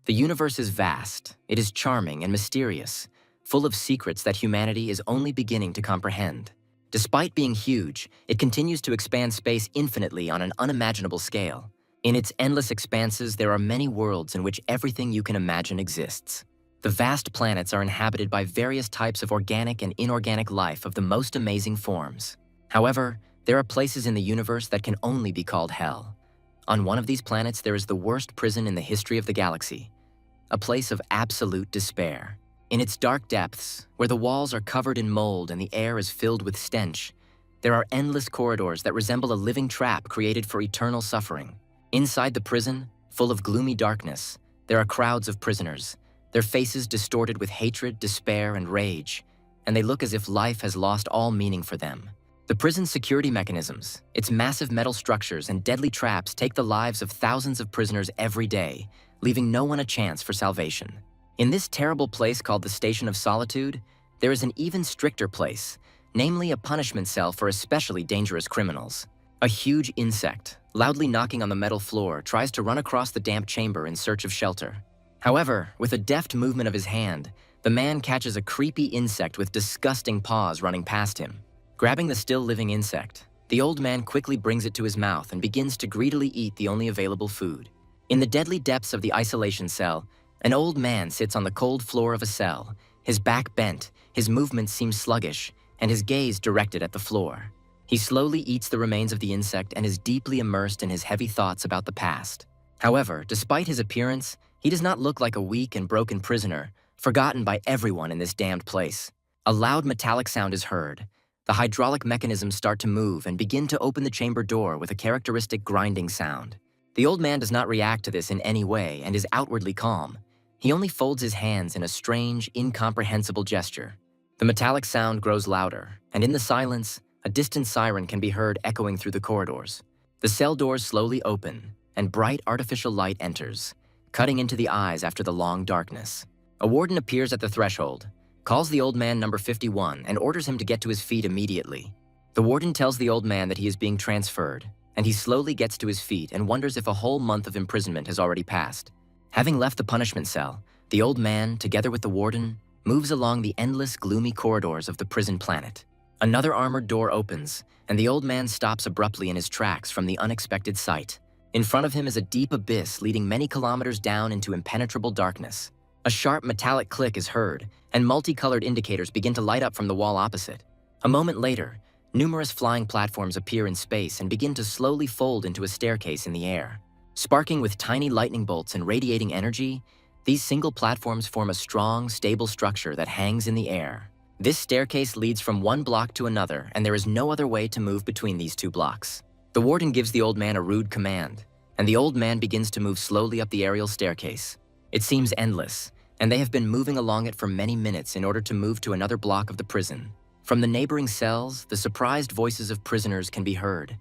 The universe is vast, it is charming and mysterious, full of secrets that humanity is only beginning to comprehend. Despite being huge, it continues to expand space infinitely on an unimaginable scale. In its endless expanses, there are many worlds in which everything you can imagine exists. The vast planets are inhabited by various types of organic and inorganic life of the most amazing forms. However, there are places in the universe that can only be called hell. On one of these planets, there is the worst prison in the history of the galaxy, a place of absolute despair. In its dark depths, where the walls are covered in mold and the air is filled with stench, there are endless corridors that resemble a living trap created for eternal suffering. Inside the prison, full of gloomy darkness, there are crowds of prisoners, their faces distorted with hatred, despair, and rage, and they look as if life has lost all meaning for them. The prison's security mechanisms, its massive metal structures and deadly traps take the lives of thousands of prisoners every day, leaving no one a chance for salvation. In this terrible place called the Station of Solitude, there is an even stricter place, namely a punishment cell for especially dangerous criminals. A huge insect, loudly knocking on the metal floor, tries to run across the damp chamber in search of shelter. However, with a deft movement of his hand, the man catches a creepy insect with disgusting paws running past him. Grabbing the still-living insect, the old man quickly brings it to his mouth and begins to greedily eat the only available food. In the deadly depths of the isolation cell, an old man sits on the cold floor of a cell, his back bent, his movements seem sluggish, and his gaze directed at the floor. He slowly eats the remains of the insect and is deeply immersed in his heavy thoughts about the past. However, despite his appearance, he does not look like a weak and broken prisoner, forgotten by everyone in this damned place. A loud metallic sound is heard. The hydraulic mechanisms start to move and begin to open the chamber door with a characteristic grinding sound. The old man does not react to this in any way and is outwardly calm. He only folds his hands in a strange, incomprehensible gesture. The metallic sound grows louder, and in the silence, a distant siren can be heard echoing through the corridors. The cell doors slowly open, and bright artificial light enters, cutting into the eyes after the long darkness. A warden appears at the threshold, calls the old man number 51, and orders him to get to his feet immediately. The warden tells the old man that he is being transferred, and he slowly gets to his feet and wonders if a whole month of imprisonment has already passed. Having left the punishment cell, the old man, together with the warden, moves along the endless, gloomy corridors of the prison planet. Another armored door opens, and the old man stops abruptly in his tracks from the unexpected sight. In front of him is a deep abyss leading many kilometers down into impenetrable darkness. A sharp metallic click is heard, and multicolored indicators begin to light up from the wall opposite. A moment later, numerous flying platforms appear in space and begin to slowly fold into a staircase in the air. Sparking with tiny lightning bolts and radiating energy, these single platforms form a strong, stable structure that hangs in the air. This staircase leads from one block to another, and there is no other way to move between these two blocks. The warden gives the old man a rude command, and the old man begins to move slowly up the aerial staircase. It seems endless, and they have been moving along it for many minutes in order to move to another block of the prison. From the neighboring cells, the surprised voices of prisoners can be heard.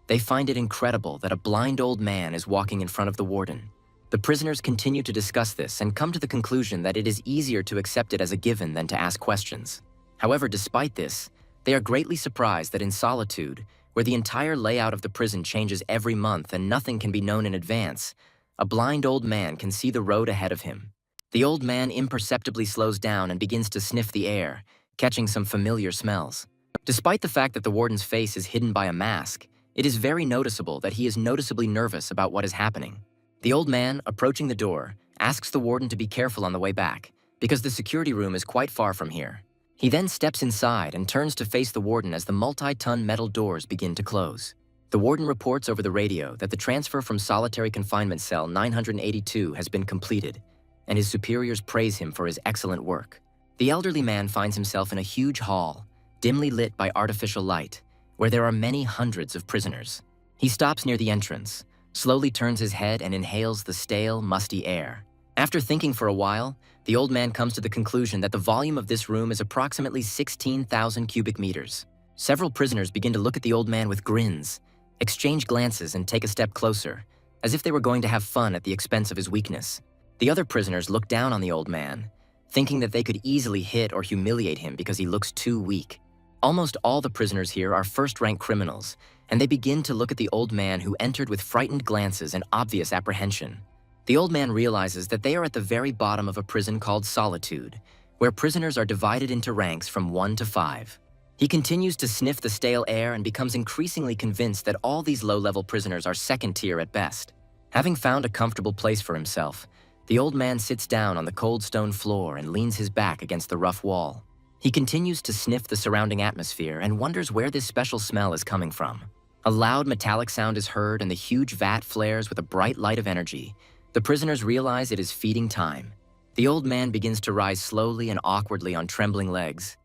They find it incredible that a blind old man is walking in front of the warden. The prisoners continue to discuss this and come to the conclusion that it is easier to accept it as a given than to ask questions. However, despite this, they are greatly surprised that in Solitude, where the entire layout of the prison changes every month and nothing can be known in advance, a blind old man can see the road ahead of him. The old man imperceptibly slows down and begins to sniff the air, catching some familiar smells. Despite the fact that the warden's face is hidden by a mask, it is very noticeable that he is noticeably nervous about what is happening. The old man, approaching the door, asks the warden to be careful on the way back, because the security room is quite far from here. He then steps inside and turns to face the warden as the multi-ton metal doors begin to close. The warden reports over the radio that the transfer from solitary confinement cell 982 has been completed, and his superiors praise him for his excellent work. The elderly man finds himself in a huge hall, dimly lit by artificial light, where there are many hundreds of prisoners. He stops near the entrance, slowly turns his head and inhales the stale, musty air. After thinking for a while, the old man comes to the conclusion that the volume of this room is approximately 16,000 cubic meters. Several prisoners begin to look at the old man with grins, exchange glances and take a step closer, as if they were going to have fun at the expense of his weakness. The other prisoners look down on the old man, thinking that they could easily hit or humiliate him because he looks too weak. Almost all the prisoners here are first-rank criminals, and they begin to look at the old man who entered with frightened glances and obvious apprehension. The old man realizes that they are at the very bottom of a prison called Solitude, where prisoners are divided into ranks from 1 to 5. He continues to sniff the stale air and becomes increasingly convinced that all these low-level prisoners are second tier at best. Having found a comfortable place for himself, the old man sits down on the cold stone floor and leans his back against the rough wall. He continues to sniff the surrounding atmosphere and wonders where this special smell is coming from. A loud metallic sound is heard and the huge vat flares with a bright light of energy. The prisoners realize it is feeding time. The old man begins to rise slowly and awkwardly on trembling legs,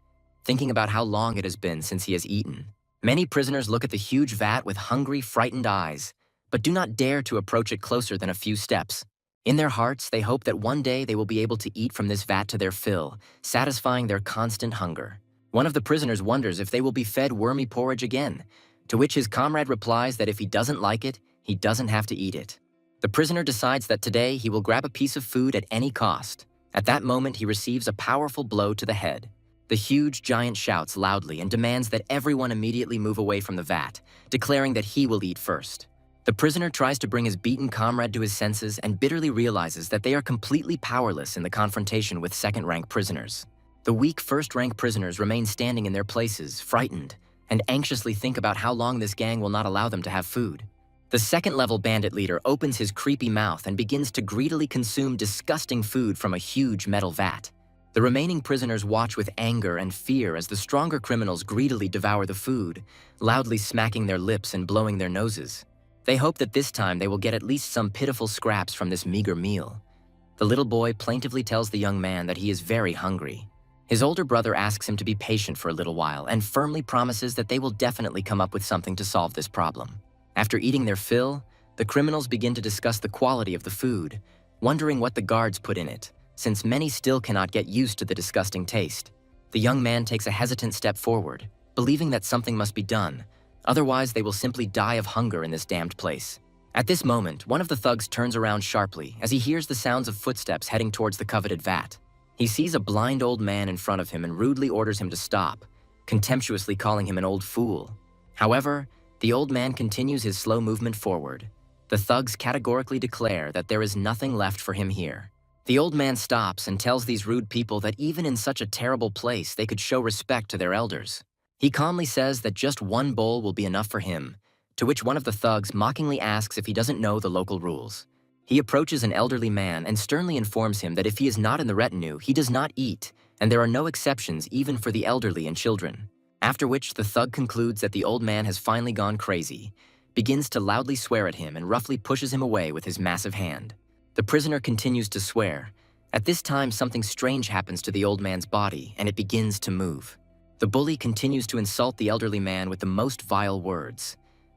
thinking about how long it has been since he has eaten. Many prisoners look at the huge vat with hungry, frightened eyes, but do not dare to approach it closer than a few steps. In their hearts, they hope that one day they will be able to eat from this vat to their fill, satisfying their constant hunger. One of the prisoners wonders if they will be fed wormy porridge again, to which his comrade replies that if he doesn't like it, he doesn't have to eat it. The prisoner decides that today he will grab a piece of food at any cost. At that moment, he receives a powerful blow to the head. The huge giant shouts loudly and demands that everyone immediately move away from the vat, declaring that he will eat first. The prisoner tries to bring his beaten comrade to his senses and bitterly realizes that they are completely powerless in the confrontation with second-rank prisoners. The weak first-rank prisoners remain standing in their places, frightened, and anxiously think about how long this gang will not allow them to have food. The second-level bandit leader opens his creepy mouth and begins to greedily consume disgusting food from a huge metal vat. The remaining prisoners watch with anger and fear as the stronger criminals greedily devour the food, loudly smacking their lips and blowing their noses. They hope that this time they will get at least some pitiful scraps from this meager meal. The little boy plaintively tells the young man that he is very hungry. His older brother asks him to be patient for a little while and firmly promises that they will definitely come up with something to solve this problem. After eating their fill, the criminals begin to discuss the quality of the food, wondering what the guards put in it, since many still cannot get used to the disgusting taste. The young man takes a hesitant step forward, believing that something must be done, otherwise they will simply die of hunger in this damned place. At this moment, one of the thugs turns around sharply as he hears the sounds of footsteps heading towards the coveted vat. He sees a blind old man in front of him and rudely orders him to stop, contemptuously calling him an old fool. However, the old man continues his slow movement forward. The thugs categorically declare that there is nothing left for him here. The old man stops and tells these rude people that even in such a terrible place, they could show respect to their elders. He calmly says that just one bowl will be enough for him, to which one of the thugs mockingly asks if he doesn't know the local rules. He approaches an elderly man and sternly informs him that if he is not in the retinue, he does not eat, and there are no exceptions even for the elderly and children. After which, the thug concludes that the old man has finally gone crazy, begins to loudly swear at him and roughly pushes him away with his massive hand. The prisoner continues to swear. At this time, something strange happens to the old man's body, and it begins to move. The bully continues to insult the elderly man with the most vile words,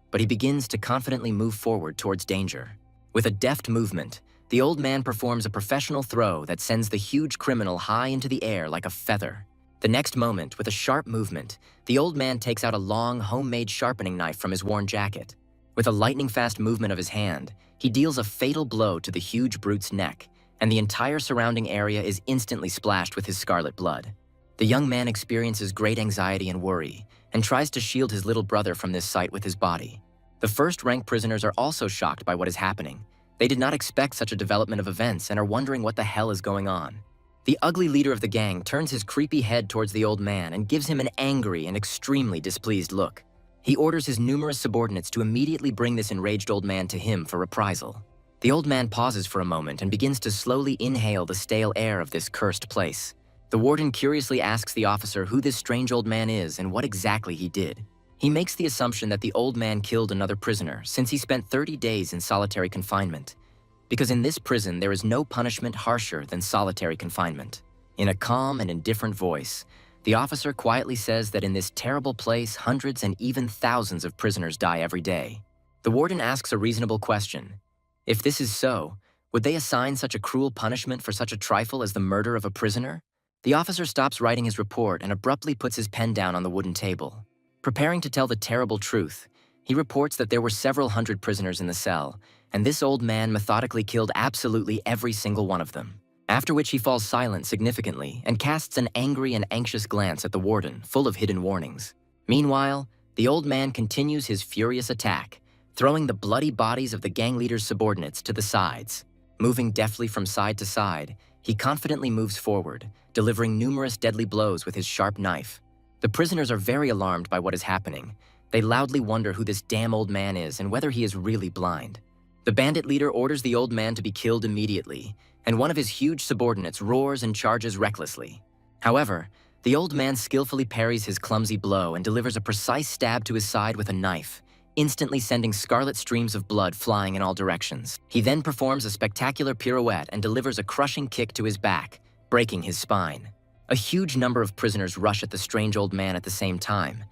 but he begins to confidently move forward towards danger. With a deft movement, the old man performs a professional throw that sends the huge criminal high into the air like a feather. The next moment, with a sharp movement, the old man takes out a long, homemade sharpening knife from his worn jacket. With a lightning-fast movement of his hand, he deals a fatal blow to the huge brute's neck, and the entire surrounding area is instantly splashed with his scarlet blood. The young man experiences great anxiety and worry, and tries to shield his little brother from this sight with his body. The first-rank prisoners are also shocked by what is happening. They did not expect such a development of events and are wondering what the hell is going on. The ugly leader of the gang turns his creepy head towards the old man and gives him an angry and extremely displeased look. He orders his numerous subordinates to immediately bring this enraged old man to him for reprisal. The old man pauses for a moment and begins to slowly inhale the stale air of this cursed place. The warden curiously asks the officer who this strange old man is and what exactly he did. He makes the assumption that the old man killed another prisoner since he spent 30 days in solitary confinement, because in this prison there is no punishment harsher than solitary confinement. In a calm and indifferent voice, the officer quietly says that in this terrible place, hundreds and even thousands of prisoners die every day. The warden asks a reasonable question. If this is so, would they assign such a cruel punishment for such a trifle as the murder of a prisoner? The officer stops writing his report and abruptly puts his pen down on the wooden table. Preparing to tell the terrible truth, he reports that there were several hundred prisoners in the cell, and this old man methodically killed absolutely every single one of them. After which he falls silent significantly and casts an angry and anxious glance at the warden, full of hidden warnings. Meanwhile, the old man continues his furious attack, throwing the bloody bodies of the gang leader's subordinates to the sides. Moving deftly from side to side, he confidently moves forward, delivering numerous deadly blows with his sharp knife. The prisoners are very alarmed by what is happening. They loudly wonder who this damn old man is and whether he is really blind. The bandit leader orders the old man to be killed immediately, and one of his huge subordinates roars and charges recklessly. However, the old man skillfully parries his clumsy blow and delivers a precise stab to his side with a knife, instantly sending scarlet streams of blood flying in all directions. He then performs a spectacular pirouette and delivers a crushing kick to his back, breaking his spine. A huge number of prisoners rush at the strange old man at the same time,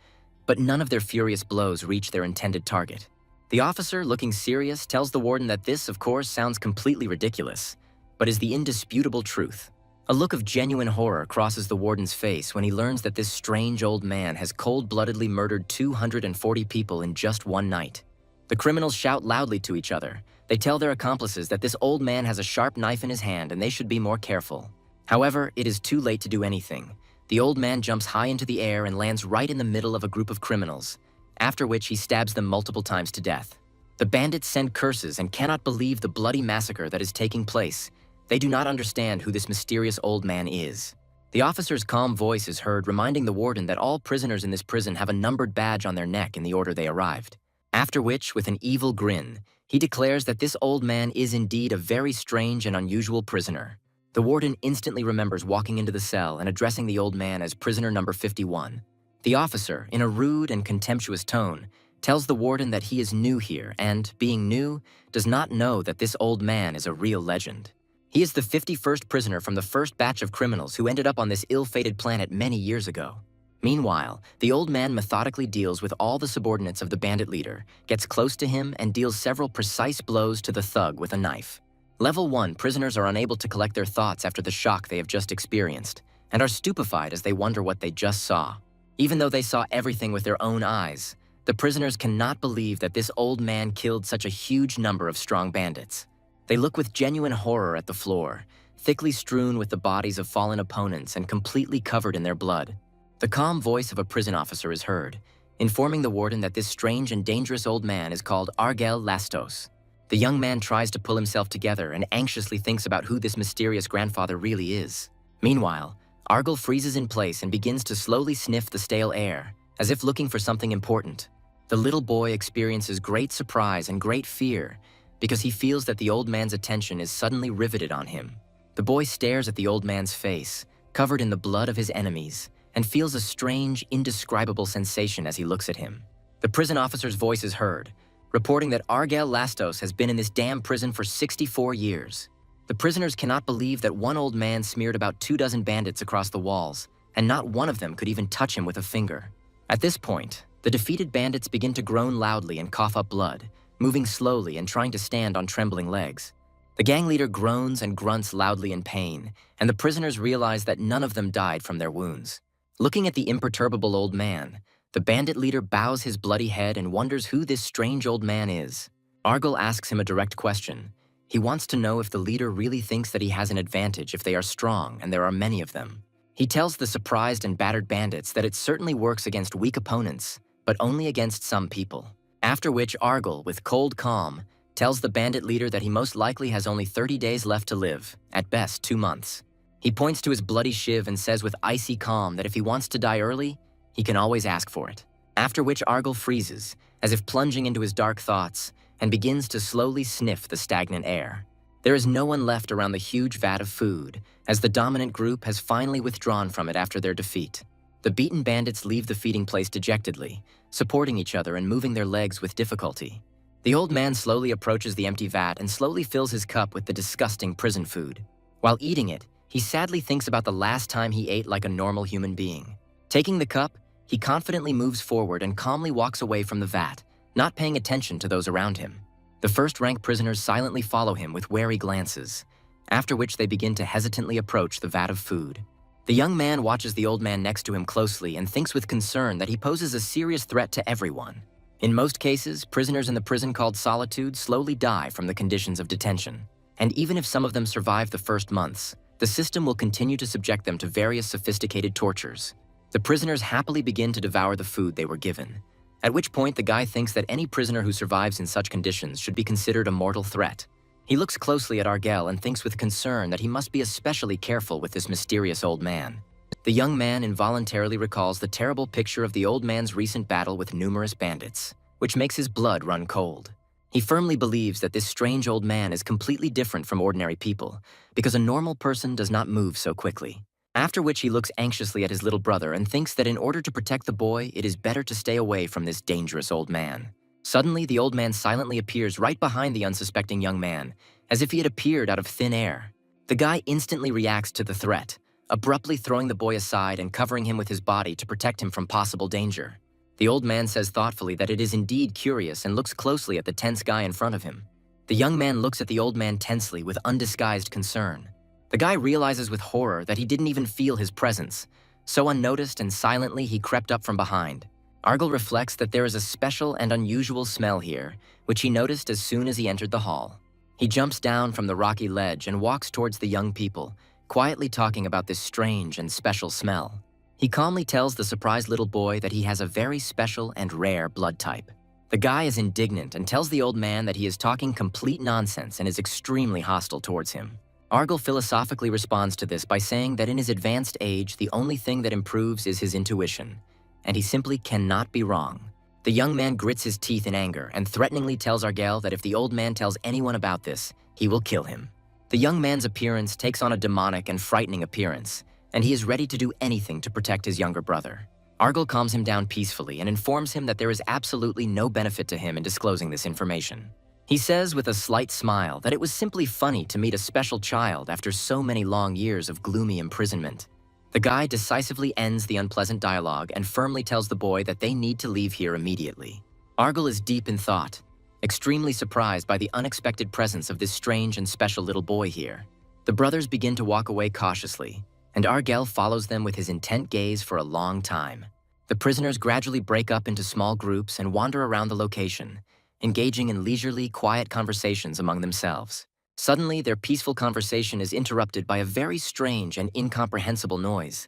but none of their furious blows reach their intended target. The officer, looking serious, tells the warden that this, of course, sounds completely ridiculous, but is the indisputable truth. A look of genuine horror crosses the warden's face when he learns that this strange old man has cold-bloodedly murdered 240 people in just one night. The criminals shout loudly to each other. They tell their accomplices that this old man has a sharp knife in his hand and they should be more careful. However, it is too late to do anything. The old man jumps high into the air and lands right in the middle of a group of criminals, after which he stabs them multiple times to death. The bandits send curses and cannot believe the bloody massacre that is taking place. They do not understand who this mysterious old man is. The officer's calm voice is heard reminding the warden that all prisoners in this prison have a numbered badge on their neck in the order they arrived. After which, with an evil grin, he declares that this old man is indeed a very strange and unusual prisoner. The warden instantly remembers walking into the cell and addressing the old man as prisoner number 51. The officer, in a rude and contemptuous tone, tells the warden that he is new here and, being new, does not know that this old man is a real legend. He is the 51st prisoner from the first batch of criminals who ended up on this ill-fated planet many years ago. Meanwhile, the old man methodically deals with all the subordinates of the bandit leader, gets close to him, and deals several precise blows to the thug with a knife. Level 1 prisoners are unable to collect their thoughts after the shock they have just experienced, and are stupefied as they wonder what they just saw. Even though they saw everything with their own eyes, the prisoners cannot believe that this old man killed such a huge number of strong bandits. They look with genuine horror at the floor, thickly strewn with the bodies of fallen opponents and completely covered in their blood. The calm voice of a prison officer is heard, informing the warden that this strange and dangerous old man is called Argel Lastos. The young man tries to pull himself together and anxiously thinks about who this mysterious grandfather really is. Meanwhile, Argel freezes in place and begins to slowly sniff the stale air, as if looking for something important. The little boy experiences great surprise and great fear because he feels that the old man's attention is suddenly riveted on him. The boy stares at the old man's face, covered in the blood of his enemies, and feels a strange, indescribable sensation as he looks at him. The prison officer's voice is heard, reporting that Argel Lastos has been in this damn prison for 64 years. The prisoners cannot believe that one old man smeared about 24 bandits across the walls, and not one of them could even touch him with a finger. At this point, the defeated bandits begin to groan loudly and cough up blood, moving slowly and trying to stand on trembling legs. The gang leader groans and grunts loudly in pain, and the prisoners realize that none of them died from their wounds. Looking at the imperturbable old man, the bandit leader bows his bloody head and wonders who this strange old man is. Argel asks him a direct question. He wants to know if the leader really thinks that he has an advantage if they are strong and there are many of them. He tells the surprised and battered bandits that it certainly works against weak opponents, but only against some people. After which Argel, with cold calm, tells the bandit leader that he most likely has only 30 days left to live, at best 2 months. He points to his bloody shiv and says with icy calm that if he wants to die early, he can always ask for it. After which Argel freezes, as if plunging into his dark thoughts, and begins to slowly sniff the stagnant air. There is no one left around the huge vat of food, as the dominant group has finally withdrawn from it after their defeat. The beaten bandits leave the feeding place dejectedly, supporting each other and moving their legs with difficulty. The old man slowly approaches the empty vat and slowly fills his cup with the disgusting prison food. While eating it, he sadly thinks about the last time he ate like a normal human being. Taking the cup, he confidently moves forward and calmly walks away from the vat, not paying attention to those around him. The first-rank prisoners silently follow him with wary glances, after which they begin to hesitantly approach the vat of food. The young man watches the old man next to him closely and thinks with concern that he poses a serious threat to everyone. In most cases, prisoners in the prison called Solitude slowly die from the conditions of detention. And even if some of them survive the first months, the system will continue to subject them to various sophisticated tortures. The prisoners happily begin to devour the food they were given, at which point the guy thinks that any prisoner who survives in such conditions should be considered a mortal threat. He looks closely at Argel and thinks with concern that he must be especially careful with this mysterious old man. The young man involuntarily recalls the terrible picture of the old man's recent battle with numerous bandits, which makes his blood run cold. He firmly believes that this strange old man is completely different from ordinary people, because a normal person does not move so quickly. After which he looks anxiously at his little brother and thinks that in order to protect the boy, it is better to stay away from this dangerous old man. Suddenly, the old man silently appears right behind the unsuspecting young man, as if he had appeared out of thin air. The guy instantly reacts to the threat, abruptly throwing the boy aside and covering him with his body to protect him from possible danger. The old man says thoughtfully that it is indeed curious and looks closely at the tense guy in front of him. The young man looks at the old man tensely with undisguised concern. The guy realizes with horror that he didn't even feel his presence. So unnoticed and silently, he crept up from behind. Argel reflects that there is a special and unusual smell here, which he noticed as soon as he entered the hall. He jumps down from the rocky ledge and walks towards the young people, quietly talking about this strange and special smell. He calmly tells the surprised little boy that he has a very special and rare blood type. The guy is indignant and tells the old man that he is talking complete nonsense and is extremely hostile towards him. Argel philosophically responds to this by saying that in his advanced age, the only thing that improves is his intuition, and he simply cannot be wrong. The young man grits his teeth in anger and threateningly tells Argel that if the old man tells anyone about this, he will kill him. The young man's appearance takes on a demonic and frightening appearance, and he is ready to do anything to protect his younger brother. Argel calms him down peacefully and informs him that there is absolutely no benefit to him in disclosing this information. He says with a slight smile that it was simply funny to meet a special child after so many long years of gloomy imprisonment. The guy decisively ends the unpleasant dialogue and firmly tells the boy that they need to leave here immediately. Argel is deep in thought, extremely surprised by the unexpected presence of this strange and special little boy here. The brothers begin to walk away cautiously, and Argel follows them with his intent gaze for a long time. The prisoners gradually break up into small groups and wander around the location, engaging in leisurely, quiet conversations among themselves. Suddenly, their peaceful conversation is interrupted by a very strange and incomprehensible noise.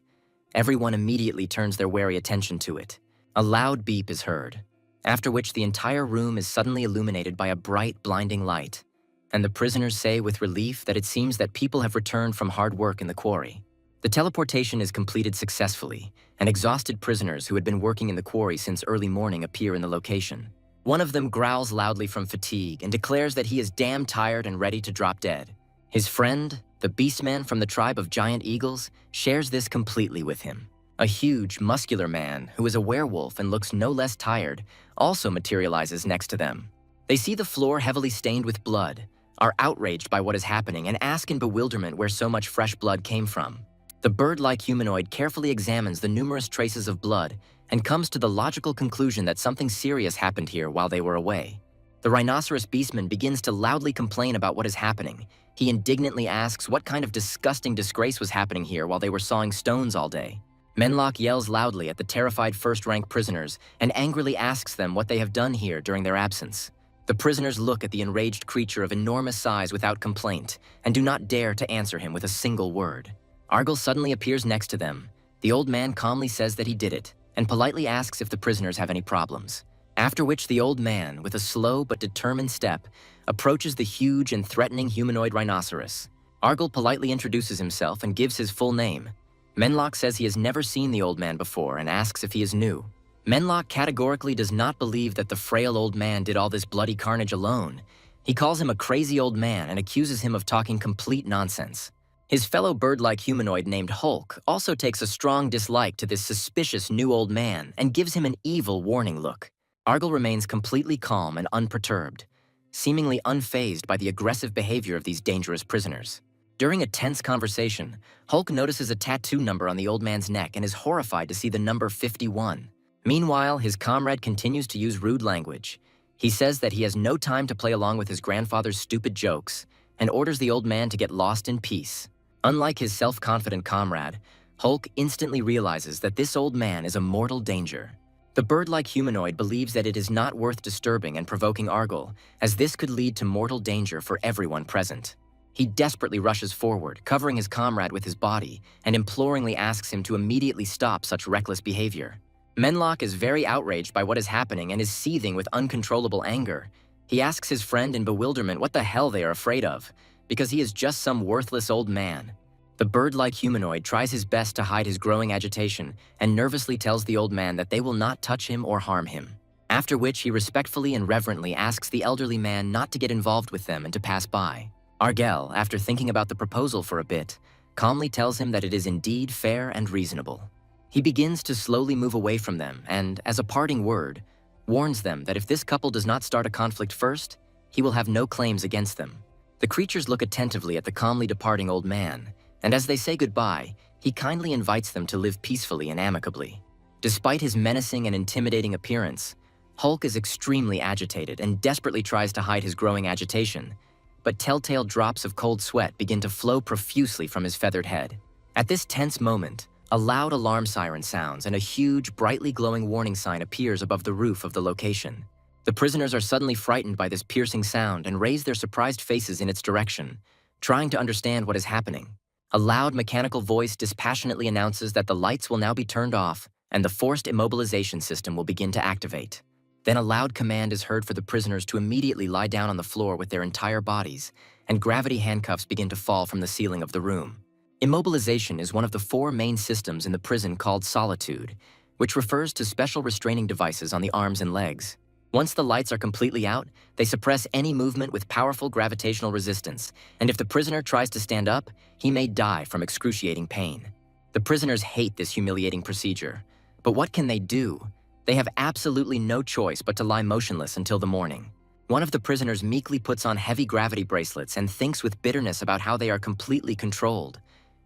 Everyone immediately turns their wary attention to it. A loud beep is heard, after which the entire room is suddenly illuminated by a bright, blinding light, and the prisoners say with relief that it seems that people have returned from hard work in the quarry. The teleportation is completed successfully, and exhausted prisoners who had been working in the quarry since early morning appear in the location. One of them growls loudly from fatigue and declares that he is damn tired and ready to drop dead. His friend, the beastman from the tribe of giant eagles, shares this completely with him. A huge, muscular man who is a werewolf and looks no less tired also materializes next to them. They see the floor heavily stained with blood, are outraged by what is happening, and ask in bewilderment where so much fresh blood came from. The bird-like humanoid carefully examines the numerous traces of blood and comes to the logical conclusion that something serious happened here while they were away. The rhinoceros beastman begins to loudly complain about what is happening. He indignantly asks what kind of disgusting disgrace was happening here while they were sawing stones all day. Menlock yells loudly at the terrified first-rank prisoners and angrily asks them what they have done here during their absence. The prisoners look at the enraged creature of enormous size without complaint and do not dare to answer him with a single word. Argel suddenly appears next to them. The old man calmly says that he did it, and politely asks if the prisoners have any problems. After which the old man, with a slow but determined step, approaches the huge and threatening humanoid rhinoceros. Argel politely introduces himself and gives his full name. Menlock says he has never seen the old man before and asks if he is new. Menlock categorically does not believe that the frail old man did all this bloody carnage alone. He calls him a crazy old man and accuses him of talking complete nonsense. His fellow bird-like humanoid named Hulk also takes a strong dislike to this suspicious new old man and gives him an evil warning look. Argel remains completely calm and unperturbed, seemingly unfazed by the aggressive behavior of these dangerous prisoners. During a tense conversation, Hulk notices a tattoo number on the old man's neck and is horrified to see the number 51. Meanwhile, his comrade continues to use rude language. He says that he has no time to play along with his grandfather's stupid jokes and orders the old man to get lost in peace. Unlike his self-confident comrade, Hulk instantly realizes that this old man is a mortal danger. The bird-like humanoid believes that it is not worth disturbing and provoking Argel, as this could lead to mortal danger for everyone present. He desperately rushes forward, covering his comrade with his body, and imploringly asks him to immediately stop such reckless behavior. Menlock is very outraged by what is happening and is seething with uncontrollable anger. He asks his friend in bewilderment what the hell they are afraid of, because he is just some worthless old man. The bird-like humanoid tries his best to hide his growing agitation and nervously tells the old man that they will not touch him or harm him. After which he respectfully and reverently asks the elderly man not to get involved with them and to pass by. Argel, after thinking about the proposal for a bit, calmly tells him that it is indeed fair and reasonable. He begins to slowly move away from them and, as a parting word, warns them that if this couple does not start a conflict first, he will have no claims against them. The creatures look attentively at the calmly departing old man, and as they say goodbye, he kindly invites them to live peacefully and amicably. Despite his menacing and intimidating appearance, Hulk is extremely agitated and desperately tries to hide his growing agitation, but telltale drops of cold sweat begin to flow profusely from his feathered head. At this tense moment, a loud alarm siren sounds and a huge, brightly glowing warning sign appears above the roof of the location. The prisoners are suddenly frightened by this piercing sound and raise their surprised faces in its direction, trying to understand what is happening. A loud mechanical voice dispassionately announces that the lights will now be turned off and the forced immobilization system will begin to activate. Then a loud command is heard for the prisoners to immediately lie down on the floor with their entire bodies, and gravity handcuffs begin to fall from the ceiling of the room. Immobilization is one of the 4 main systems in the prison called solitude, which refers to special restraining devices on the arms and legs. Once the lights are completely out, they suppress any movement with powerful gravitational resistance, and if the prisoner tries to stand up, he may die from excruciating pain. The prisoners hate this humiliating procedure, but what can they do? They have absolutely no choice but to lie motionless until the morning. One of the prisoners meekly puts on heavy gravity bracelets and thinks with bitterness about how they are completely controlled.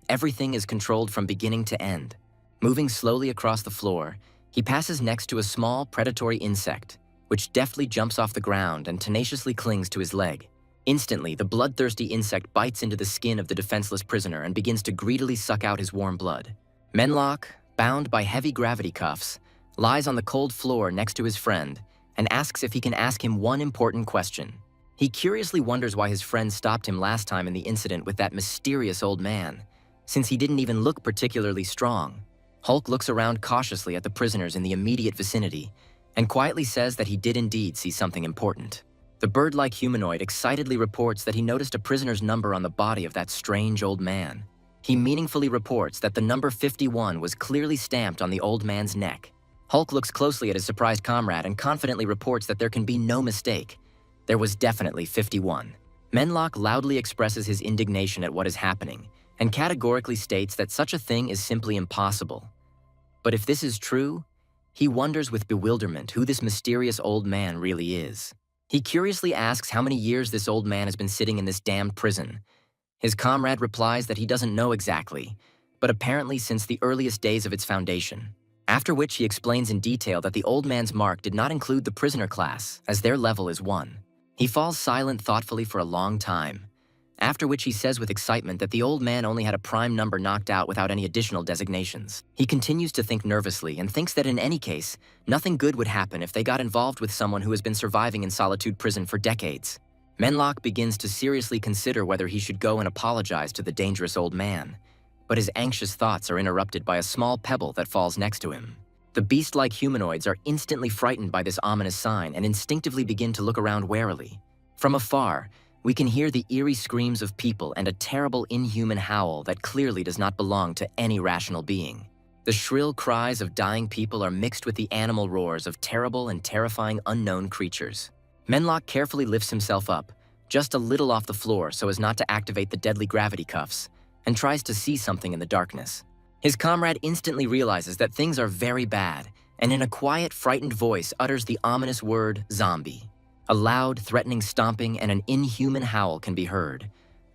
Everything is controlled from beginning to end. Moving slowly across the floor, he passes next to a small predatory insect, which deftly jumps off the ground and tenaciously clings to his leg. Instantly, the bloodthirsty insect bites into the skin of the defenseless prisoner and begins to greedily suck out his warm blood. Menhwa, bound by heavy gravity cuffs, lies on the cold floor next to his friend and asks if he can ask him one important question. He curiously wonders why his friend stopped him last time in the incident with that mysterious old man, since he didn't even look particularly strong. Hulk looks around cautiously at the prisoners in the immediate vicinity and quietly says that he did indeed see something important. The bird-like humanoid excitedly reports that he noticed a prisoner's number on the body of that strange old man. He meaningfully reports that the number 51 was clearly stamped on the old man's neck. Hulk looks closely at his surprised comrade and confidently reports that there can be no mistake. There was definitely 51. Menhwa loudly expresses his indignation at what is happening and categorically states that such a thing is simply impossible. But if this is true, he wonders with bewilderment who this mysterious old man really is. He curiously asks how many years this old man has been sitting in this damned prison. His comrade replies that he doesn't know exactly, but apparently since the earliest days of its foundation. After which he explains in detail that the old man's mark did not include the prisoner class, as their level is 1. He falls silent thoughtfully for a long time, after which he says with excitement that the old man only had a prime number knocked out without any additional designations. He continues to think nervously and thinks that in any case, nothing good would happen if they got involved with someone who has been surviving in solitude prison for decades. Menhwa begins to seriously consider whether he should go and apologize to the dangerous old man, but his anxious thoughts are interrupted by a small pebble that falls next to him. The beast-like humanoids are instantly frightened by this ominous sign and instinctively begin to look around warily. From afar, we can hear the eerie screams of people and a terrible inhuman howl that clearly does not belong to any rational being. The shrill cries of dying people are mixed with the animal roars of terrible and terrifying unknown creatures. Menhwa carefully lifts himself up, just a little off the floor so as not to activate the deadly gravity cuffs, and tries to see something in the darkness. His comrade instantly realizes that things are very bad, and in a quiet, frightened voice utters the ominous word, zombie. A loud, threatening stomping and an inhuman howl can be heard.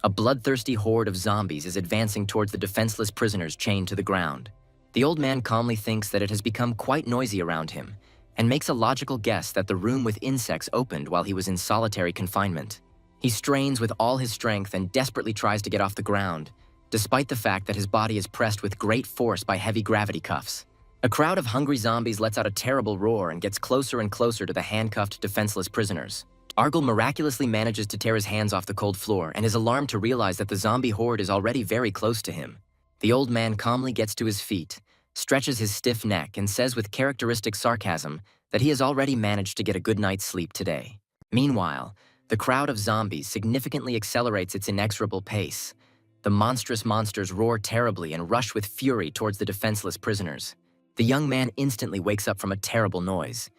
A bloodthirsty horde of zombies is advancing towards the defenseless prisoners chained to the ground. The old man calmly thinks that it has become quite noisy around him, and makes a logical guess that the room with insects opened while he was in solitary confinement. He strains with all his strength and desperately tries to get off the ground, despite the fact that his body is pressed with great force by heavy gravity cuffs. A crowd of hungry zombies lets out a terrible roar and gets closer and closer to the handcuffed, defenseless prisoners. Argel miraculously manages to tear his hands off the cold floor and is alarmed to realize that the zombie horde is already very close to him. The old man calmly gets to his feet, stretches his stiff neck, and says with characteristic sarcasm that he has already managed to get a good night's sleep today. Meanwhile, the crowd of zombies significantly accelerates its inexorable pace. The monstrous monsters roar terribly and rush with fury towards the defenseless prisoners. The young man instantly wakes up from a terrible noise.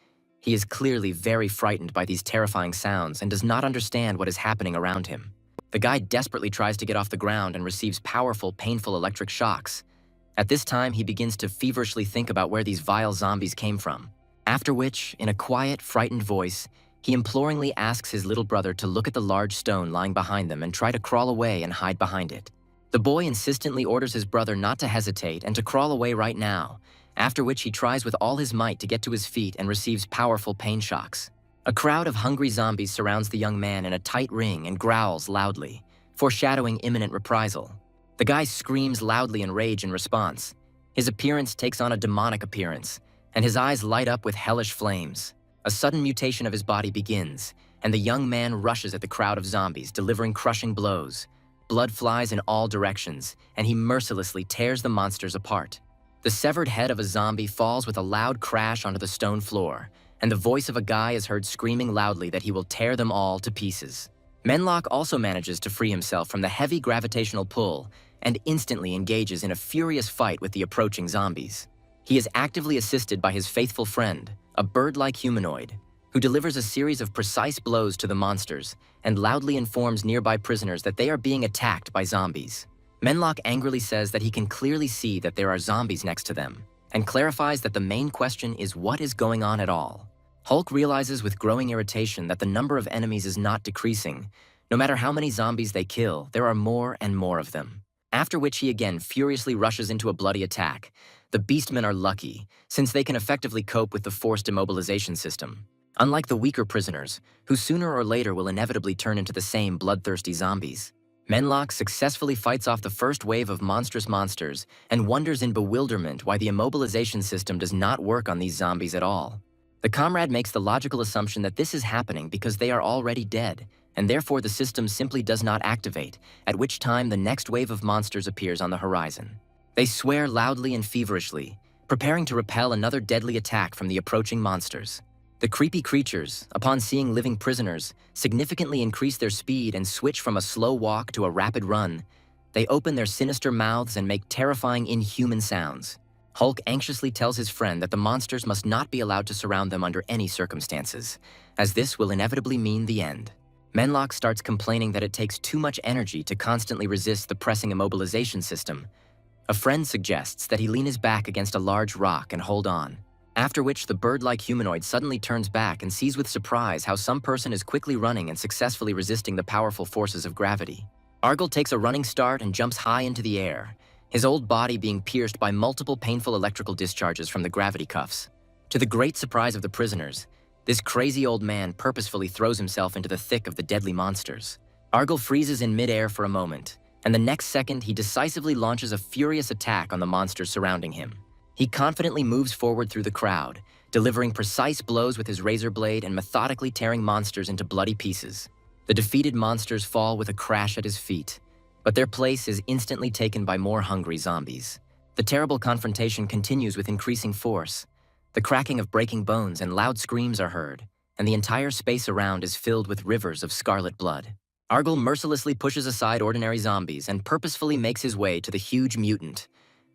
He is clearly very frightened by these terrifying sounds and does not understand what is happening around him. The guy desperately tries to get off the ground and receives powerful, painful electric shocks. At this time, he begins to feverishly think about where these vile zombies came from. After which, in a quiet, frightened voice, he imploringly asks his little brother to look at the large stone lying behind them and try to crawl away and hide behind it. The boy insistently orders his brother not to hesitate and to crawl away right now, after which he tries with all his might to get to his feet and receives powerful pain shocks. A crowd of hungry zombies surrounds the young man in a tight ring and growls loudly, foreshadowing imminent reprisal. The guy screams loudly in rage in response. His appearance takes on a demonic appearance, and his eyes light up with hellish flames. A sudden mutation of his body begins, and the young man rushes at the crowd of zombies, delivering crushing blows. Blood flies in all directions, and he mercilessly tears the monsters apart. The severed head of a zombie falls with a loud crash onto the stone floor, and the voice of a guy is heard screaming loudly that he will tear them all to pieces. Manhwa also manages to free himself from the heavy gravitational pull and instantly engages in a furious fight with the approaching zombies. He is actively assisted by his faithful friend, a bird-like humanoid, who delivers a series of precise blows to the monsters and loudly informs nearby prisoners that they are being attacked by zombies. Manhwa angrily says that he can clearly see that there are zombies next to them, and clarifies that the main question is what is going on at all. Hulk realizes with growing irritation that the number of enemies is not decreasing. No matter how many zombies they kill, there are more and more of them. After which he again furiously rushes into a bloody attack. The Beastmen are lucky, since they can effectively cope with the forced immobilization system. Unlike the weaker prisoners, who sooner or later will inevitably turn into the same bloodthirsty zombies. Manhwa successfully fights off the first wave of monstrous monsters and wonders in bewilderment why the immobilization system does not work on these zombies at all. The comrade makes the logical assumption that this is happening because they are already dead, and therefore the system simply does not activate, at which time the next wave of monsters appears on the horizon. They swear loudly and feverishly, preparing to repel another deadly attack from the approaching monsters. The creepy creatures, upon seeing living prisoners, significantly increase their speed and switch from a slow walk to a rapid run. They open their sinister mouths and make terrifying, inhuman sounds. Hulk anxiously tells his friend that the monsters must not be allowed to surround them under any circumstances, as this will inevitably mean the end. Manhwa starts complaining that it takes too much energy to constantly resist the pressing immobilization system. A friend suggests that he lean his back against a large rock and hold on. After which the bird-like humanoid suddenly turns back and sees with surprise how some person is quickly running and successfully resisting the powerful forces of gravity. Argyle takes a running start and jumps high into the air, his old body being pierced by multiple painful electrical discharges from the gravity cuffs. To the great surprise of the prisoners, this crazy old man purposefully throws himself into the thick of the deadly monsters. Argyle freezes in midair for a moment, and the next second he decisively launches a furious attack on the monsters surrounding him. He confidently moves forward through the crowd, delivering precise blows with his razor blade and methodically tearing monsters into bloody pieces. The defeated monsters fall with a crash at his feet, but their place is instantly taken by more hungry zombies. The terrible confrontation continues with increasing force. The cracking of breaking bones and loud screams are heard, and the entire space around is filled with rivers of scarlet blood. Argyle mercilessly pushes aside ordinary zombies and purposefully makes his way to the huge mutant,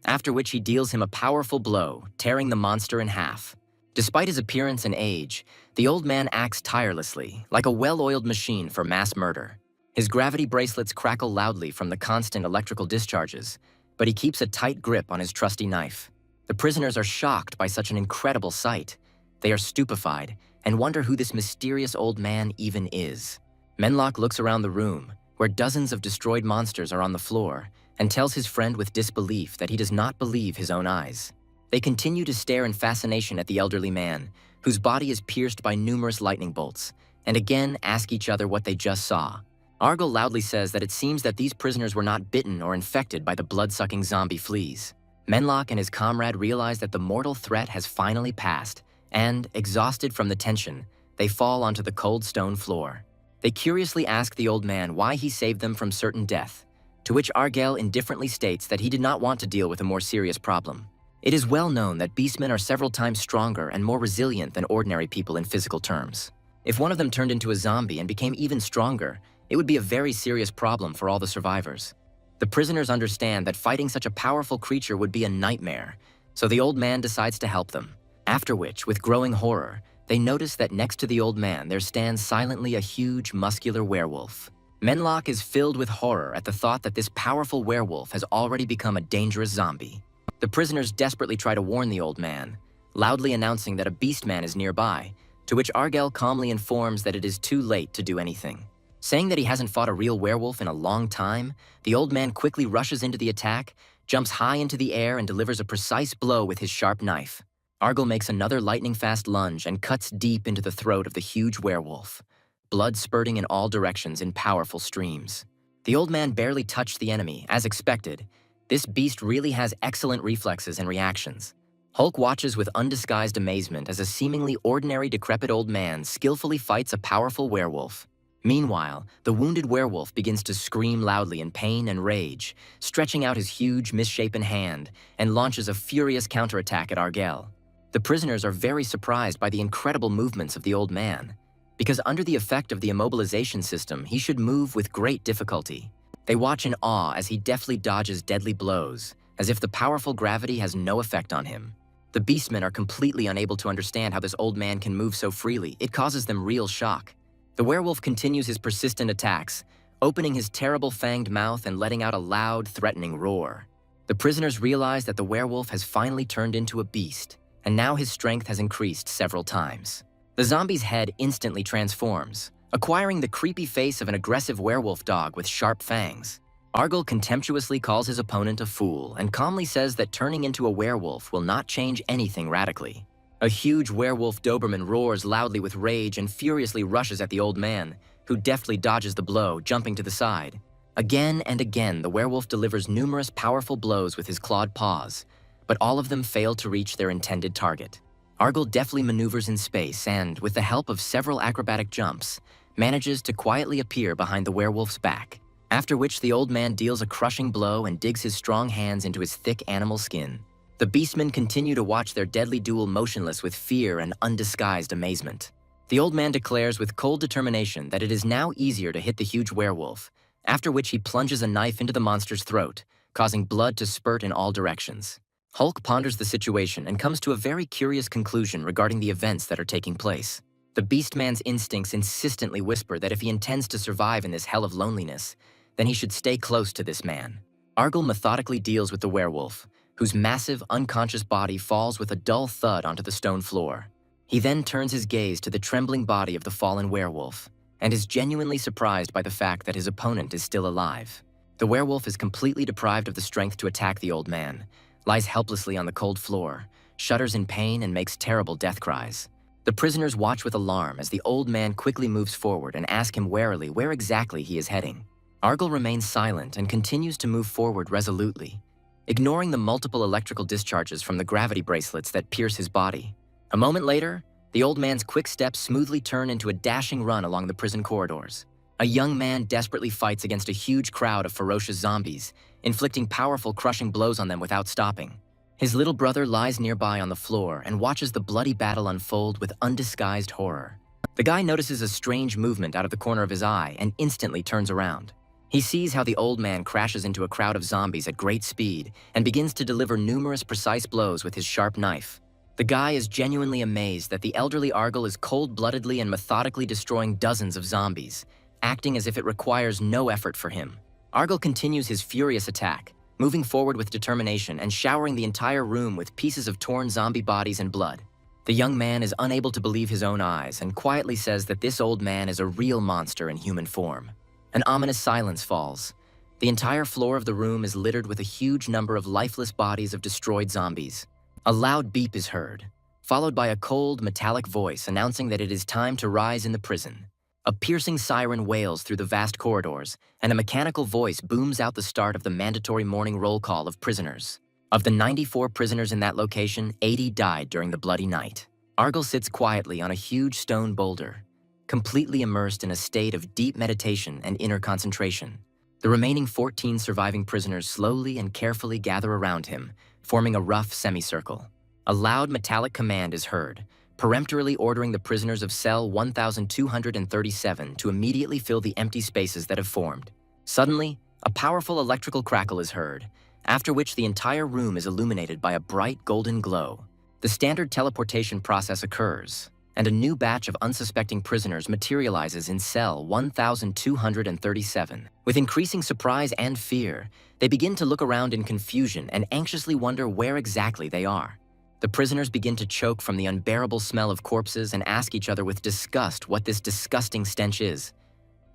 after which he deals him a powerful blow, tearing the monster in half. Despite his appearance and age, the old man acts tirelessly, like a well-oiled machine for mass murder. His gravity bracelets crackle loudly from the constant electrical discharges, but he keeps a tight grip on his trusty knife. The prisoners are shocked by such an incredible sight. They are stupefied and wonder who this mysterious old man even is. Manhwa looks around the room, where dozens of destroyed monsters are on the floor, and tells his friend with disbelief that he does not believe his own eyes. They continue to stare in fascination at the elderly man, whose body is pierced by numerous lightning bolts, and again ask each other what they just saw. Argyle loudly says that it seems that these prisoners were not bitten or infected by the blood-sucking zombie fleas. Manhwa and his comrade realize that the mortal threat has finally passed, and, exhausted from the tension, they fall onto the cold stone floor. They curiously ask the old man why he saved them from certain death, to which Argyle indifferently states that he did not want to deal with a more serious problem. It is well known that beastmen are several times stronger and more resilient than ordinary people in physical terms. If one of them turned into a zombie and became even stronger, it would be a very serious problem for all the survivors. The prisoners understand that fighting such a powerful creature would be a nightmare, so the old man decides to help them. After which, with growing horror, they notice that next to the old man there stands silently a huge, muscular werewolf. Manhwa is filled with horror at the thought that this powerful werewolf has already become a dangerous zombie. The prisoners desperately try to warn the old man, loudly announcing that a beastman is nearby, to which Argel calmly informs that it is too late to do anything. Saying that he hasn't fought a real werewolf in a long time, the old man quickly rushes into the attack, jumps high into the air and delivers a precise blow with his sharp knife. Argel makes another lightning-fast lunge and cuts deep into the throat of the huge werewolf, blood spurting in all directions in powerful streams. The old man barely touched the enemy, as expected. This beast really has excellent reflexes and reactions. Hulk watches with undisguised amazement as a seemingly ordinary decrepit old man skillfully fights a powerful werewolf. Meanwhile, the wounded werewolf begins to scream loudly in pain and rage, stretching out his huge, misshapen hand, and launches a furious counterattack at Argel. The prisoners are very surprised by the incredible movements of the old man, because under the effect of the immobilization system, he should move with great difficulty. They watch in awe as he deftly dodges deadly blows, as if the powerful gravity has no effect on him. The beastmen are completely unable to understand how this old man can move so freely. It causes them real shock. The werewolf continues his persistent attacks, opening his terrible fanged mouth and letting out a loud, threatening roar. The prisoners realize that the werewolf has finally turned into a beast, and now his strength has increased several times. The zombie's head instantly transforms, acquiring the creepy face of an aggressive werewolf dog with sharp fangs. Argel contemptuously calls his opponent a fool and calmly says that turning into a werewolf will not change anything radically. A huge werewolf Doberman roars loudly with rage and furiously rushes at the old man, who deftly dodges the blow, jumping to the side. Again and again, the werewolf delivers numerous powerful blows with his clawed paws, but all of them fail to reach their intended target. Argel deftly maneuvers in space and, with the help of several acrobatic jumps, manages to quietly appear behind the werewolf's back, after which the old man deals a crushing blow and digs his strong hands into his thick animal skin. The beastmen continue to watch their deadly duel motionless with fear and undisguised amazement. The old man declares with cold determination that it is now easier to hit the huge werewolf, after which he plunges a knife into the monster's throat, causing blood to spurt in all directions. Hulk ponders the situation and comes to a very curious conclusion regarding the events that are taking place. The beastman's instincts insistently whisper that if he intends to survive in this hell of loneliness, then he should stay close to this man. Argel methodically deals with the werewolf, whose massive, unconscious body falls with a dull thud onto the stone floor. He then turns his gaze to the trembling body of the fallen werewolf, and is genuinely surprised by the fact that his opponent is still alive. The werewolf is completely deprived of the strength to attack the old man, lies helplessly on the cold floor, shudders in pain and makes terrible death cries. The prisoners watch with alarm as the old man quickly moves forward and ask him warily where exactly he is heading. Argel remains silent and continues to move forward resolutely, ignoring the multiple electrical discharges from the gravity bracelets that pierce his body. A moment later, the old man's quick steps smoothly turn into a dashing run along the prison corridors. A young man desperately fights against a huge crowd of ferocious zombies, inflicting powerful, crushing blows on them without stopping. His little brother lies nearby on the floor and watches the bloody battle unfold with undisguised horror. The guy notices a strange movement out of the corner of his eye and instantly turns around. He sees how the old man crashes into a crowd of zombies at great speed and begins to deliver numerous precise blows with his sharp knife. The guy is genuinely amazed that the elderly Argel is cold-bloodedly and methodically destroying dozens of zombies, acting as if it requires no effort for him. Argel continues his furious attack, moving forward with determination and showering the entire room with pieces of torn zombie bodies and blood. The young man is unable to believe his own eyes and quietly says that this old man is a real monster in human form. An ominous silence falls. The entire floor of the room is littered with a huge number of lifeless bodies of destroyed zombies. A loud beep is heard, followed by a cold, metallic voice announcing that it is time to rise in the prison. A piercing siren wails through the vast corridors, and a mechanical voice booms out the start of the mandatory morning roll call of prisoners. Of the 94 prisoners in that location, 80 died during the bloody night. Argel sits quietly on a huge stone boulder, completely immersed in a state of deep meditation and inner concentration. The remaining 14 surviving prisoners slowly and carefully gather around him, forming a rough semicircle. A loud metallic command is heard, peremptorily ordering the prisoners of cell 1237 to immediately fill the empty spaces that have formed. Suddenly, a powerful electrical crackle is heard, after which the entire room is illuminated by a bright golden glow. The standard teleportation process occurs, and a new batch of unsuspecting prisoners materializes in cell 1237. With increasing surprise and fear, they begin to look around in confusion and anxiously wonder where exactly they are. The prisoners begin to choke from the unbearable smell of corpses and ask each other with disgust what this disgusting stench is.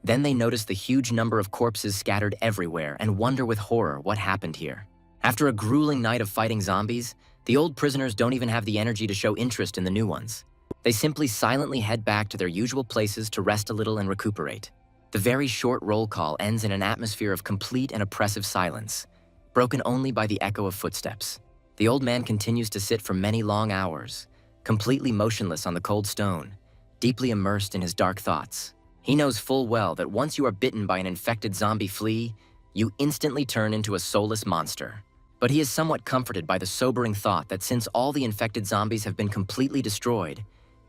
Then they notice the huge number of corpses scattered everywhere and wonder with horror what happened here. After a grueling night of fighting zombies, the old prisoners don't even have the energy to show interest in the new ones. They simply silently head back to their usual places to rest a little and recuperate. The very short roll call ends in an atmosphere of complete and oppressive silence, broken only by the echo of footsteps. The old man continues to sit for many long hours, completely motionless on the cold stone, deeply immersed in his dark thoughts. He knows full well that once you are bitten by an infected zombie flea, you instantly turn into a soulless monster. But he is somewhat comforted by the sobering thought that since all the infected zombies have been completely destroyed,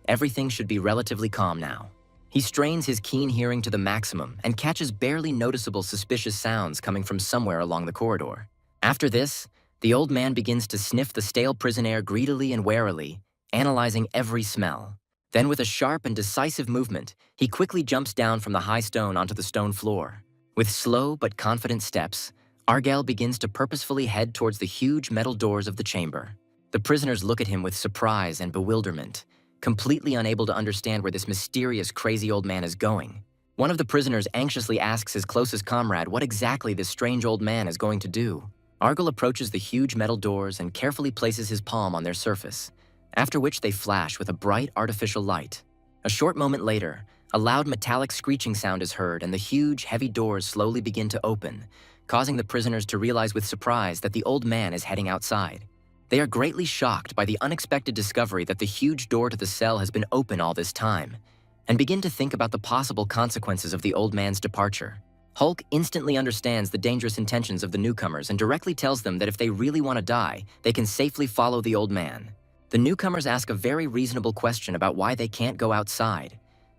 everything should be relatively calm now. He strains his keen hearing to the maximum and catches barely noticeable suspicious sounds coming from somewhere along the corridor. After this, the old man begins to sniff the stale prison air greedily and warily, analyzing every smell. Then with a sharp and decisive movement, he quickly jumps down from the high stone onto the stone floor. With slow but confident steps, Argel begins to purposefully head towards the huge metal doors of the chamber. The prisoners look at him with surprise and bewilderment, completely unable to understand where this mysterious, crazy old man is going. One of the prisoners anxiously asks his closest comrade what exactly this strange old man is going to do. Argel approaches the huge metal doors and carefully places his palm on their surface, after which they flash with a bright artificial light. A short moment later, a loud metallic screeching sound is heard and the huge, heavy doors slowly begin to open, causing the prisoners to realize with surprise that the old man is heading outside. They are greatly shocked by the unexpected discovery that the huge door to the cell has been open all this time, and begin to think about the possible consequences of the old man's departure. Hulk instantly understands the dangerous intentions of the newcomers and directly tells them that if they really want to die, they can safely follow the old man. The newcomers ask a very reasonable question about why they can't go outside,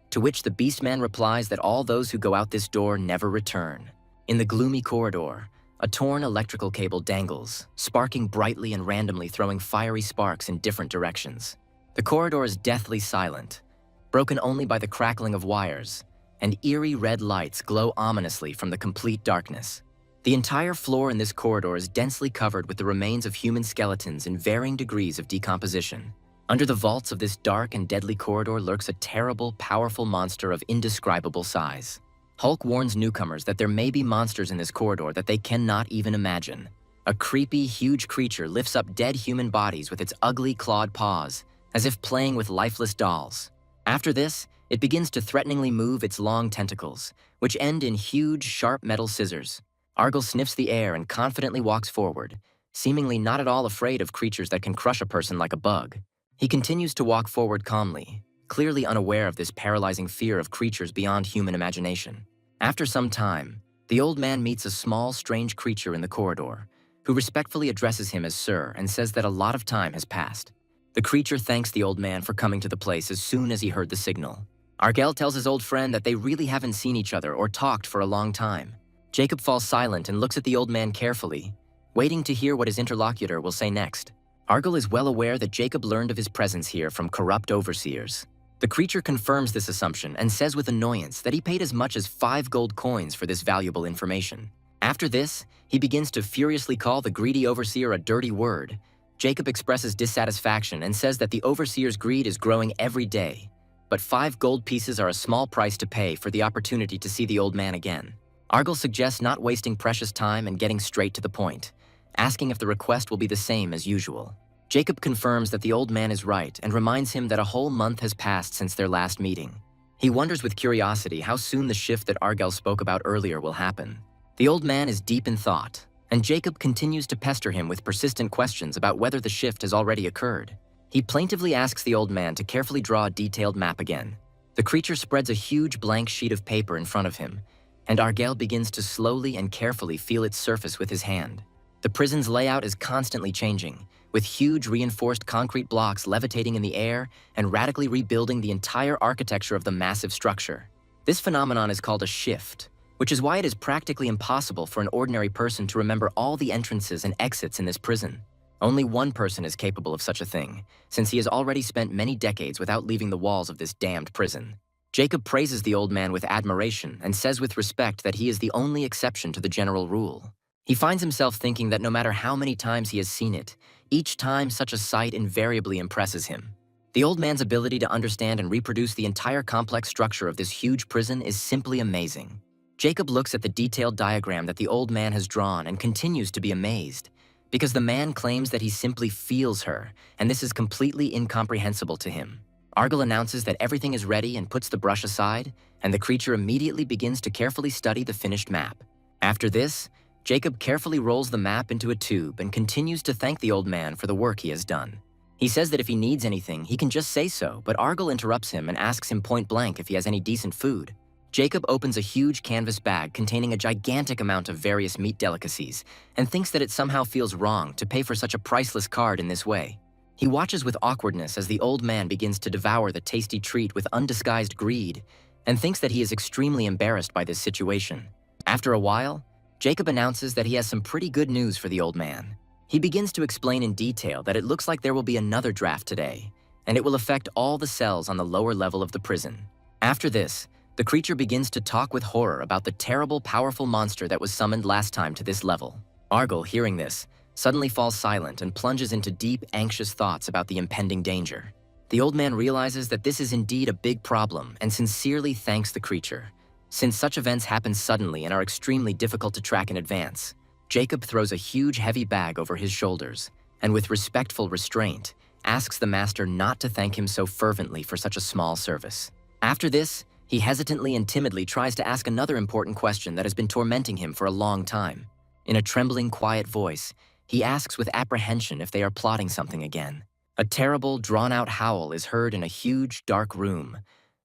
to which the Beastman replies that all those who go out this door never return. In the gloomy corridor, a torn electrical cable dangles, sparking brightly and randomly, throwing fiery sparks in different directions. The corridor is deathly silent, broken only by the crackling of wires, and eerie red lights glow ominously from the complete darkness. The entire floor in this corridor is densely covered with the remains of human skeletons in varying degrees of decomposition. Under the vaults of this dark and deadly corridor lurks a terrible, powerful monster of indescribable size. Hulk warns newcomers that there may be monsters in this corridor that they cannot even imagine. A creepy, huge creature lifts up dead human bodies with its ugly, clawed paws, as if playing with lifeless dolls. After this, it begins to threateningly move its long tentacles, which end in huge, sharp metal scissors. Argel sniffs the air and confidently walks forward, seemingly not at all afraid of creatures that can crush a person like a bug. He continues to walk forward calmly, clearly unaware of this paralyzing fear of creatures beyond human imagination. After some time, the old man meets a small, strange creature in the corridor, who respectfully addresses him as Sir and says that a lot of time has passed. The creature thanks the old man for coming to the place as soon as he heard the signal. Argel tells his old friend that they really haven't seen each other or talked for a long time. Jacob falls silent and looks at the old man carefully, waiting to hear what his interlocutor will say next. Argel is well aware that Jacob learned of his presence here from corrupt overseers. The creature confirms this assumption and says with annoyance that he paid as much as 5 gold coins for this valuable information. After this, he begins to furiously call the greedy overseer a dirty word. Jacob expresses dissatisfaction and says that the overseer's greed is growing every day, but 5 gold pieces are a small price to pay for the opportunity to see the old man again. Argel suggests not wasting precious time and getting straight to the point, asking if the request will be the same as usual. Jacob confirms that the old man is right and reminds him that a whole month has passed since their last meeting. He wonders with curiosity how soon the shift that Argel spoke about earlier will happen. The old man is deep in thought, and Jacob continues to pester him with persistent questions about whether the shift has already occurred. He plaintively asks the old man to carefully draw a detailed map again. The creature spreads a huge blank sheet of paper in front of him, and Argel begins to slowly and carefully feel its surface with his hand. The The prison's layout is constantly changing, with huge reinforced concrete blocks levitating in the air and radically rebuilding the entire architecture of the massive structure. This phenomenon is called a shift, which is why it is practically impossible for an ordinary person to remember all the entrances and exits in this prison. Only one person is capable of such a thing, since he has already spent many decades without leaving the walls of this damned prison. Jacob praises the old man with admiration and says with respect that he is the only exception to the general rule. He finds himself thinking that no matter how many times he has seen it, each time such a sight invariably impresses him. The old man's ability to understand and reproduce the entire complex structure of this huge prison is simply amazing. Jacob looks at the detailed diagram that the old man has drawn and continues to be amazed, because the man claims that he simply feels her, and this is completely incomprehensible to him. Argyle announces that everything is ready and puts the brush aside, and the creature immediately begins to carefully study the finished map. After this, Jacob carefully rolls the map into a tube and continues to thank the old man for the work he has done. He says that if he needs anything, he can just say so, but Argyle interrupts him and asks him point blank if he has any decent food. Jacob opens a huge canvas bag containing a gigantic amount of various meat delicacies and thinks that it somehow feels wrong to pay for such a priceless card in this way. He watches with awkwardness as the old man begins to devour the tasty treat with undisguised greed and thinks that he is extremely embarrassed by this situation. After a while, Jacob announces that he has some pretty good news for the old man. He begins to explain in detail that it looks like there will be another draft today, and it will affect all the cells on the lower level of the prison. After this, the creature begins to talk with horror about the terrible, powerful monster that was summoned last time to this level. Argyle, hearing this, suddenly falls silent and plunges into deep, anxious thoughts about the impending danger. The old man realizes that this is indeed a big problem and sincerely thanks the creature. Since such events happen suddenly and are extremely difficult to track in advance, Jacob throws a huge, heavy bag over his shoulders and with respectful restraint, asks the master not to thank him so fervently for such a small service. After this, he hesitantly and timidly tries to ask another important question that has been tormenting him for a long time. In a trembling, quiet voice, he asks with apprehension if they are plotting something again. A terrible, drawn-out howl is heard in a huge, dark room,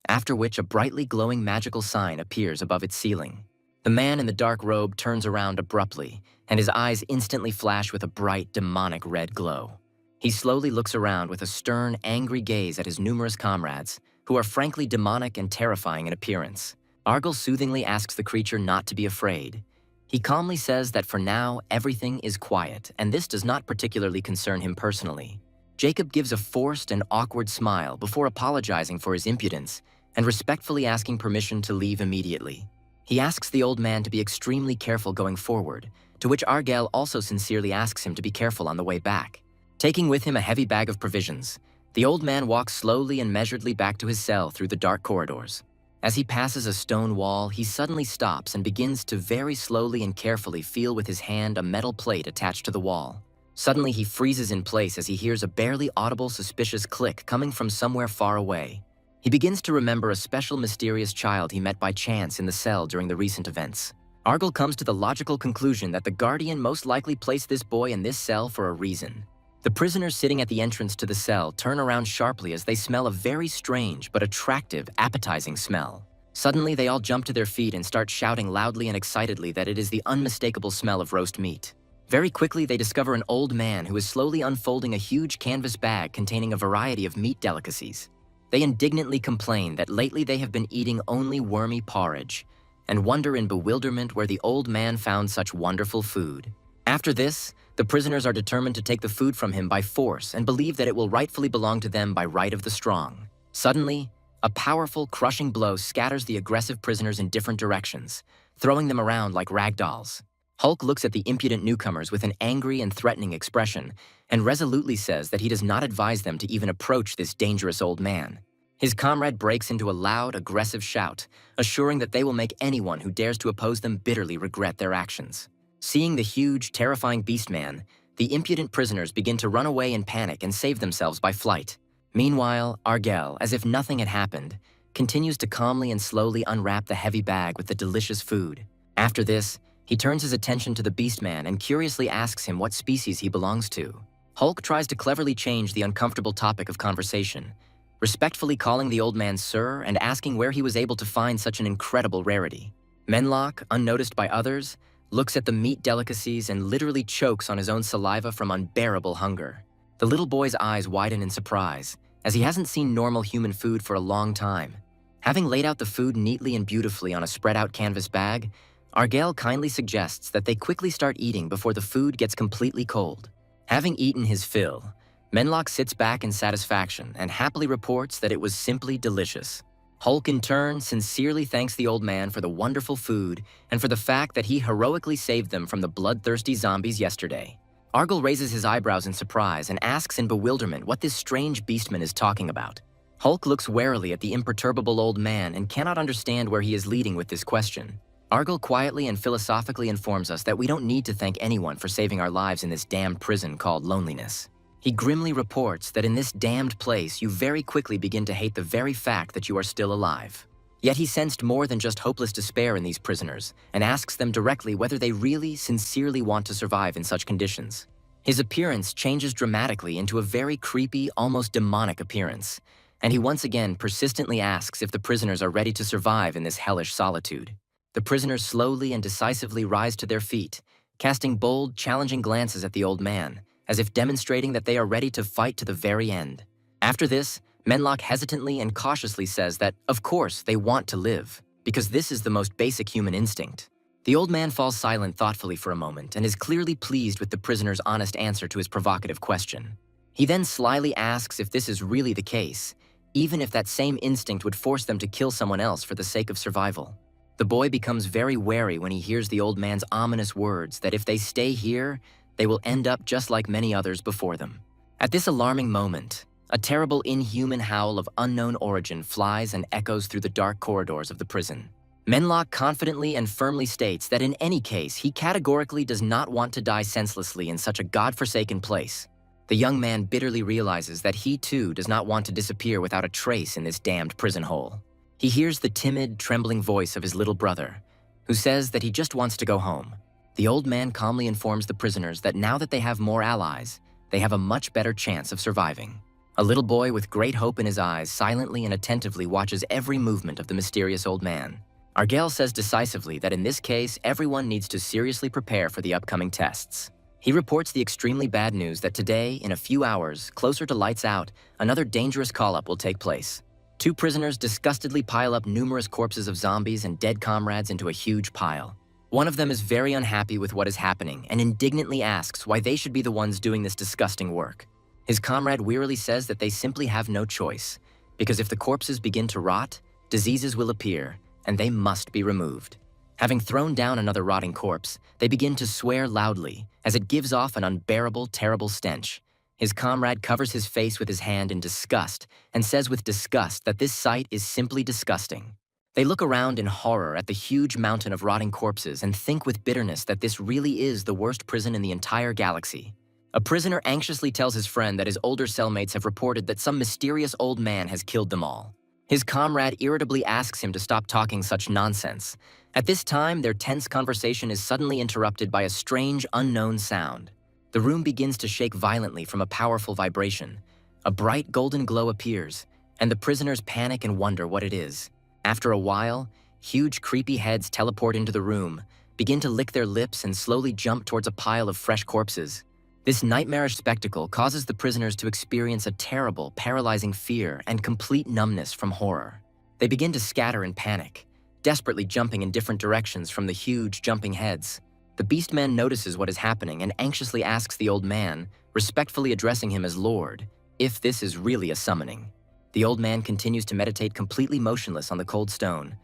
after which a brightly glowing magical sign appears above its ceiling. The man in the dark robe turns around abruptly, and his eyes instantly flash with a bright, demonic red glow. He slowly looks around with a stern, angry gaze at his numerous comrades, who are frankly demonic and terrifying in appearance. Argyle soothingly asks the creature not to be afraid. He calmly says that for now, everything is quiet, and this does not particularly concern him personally. Jacob gives a forced and awkward smile before apologizing for his impudence and respectfully asking permission to leave immediately. He asks the old man to be extremely careful going forward, to which Argyle also sincerely asks him to be careful on the way back. Taking with him a heavy bag of provisions, the old man walks slowly and measuredly back to his cell through the dark corridors. As he passes a stone wall, he suddenly stops and begins to very slowly and carefully feel with his hand a metal plate attached to the wall. Suddenly, he freezes in place as he hears a barely audible, suspicious click coming from somewhere far away. He begins to remember a special mysterious child he met by chance in the cell during the recent events. Argyle comes to the logical conclusion that the guardian most likely placed this boy in this cell for a reason. The prisoners sitting at the entrance to the cell turn around sharply as they smell a very strange but attractive, appetizing smell. Suddenly, they all jump to their feet and start shouting loudly and excitedly that it is the unmistakable smell of roast meat. Very quickly, they discover an old man who is slowly unfolding a huge canvas bag containing a variety of meat delicacies. They indignantly complain that lately they have been eating only wormy porridge, and wonder in bewilderment where the old man found such wonderful food. After this, the prisoners are determined to take the food from him by force and believe that it will rightfully belong to them by right of the strong. Suddenly, a powerful, crushing blow scatters the aggressive prisoners in different directions, throwing them around like rag dolls. Hulk looks at the impudent newcomers with an angry and threatening expression and resolutely says that he does not advise them to even approach this dangerous old man. His comrade breaks into a loud, aggressive shout, assuring that they will make anyone who dares to oppose them bitterly regret their actions. Seeing the huge, terrifying beastman, the impudent prisoners begin to run away in panic and save themselves by flight. Meanwhile, Argyle, as if nothing had happened, continues to calmly and slowly unwrap the heavy bag with the delicious food. After this, he turns his attention to the beastman and curiously asks him what species he belongs to. Hulk tries to cleverly change the uncomfortable topic of conversation, respectfully calling the old man sir and asking where he was able to find such an incredible rarity. Menlock, unnoticed by others, looks at the meat delicacies, and literally chokes on his own saliva from unbearable hunger. The little boy's eyes widen in surprise, as he hasn't seen normal human food for a long time. Having laid out the food neatly and beautifully on a spread-out canvas bag, Argale kindly suggests that they quickly start eating before the food gets completely cold. Having eaten his fill, Menlock sits back in satisfaction and happily reports that it was simply delicious. Hulk, in turn, sincerely thanks the old man for the wonderful food and for the fact that he heroically saved them from the bloodthirsty zombies yesterday. Argyle raises his eyebrows in surprise and asks in bewilderment what this strange beastman is talking about. Hulk looks warily at the imperturbable old man and cannot understand where he is leading with this question. Argyle quietly and philosophically informs us that we don't need to thank anyone for saving our lives in this damned prison called loneliness. He grimly reports that in this damned place you very quickly begin to hate the very fact that you are still alive. Yet he sensed more than just hopeless despair in these prisoners and asks them directly whether they really, sincerely want to survive in such conditions. His appearance changes dramatically into a very creepy, almost demonic appearance, and he once again persistently asks if the prisoners are ready to survive in this hellish solitude. The prisoners slowly and decisively rise to their feet, casting bold, challenging glances at the old man, as if demonstrating that they are ready to fight to the very end. After this, Menlock hesitantly and cautiously says that, of course, they want to live, because this is the most basic human instinct. The old man falls silent thoughtfully for a moment and is clearly pleased with the prisoner's honest answer to his provocative question. He then slyly asks if this is really the case, even if that same instinct would force them to kill someone else for the sake of survival. The boy becomes very wary when he hears the old man's ominous words that if they stay here, they will end up just like many others before them. At this alarming moment, a terrible inhuman howl of unknown origin flies and echoes through the dark corridors of the prison. Menlock confidently and firmly states that in any case, he categorically does not want to die senselessly in such a godforsaken place. The young man bitterly realizes that he too does not want to disappear without a trace in this damned prison hole. He hears the timid, trembling voice of his little brother, who says that he just wants to go home. The old man calmly informs the prisoners that now that they have more allies, they have a much better chance of surviving. A little boy with great hope in his eyes silently and attentively watches every movement of the mysterious old man. Argale says decisively that in this case, everyone needs to seriously prepare for the upcoming tests. He reports the extremely bad news that today, in a few hours, closer to lights out, another dangerous call-up will take place. 2 prisoners disgustedly pile up numerous corpses of zombies and dead comrades into a huge pile. One of them is very unhappy with what is happening and indignantly asks why they should be the ones doing this disgusting work. His comrade wearily says that they simply have no choice, because if the corpses begin to rot, diseases will appear, and they must be removed. Having thrown down another rotting corpse, they begin to swear loudly, as it gives off an unbearable, terrible stench. His comrade covers his face with his hand in disgust and says with disgust that this sight is simply disgusting. They look around in horror at the huge mountain of rotting corpses and think with bitterness that this really is the worst prison in the entire galaxy. A prisoner anxiously tells his friend that his older cellmates have reported that some mysterious old man has killed them all. His comrade irritably asks him to stop talking such nonsense. At this time, their tense conversation is suddenly interrupted by a strange, unknown sound. The room begins to shake violently from a powerful vibration. A bright golden glow appears, and the prisoners panic and wonder what it is. After a while, huge creepy heads teleport into the room, begin to lick their lips and slowly jump towards a pile of fresh corpses. This nightmarish spectacle causes the prisoners to experience a terrible, paralyzing fear and complete numbness from horror. They begin to scatter in panic, desperately jumping in different directions from the huge, jumping heads. The Beastman notices what is happening and anxiously asks the old man, respectfully addressing him as Lord, if this is really a summoning. The old man continues to meditate completely motionless on the cold stone.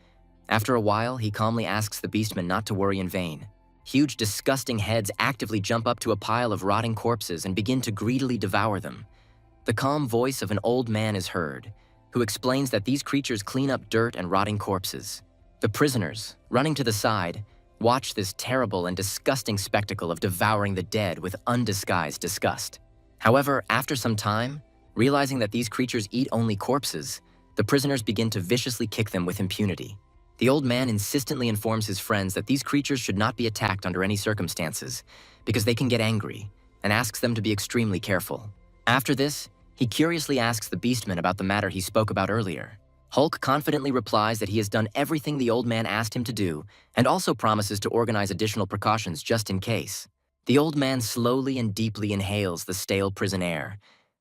After a while, he calmly asks the Beastman not to worry in vain. Huge, disgusting heads actively jump up to a pile of rotting corpses and begin to greedily devour them. The calm voice of an old man is heard, who explains that these creatures clean up dirt and rotting corpses. The prisoners, running to the side, watch this terrible and disgusting spectacle of devouring the dead with undisguised disgust. However, after some time, realizing that these creatures eat only corpses, the prisoners begin to viciously kick them with impunity. The old man insistently informs his friends that these creatures should not be attacked under any circumstances, because they can get angry, and asks them to be extremely careful. After this, he curiously asks the Beastman about the matter he spoke about earlier. Hulk confidently replies that he has done everything the old man asked him to do and also promises to organize additional precautions just in case. The old man slowly and deeply inhales the stale prison air,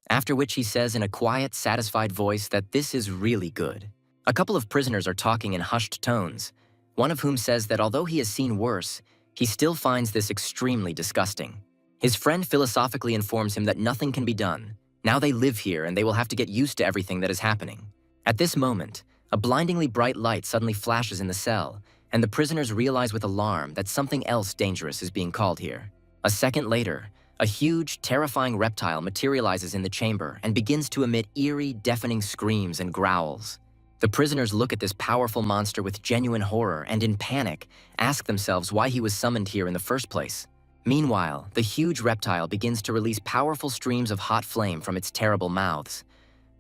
after which he says in a quiet, satisfied voice that this is really good. A couple of prisoners are talking in hushed tones, one of whom says that although he has seen worse, he still finds this extremely disgusting. His friend philosophically informs him that nothing can be done. Now they live here and they will have to get used to everything that is happening. At this moment, a blindingly bright light suddenly flashes in the cell, and the prisoners realize with alarm that something else dangerous is being called here. A second later, a huge, terrifying reptile materializes in the chamber and begins to emit eerie, deafening screams and growls. The prisoners look at this powerful monster with genuine horror and, in panic, ask themselves why he was summoned here in the first place. Meanwhile, the huge reptile begins to release powerful streams of hot flame from its terrible mouths.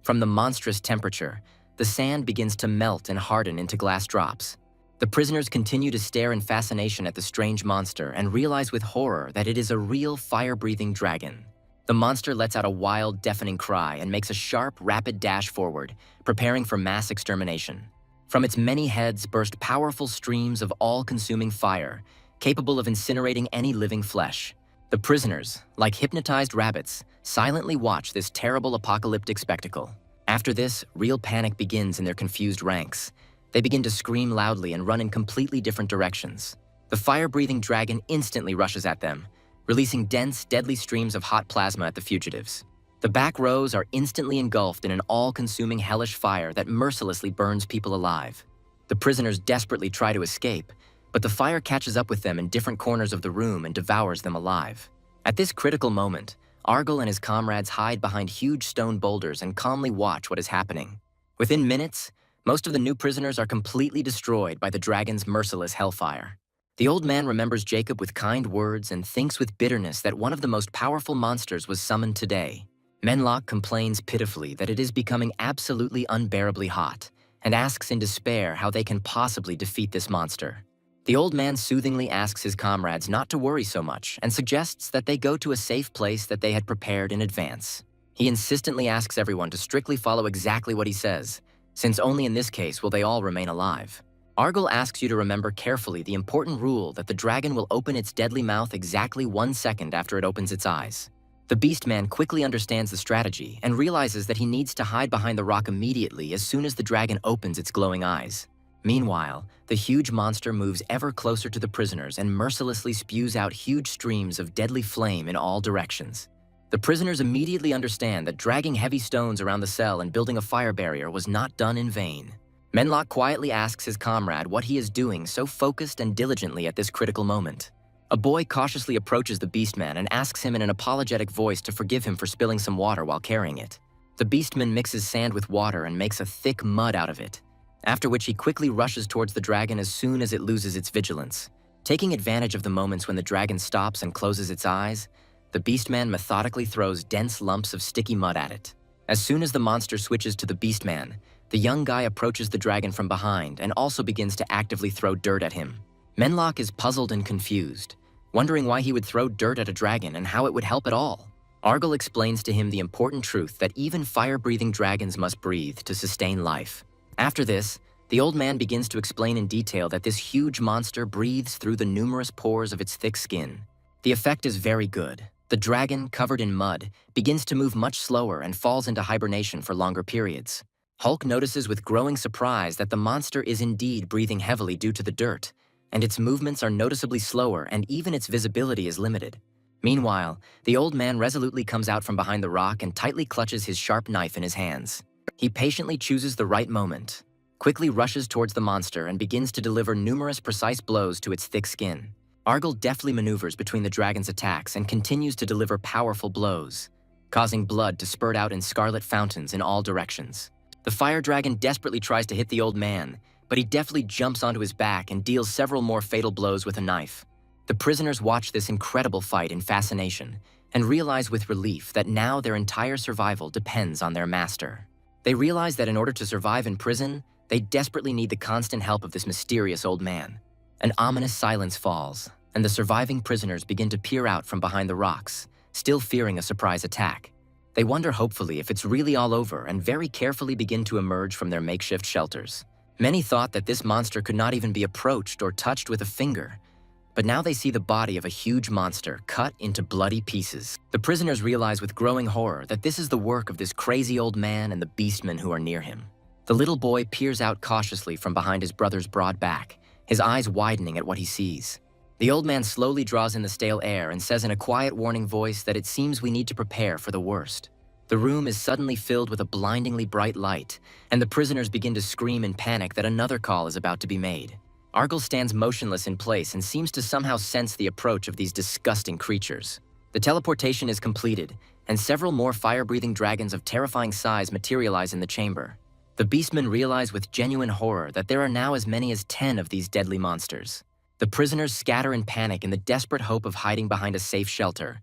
From the monstrous temperature, the sand begins to melt and harden into glass drops. The prisoners continue to stare in fascination at the strange monster and realize with horror that it is a real fire-breathing dragon. The monster lets out a wild, deafening cry and makes a sharp, rapid dash forward, preparing for mass extermination. From its many heads burst powerful streams of all-consuming fire, capable of incinerating any living flesh. The prisoners, like hypnotized rabbits, silently watch this terrible apocalyptic spectacle. After this, real panic begins in their confused ranks. They begin to scream loudly and run in completely different directions. The fire-breathing dragon instantly rushes at them, releasing dense, deadly streams of hot plasma at the fugitives. The back rows are instantly engulfed in an all-consuming hellish fire that mercilessly burns people alive. The prisoners desperately try to escape, but the fire catches up with them in different corners of the room and devours them alive. At this critical moment, Argyle and his comrades hide behind huge stone boulders and calmly watch what is happening. Within minutes, most of the new prisoners are completely destroyed by the dragon's merciless hellfire. The old man remembers Jacob with kind words and thinks with bitterness that one of the most powerful monsters was summoned today. Manhwa complains pitifully that it is becoming absolutely unbearably hot and asks in despair how they can possibly defeat this monster. The old man soothingly asks his comrades not to worry so much and suggests that they go to a safe place that they had prepared in advance. He insistently asks everyone to strictly follow exactly what he says, since only in this case will they all remain alive. Argyle asks you to remember carefully the important rule that the dragon will open its deadly mouth exactly 1 second after it opens its eyes. The beast man quickly understands the strategy and realizes that he needs to hide behind the rock immediately as soon as the dragon opens its glowing eyes. Meanwhile, the huge monster moves ever closer to the prisoners and mercilessly spews out huge streams of deadly flame in all directions. The prisoners immediately understand that dragging heavy stones around the cell and building a fire barrier was not done in vain. Manhwa quietly asks his comrade what he is doing so focused and diligently at this critical moment. A boy cautiously approaches the beastman and asks him in an apologetic voice to forgive him for spilling some water while carrying it. The beastman mixes sand with water and makes a thick mud out of it, after which he quickly rushes towards the dragon as soon as it loses its vigilance. Taking advantage of the moments when the dragon stops and closes its eyes, the beastman methodically throws dense lumps of sticky mud at it. As soon as the monster switches to the beastman, the young guy approaches the dragon from behind and also begins to actively throw dirt at him. Manhwa is puzzled and confused, wondering why he would throw dirt at a dragon and how it would help at all. Argyle explains to him the important truth that even fire-breathing dragons must breathe to sustain life. After this, the old man begins to explain in detail that this huge monster breathes through the numerous pores of its thick skin. The effect is very good. The dragon, covered in mud, begins to move much slower and falls into hibernation for longer periods. Hulk notices with growing surprise that the monster is indeed breathing heavily due to the dirt, and its movements are noticeably slower and even its visibility is limited. Meanwhile, the old man resolutely comes out from behind the rock and tightly clutches his sharp knife in his hands. He patiently chooses the right moment, quickly rushes towards the monster and begins to deliver numerous precise blows to its thick skin. Argyle deftly maneuvers between the dragon's attacks and continues to deliver powerful blows, causing blood to spurt out in scarlet fountains in all directions. The fire dragon desperately tries to hit the old man, but he deftly jumps onto his back and deals several more fatal blows with a knife. The prisoners watch this incredible fight in fascination and realize with relief that now their entire survival depends on their master. They realize that in order to survive in prison, they desperately need the constant help of this mysterious old man. An ominous silence falls, and the surviving prisoners begin to peer out from behind the rocks, still fearing a surprise attack. They wonder hopefully if it's really all over and very carefully begin to emerge from their makeshift shelters. Many thought that this monster could not even be approached or touched with a finger, but now they see the body of a huge monster cut into bloody pieces. The prisoners realize with growing horror that this is the work of this crazy old man and the beastmen who are near him. The little boy peers out cautiously from behind his brother's broad back, his eyes widening at what he sees. The old man slowly draws in the stale air and says in a quiet warning voice that it seems we need to prepare for the worst. The room is suddenly filled with a blindingly bright light, and the prisoners begin to scream in panic that another call is about to be made. Argyll stands motionless in place and seems to somehow sense the approach of these disgusting creatures. The teleportation is completed, and several more fire-breathing dragons of terrifying size materialize in the chamber. The beastmen realize with genuine horror that there are now as many as 10 of these deadly monsters. The prisoners scatter in panic in the desperate hope of hiding behind a safe shelter,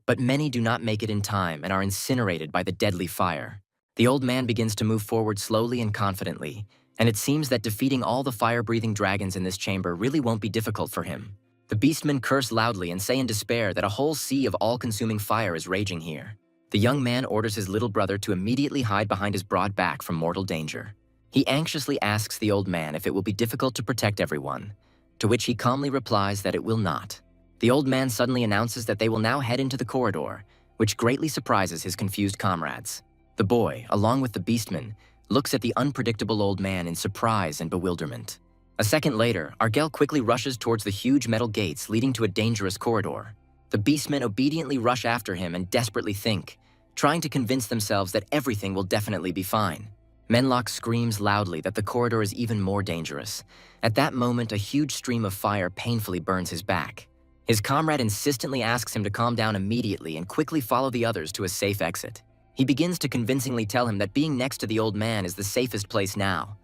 but many do not make it in time and are incinerated by the deadly fire. The old man begins to move forward slowly and confidently, and it seems that defeating all the fire-breathing dragons in this chamber really won't be difficult for him. The beastmen curse loudly and say in despair that a whole sea of all-consuming fire is raging here. The young man orders his little brother to immediately hide behind his broad back from mortal danger. He anxiously asks the old man if it will be difficult to protect everyone, to which he calmly replies that it will not. The old man suddenly announces that they will now head into the corridor, which greatly surprises his confused comrades. The boy, along with the beastman, looks at the unpredictable old man in surprise and bewilderment. A second later, Argyll quickly rushes towards the huge metal gates leading to a dangerous corridor. The beastmen obediently rush after him and desperately think, trying to convince themselves that everything will definitely be fine. Menlock screams loudly that the corridor is even more dangerous. At that moment, a huge stream of fire painfully burns his back. His comrade insistently asks him to calm down immediately and quickly follow the others to a safe exit. He begins to convincingly tell him that being next to the old man is the safest place now.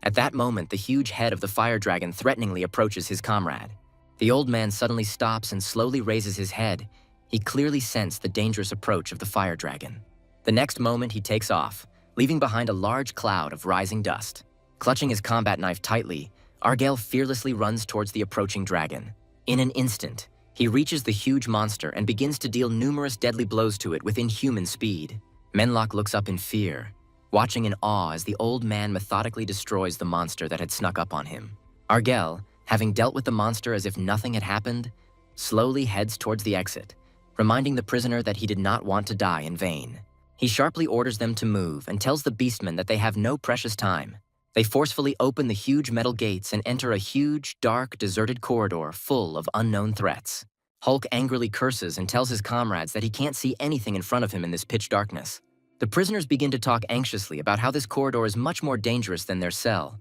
At that moment, the huge head of the fire dragon threateningly approaches his comrade. The old man suddenly stops and slowly raises his head. He clearly sensed the dangerous approach of the fire dragon. The next moment, he takes off, leaving behind a large cloud of rising dust. Clutching his combat knife tightly, Argyll fearlessly runs towards the approaching dragon. In an instant, he reaches the huge monster and begins to deal numerous deadly blows to it with inhuman speed. Menlock looks up in fear, watching in awe as the old man methodically destroys the monster that had snuck up on him. Argyll, having dealt with the monster as if nothing had happened, slowly heads towards the exit, reminding the prisoner that he did not want to die in vain. He sharply orders them to move and tells the beastmen that they have no precious time. They forcefully open the huge metal gates and enter a huge, dark, deserted corridor full of unknown threats. Hulk angrily curses and tells his comrades that he can't see anything in front of him in this pitch darkness. The prisoners begin to talk anxiously about how this corridor is much more dangerous than their cell,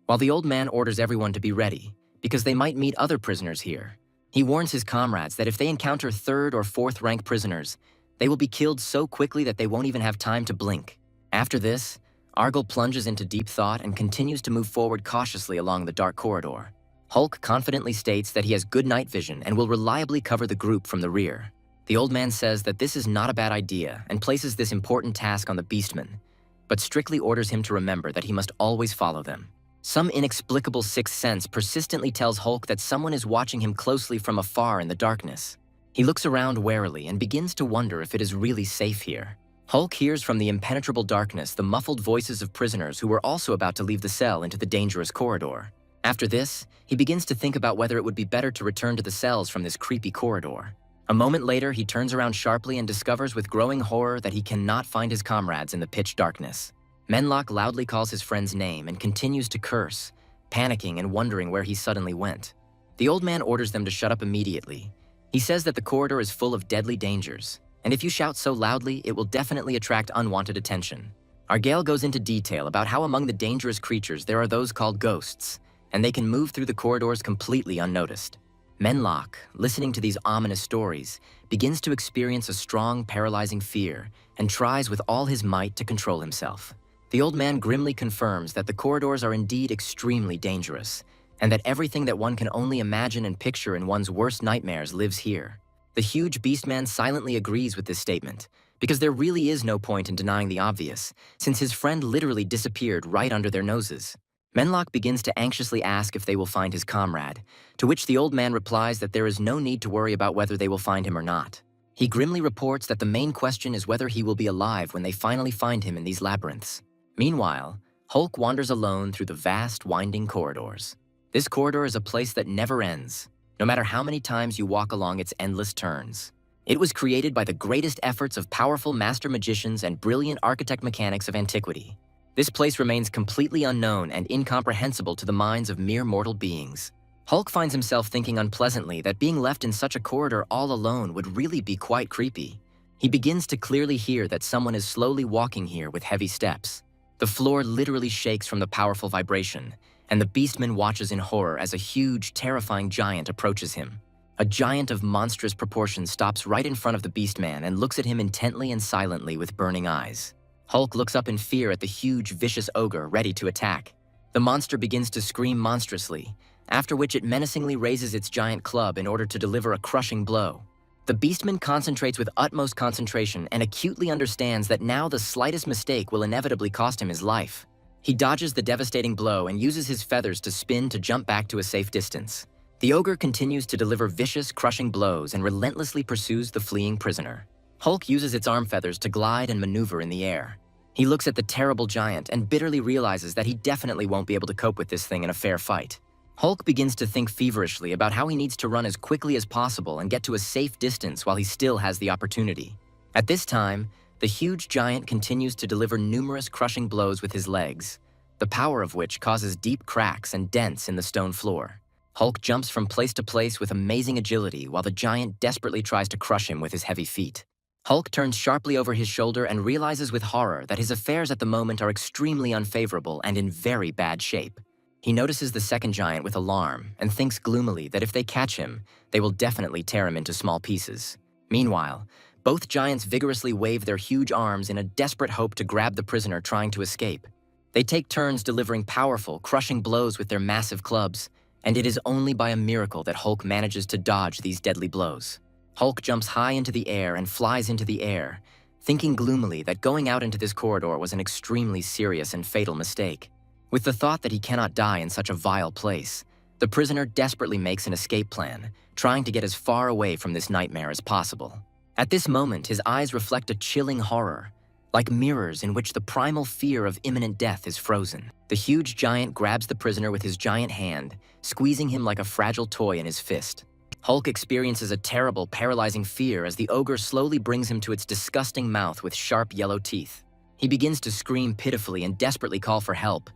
while the old man orders everyone to be ready, because they might meet other prisoners here. He warns his comrades that if they encounter third or fourth rank prisoners, they will be killed so quickly that they won't even have time to blink. After this, Argyll plunges into deep thought and continues to move forward cautiously along the dark corridor. Hulk confidently states that he has good night vision and will reliably cover the group from the rear. The old man says that this is not a bad idea and places this important task on the beastman, but strictly orders him to remember that he must always follow them. Some inexplicable sixth sense persistently tells Hulk that someone is watching him closely from afar in the darkness. He looks around warily and begins to wonder if it is really safe here. Hulk hears from the impenetrable darkness the muffled voices of prisoners who were also about to leave the cell into the dangerous corridor. After this, he begins to think about whether it would be better to return to the cells from this creepy corridor. A moment later, he turns around sharply and discovers with growing horror that he cannot find his comrades in the pitch darkness. Menlock loudly calls his friend's name and continues to curse, panicking and wondering where he suddenly went. The old man orders them to shut up immediately. He says that the corridor is full of deadly dangers, and if you shout so loudly, it will definitely attract unwanted attention. Argyll goes into detail about how among the dangerous creatures there are those called ghosts, and they can move through the corridors completely unnoticed. Menlock, listening to these ominous stories, begins to experience a strong, paralyzing fear and tries with all his might to control himself. The old man grimly confirms that the corridors are indeed extremely dangerous, and that everything that one can only imagine and picture in one's worst nightmares lives here. The huge beastman silently agrees with this statement, because there really is no point in denying the obvious, since his friend literally disappeared right under their noses. Menlock begins to anxiously ask if they will find his comrade, to which the old man replies that there is no need to worry about whether they will find him or not. He grimly reports that the main question is whether he will be alive when they finally find him in these labyrinths. Meanwhile, Hulk wanders alone through the vast, winding corridors. This corridor is a place that never ends, no matter how many times you walk along its endless turns. It was created by the greatest efforts of powerful master magicians and brilliant architect mechanics of antiquity. This place remains completely unknown and incomprehensible to the minds of mere mortal beings. Hulk finds himself thinking unpleasantly that being left in such a corridor all alone would really be quite creepy. He begins to clearly hear that someone is slowly walking here with heavy steps. The floor literally shakes from the powerful vibration, and the Beastman watches in horror as a huge, terrifying giant approaches him. A giant of monstrous proportions stops right in front of the Beastman and looks at him intently and silently with burning eyes. Hulk looks up in fear at the huge, vicious ogre ready to attack. The monster begins to scream monstrously, after which it menacingly raises its giant club in order to deliver a crushing blow. The Beastman concentrates with utmost concentration and acutely understands that now the slightest mistake will inevitably cost him his life. He dodges the devastating blow and uses his feathers to spin to jump back to a safe distance. The ogre continues to deliver vicious, crushing blows and relentlessly pursues the fleeing prisoner. Hulk uses its arm feathers to glide and maneuver in the air. He looks at the terrible giant and bitterly realizes that he definitely won't be able to cope with this thing in a fair fight. Hulk begins to think feverishly about how he needs to run as quickly as possible and get to a safe distance while he still has the opportunity. At this time, the huge giant continues to deliver numerous crushing blows with his legs, the power of which causes deep cracks and dents in the stone floor. Hulk jumps from place to place with amazing agility while the giant desperately tries to crush him with his heavy feet. Hulk turns sharply over his shoulder and realizes with horror that his affairs at the moment are extremely unfavorable and in very bad shape. He notices the second giant with alarm and thinks gloomily that if they catch him, they will definitely tear him into small pieces. Meanwhile, both giants vigorously wave their huge arms in a desperate hope to grab the prisoner trying to escape. They take turns delivering powerful, crushing blows with their massive clubs, and it is only by a miracle that Hulk manages to dodge these deadly blows. Hulk jumps high into the air and flies into the air, thinking gloomily that going out into this corridor was an extremely serious and fatal mistake. With the thought that he cannot die in such a vile place, the prisoner desperately makes an escape plan, trying to get as far away from this nightmare as possible. At this moment, his eyes reflect a chilling horror, like mirrors in which the primal fear of imminent death is frozen. The huge giant grabs the prisoner with his giant hand, squeezing him like a fragile toy in his fist. Hulk experiences a terrible, paralyzing fear as the ogre slowly brings him to its disgusting mouth with sharp yellow teeth. He begins to scream pitifully and desperately call for help.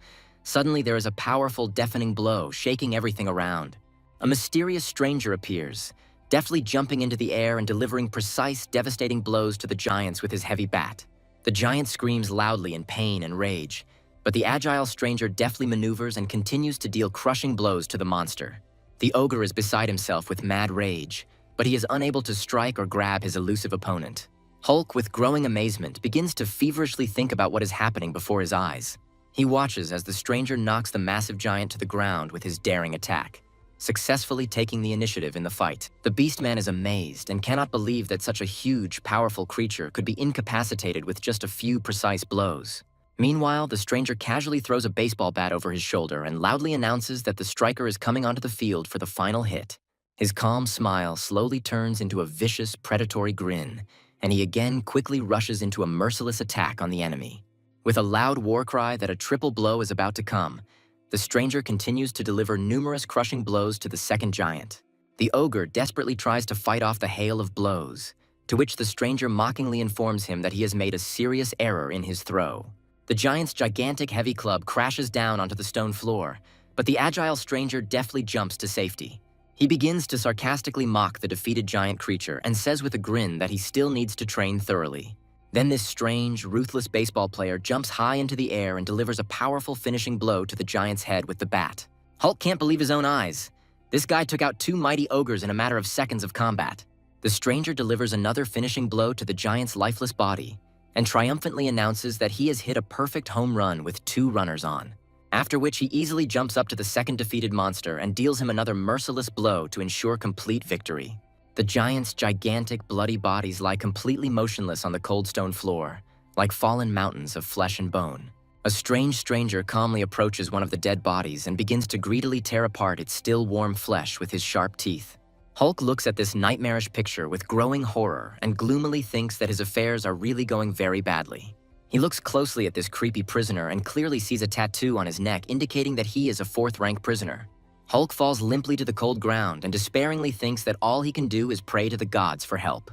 Suddenly, there is a powerful, deafening blow, shaking everything around. A mysterious stranger appears, deftly jumping into the air and delivering precise, devastating blows to the giants with his heavy bat. The giant screams loudly in pain and rage, but the agile stranger deftly maneuvers and continues to deal crushing blows to the monster. The ogre is beside himself with mad rage, but he is unable to strike or grab his elusive opponent. Hulk, with growing amazement, begins to feverishly think about what is happening before his eyes. He watches as the stranger knocks the massive giant to the ground with his daring attack, successfully taking the initiative in the fight. The Beastman is amazed and cannot believe that such a huge, powerful creature could be incapacitated with just a few precise blows. Meanwhile, the stranger casually throws a baseball bat over his shoulder and loudly announces that the striker is coming onto the field for the final hit. His calm smile slowly turns into a vicious, predatory grin, and he again quickly rushes into a merciless attack on the enemy. With a loud war cry that a triple blow is about to come, the stranger continues to deliver numerous crushing blows to the second giant. The ogre desperately tries to fight off the hail of blows, to which the stranger mockingly informs him that he has made a serious error in his throw. The giant's gigantic heavy club crashes down onto the stone floor, but the agile stranger deftly jumps to safety. He begins to sarcastically mock the defeated giant creature and says with a grin that he still needs to train thoroughly. Then this strange, ruthless baseball player jumps high into the air and delivers a powerful finishing blow to the giant's head with the bat. Hulk can't believe his own eyes. This guy took out two mighty ogres in a matter of seconds of combat. The stranger delivers another finishing blow to the giant's lifeless body and triumphantly announces that he has hit a perfect home run with two runners on, after which he easily jumps up to the second defeated monster and deals him another merciless blow to ensure complete victory. The giant's gigantic, bloody bodies lie completely motionless on the cold stone floor, like fallen mountains of flesh and bone. A strange stranger calmly approaches one of the dead bodies and begins to greedily tear apart its still warm flesh with his sharp teeth. Hulk looks at this nightmarish picture with growing horror and gloomily thinks that his affairs are really going very badly. He looks closely at this creepy prisoner and clearly sees a tattoo on his neck indicating that he is a fourth-rank prisoner. Hulk falls limply to the cold ground and despairingly thinks that all he can do is pray to the gods for help.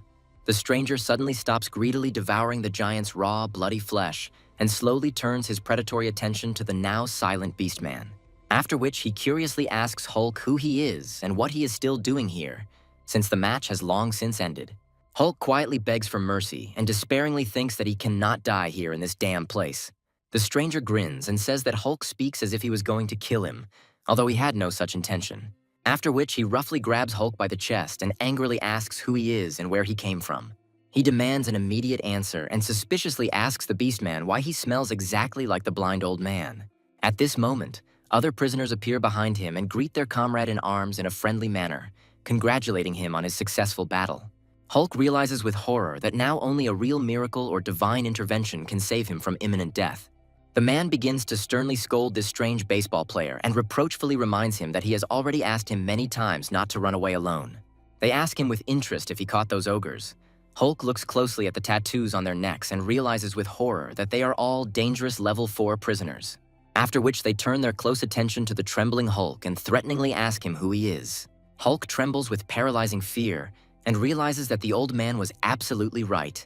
The stranger suddenly stops greedily devouring the giant's raw, bloody flesh and slowly turns his predatory attention to the now silent Beastman. After which he curiously asks Hulk who he is and what he is still doing here, since the match has long since ended. Hulk quietly begs for mercy and despairingly thinks that he cannot die here in this damn place. The stranger grins and says that Hulk speaks as if he was going to kill him, although he had no such intention. After which he roughly grabs Hulk by the chest and angrily asks who he is and where he came from. He demands an immediate answer and suspiciously asks the Beastman why he smells exactly like the blind old man. At this moment, other prisoners appear behind him and greet their comrade in arms in a friendly manner, congratulating him on his successful battle. Hulk realizes with horror that now only a real miracle or divine intervention can save him from imminent death. The man begins to sternly scold this strange baseball player and reproachfully reminds him that he has already asked him many times not to run away alone. They ask him with interest if he caught those ogres. Hulk looks closely at the tattoos on their necks and realizes with horror that they are all dangerous level 4 prisoners. After which they turn their close attention to the trembling Hulk and threateningly ask him who he is. Hulk trembles with paralyzing fear and realizes that the old man was absolutely right.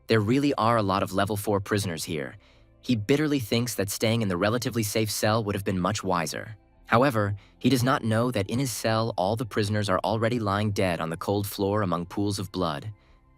There really are a lot of level 4 prisoners here. He bitterly thinks that staying in the relatively safe cell would have been much wiser. However, he does not know that in his cell all the prisoners are already lying dead on the cold floor among pools of blood.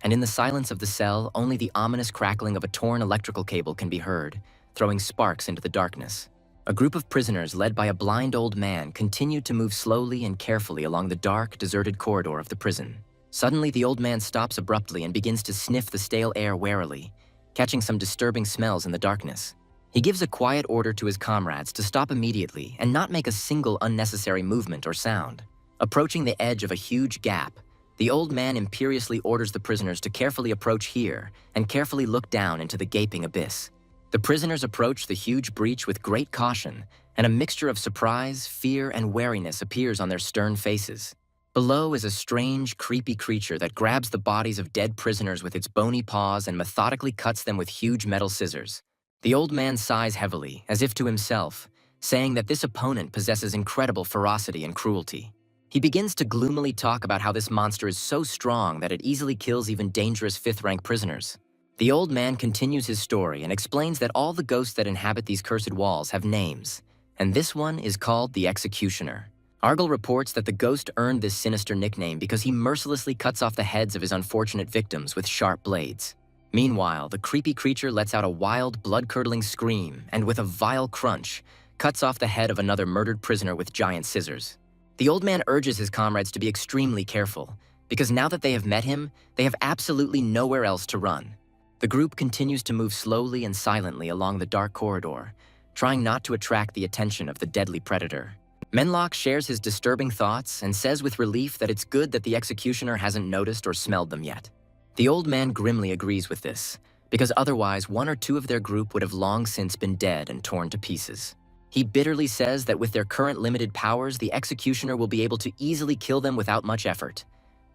And in the silence of the cell, only the ominous crackling of a torn electrical cable can be heard, throwing sparks into the darkness. A group of prisoners led by a blind old man continued to move slowly and carefully along the dark, deserted corridor of the prison. Suddenly, the old man stops abruptly and begins to sniff the stale air warily, catching some disturbing smells in the darkness. He gives a quiet order to his comrades to stop immediately and not make a single unnecessary movement or sound. Approaching the edge of a huge gap, the old man imperiously orders the prisoners to carefully approach here and carefully look down into the gaping abyss. The prisoners approach the huge breach with great caution, and a mixture of surprise, fear, and wariness appears on their stern faces. Below is a strange, creepy creature that grabs the bodies of dead prisoners with its bony paws and methodically cuts them with huge metal scissors. The old man sighs heavily, as if to himself, saying that this opponent possesses incredible ferocity and cruelty. He begins to gloomily talk about how this monster is so strong that it easily kills even dangerous 5th-rank prisoners. The old man continues his story and explains that all the ghosts that inhabit these cursed walls have names, and this one is called the Executioner. Argyle reports that the ghost earned this sinister nickname because he mercilessly cuts off the heads of his unfortunate victims with sharp blades. Meanwhile, the creepy creature lets out a wild, blood-curdling scream and, with a vile crunch, cuts off the head of another murdered prisoner with giant scissors. The old man urges his comrades to be extremely careful, because now that they have met him, they have absolutely nowhere else to run. The group continues to move slowly and silently along the dark corridor, trying not to attract the attention of the deadly predator. Manhwa shares his disturbing thoughts and says with relief that it's good that the executioner hasn't noticed or smelled them yet. The old man grimly agrees with this, because otherwise 1 or 2 of their group would have long since been dead and torn to pieces. He bitterly says that with their current limited powers, the executioner will be able to easily kill them without much effort.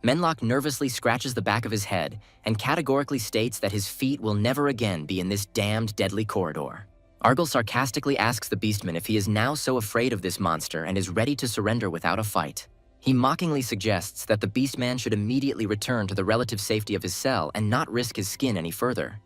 Manhwa nervously scratches the back of his head and categorically states that his feet will never again be in this damned deadly corridor. Argyle sarcastically asks the Beastman if he is now so afraid of this monster and is ready to surrender without a fight. He mockingly suggests that the Beastman should immediately return to the relative safety of his cell and not risk his skin any further.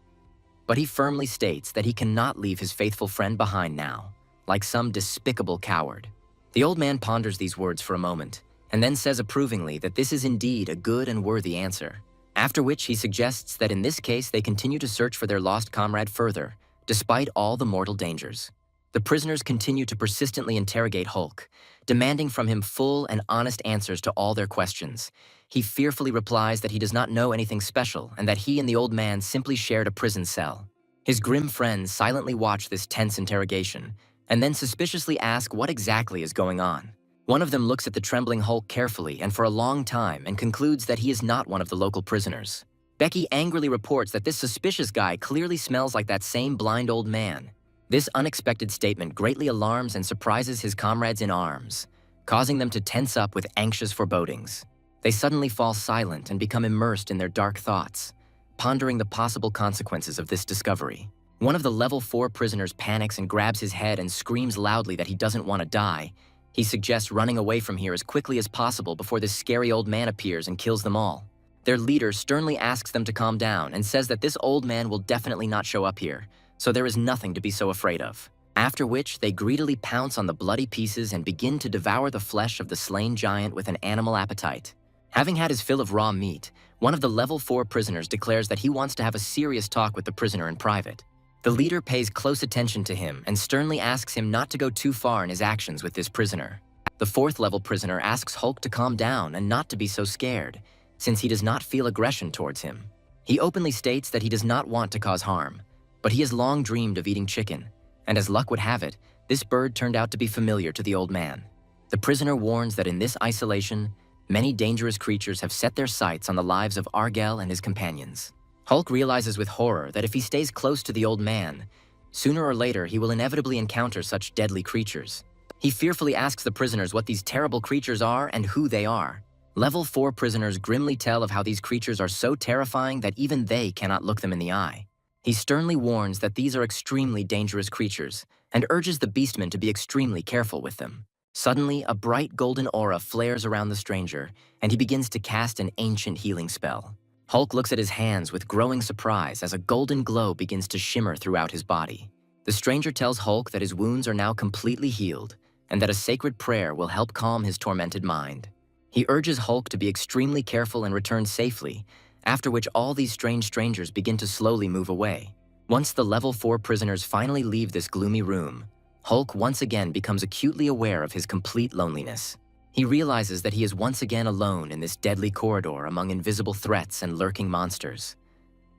But he firmly states that he cannot leave his faithful friend behind now, like some despicable coward. The old man ponders these words for a moment, and then says approvingly that this is indeed a good and worthy answer, after which he suggests that in this case they continue to search for their lost comrade further, despite all the mortal dangers. The prisoners continue to persistently interrogate Hulk, demanding from him full and honest answers to all their questions. He fearfully replies that he does not know anything special and that he and the old man simply shared a prison cell. His grim friends silently watch this tense interrogation, and then suspiciously ask what exactly is going on. One of them looks at the trembling Hulk carefully and for a long time and concludes that he is not one of the local prisoners. Becky angrily reports that this suspicious guy clearly smells like that same blind old man. This unexpected statement greatly alarms and surprises his comrades in arms, causing them to tense up with anxious forebodings. They suddenly fall silent and become immersed in their dark thoughts, pondering the possible consequences of this discovery. One of the level 4 prisoners panics and grabs his head and screams loudly that he doesn't want to die. He suggests running away from here as quickly as possible before this scary old man appears and kills them all. Their leader sternly asks them to calm down and says that this old man will definitely not show up here, so there is nothing to be so afraid of. After which, they greedily pounce on the bloody pieces and begin to devour the flesh of the slain giant with an animal appetite. Having had his fill of raw meat, one of the level 4 prisoners declares that he wants to have a serious talk with the prisoner in private. The leader pays close attention to him and sternly asks him not to go too far in his actions with this prisoner. The 4th level prisoner asks Hulk to calm down and not to be so scared, since he does not feel aggression towards him. He openly states that he does not want to cause harm, but he has long dreamed of eating chicken, and as luck would have it, this bird turned out to be familiar to the old man. The prisoner warns that in this isolation, many dangerous creatures have set their sights on the lives of Argel and his companions. Hulk realizes with horror that if he stays close to the old man, sooner or later he will inevitably encounter such deadly creatures. He fearfully asks the prisoners what these terrible creatures are and who they are. Level 4 prisoners grimly tell of how these creatures are so terrifying that even they cannot look them in the eye. He sternly warns that these are extremely dangerous creatures and urges the beastmen to be extremely careful with them. Suddenly, a bright golden aura flares around the stranger, and he begins to cast an ancient healing spell. Hulk looks at his hands with growing surprise as a golden glow begins to shimmer throughout his body. The stranger tells Hulk that his wounds are now completely healed, and that a sacred prayer will help calm his tormented mind. He urges Hulk to be extremely careful and return safely, after which all these strange strangers begin to slowly move away. Once the level 4 prisoners finally leave this gloomy room, Hulk once again becomes acutely aware of his complete loneliness. He realizes that he is once again alone in this deadly corridor among invisible threats and lurking monsters.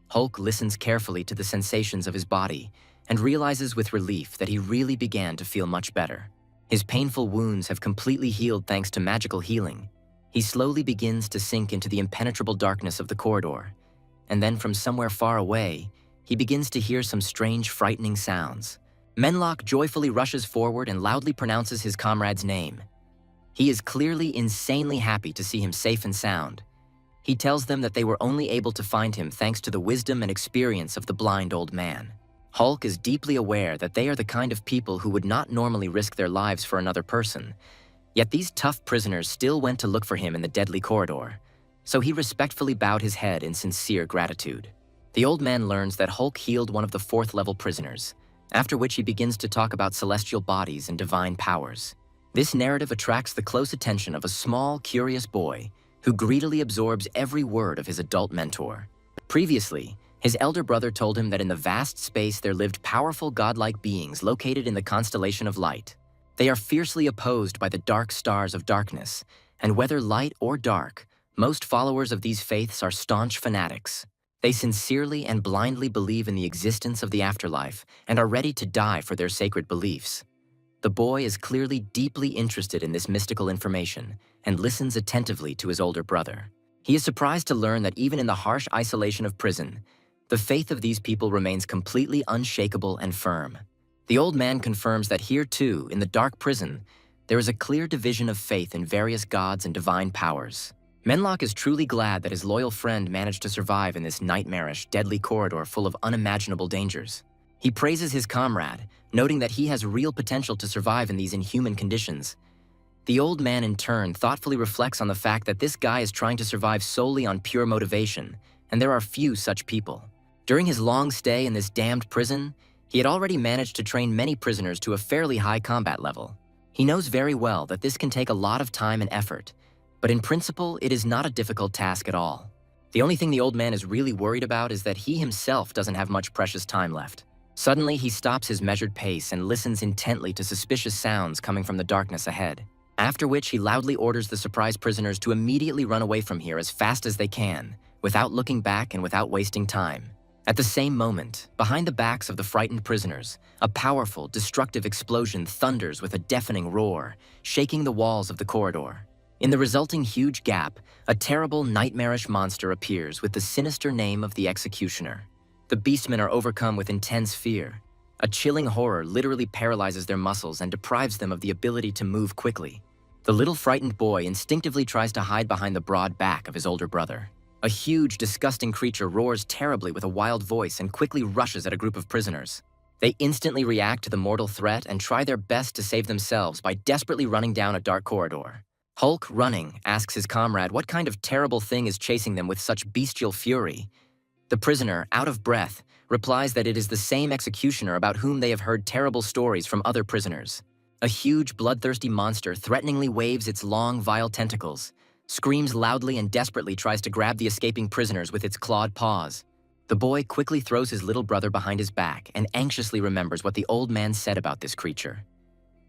Hulk listens carefully to the sensations of his body and realizes with relief that he really began to feel much better. His painful wounds have completely healed thanks to magical healing. He slowly begins to sink into the impenetrable darkness of the corridor, and then from somewhere far away, he begins to hear some strange, frightening sounds. Menlock joyfully rushes forward and loudly pronounces his comrade's name. He is clearly insanely happy to see him safe and sound. He tells them that they were only able to find him thanks to the wisdom and experience of the blind old man. Hulk is deeply aware that they are the kind of people who would not normally risk their lives for another person, yet these tough prisoners still went to look for him in the deadly corridor, so he respectfully bowed his head in sincere gratitude. The old man learns that Hulk healed one of the 4th level prisoners, after which he begins to talk about celestial bodies and divine powers. This narrative attracts the close attention of a small, curious boy who greedily absorbs every word of his adult mentor. Previously, his elder brother told him that in the vast space there lived powerful godlike beings located in the constellation of light. They are fiercely opposed by the dark stars of darkness, and whether light or dark, most followers of these faiths are staunch fanatics. They sincerely and blindly believe in the existence of the afterlife and are ready to die for their sacred beliefs. The boy is clearly deeply interested in this mystical information and listens attentively to his older brother. He is surprised to learn that even in the harsh isolation of prison, the faith of these people remains completely unshakable and firm. The old man confirms that here too, in the dark prison, there is a clear division of faith in various gods and divine powers. Menlock is truly glad that his loyal friend managed to survive in this nightmarish, deadly corridor full of unimaginable dangers. He praises his comrade, noting that he has real potential to survive in these inhuman conditions. The old man in turn thoughtfully reflects on the fact that this guy is trying to survive solely on pure motivation, and there are few such people. During his long stay in this damned prison, he had already managed to train many prisoners to a fairly high combat level. He knows very well that this can take a lot of time and effort, but in principle, it is not a difficult task at all. The only thing the old man is really worried about is that he himself doesn't have much precious time left. Suddenly, he stops his measured pace and listens intently to suspicious sounds coming from the darkness ahead, after which he loudly orders the surprised prisoners to immediately run away from here as fast as they can, without looking back and without wasting time. At the same moment, behind the backs of the frightened prisoners, a powerful, destructive explosion thunders with a deafening roar, shaking the walls of the corridor. In the resulting huge gap, a terrible, nightmarish monster appears with the sinister name of the Executioner. The beastmen are overcome with intense fear. A chilling horror literally paralyzes their muscles and deprives them of the ability to move quickly. The little frightened boy instinctively tries to hide behind the broad back of his older brother. A huge, disgusting creature roars terribly with a wild voice and quickly rushes at a group of prisoners. They instantly react to the mortal threat and try their best to save themselves by desperately running down a dark corridor. Hulk, running, asks his comrade what kind of terrible thing is chasing them with such bestial fury. The prisoner, out of breath, replies that it is the same executioner about whom they have heard terrible stories from other prisoners. A huge, bloodthirsty monster threateningly waves its long, vile tentacles, screams loudly and desperately tries to grab the escaping prisoners with its clawed paws. The boy quickly throws his little brother behind his back and anxiously remembers what the old man said about this creature.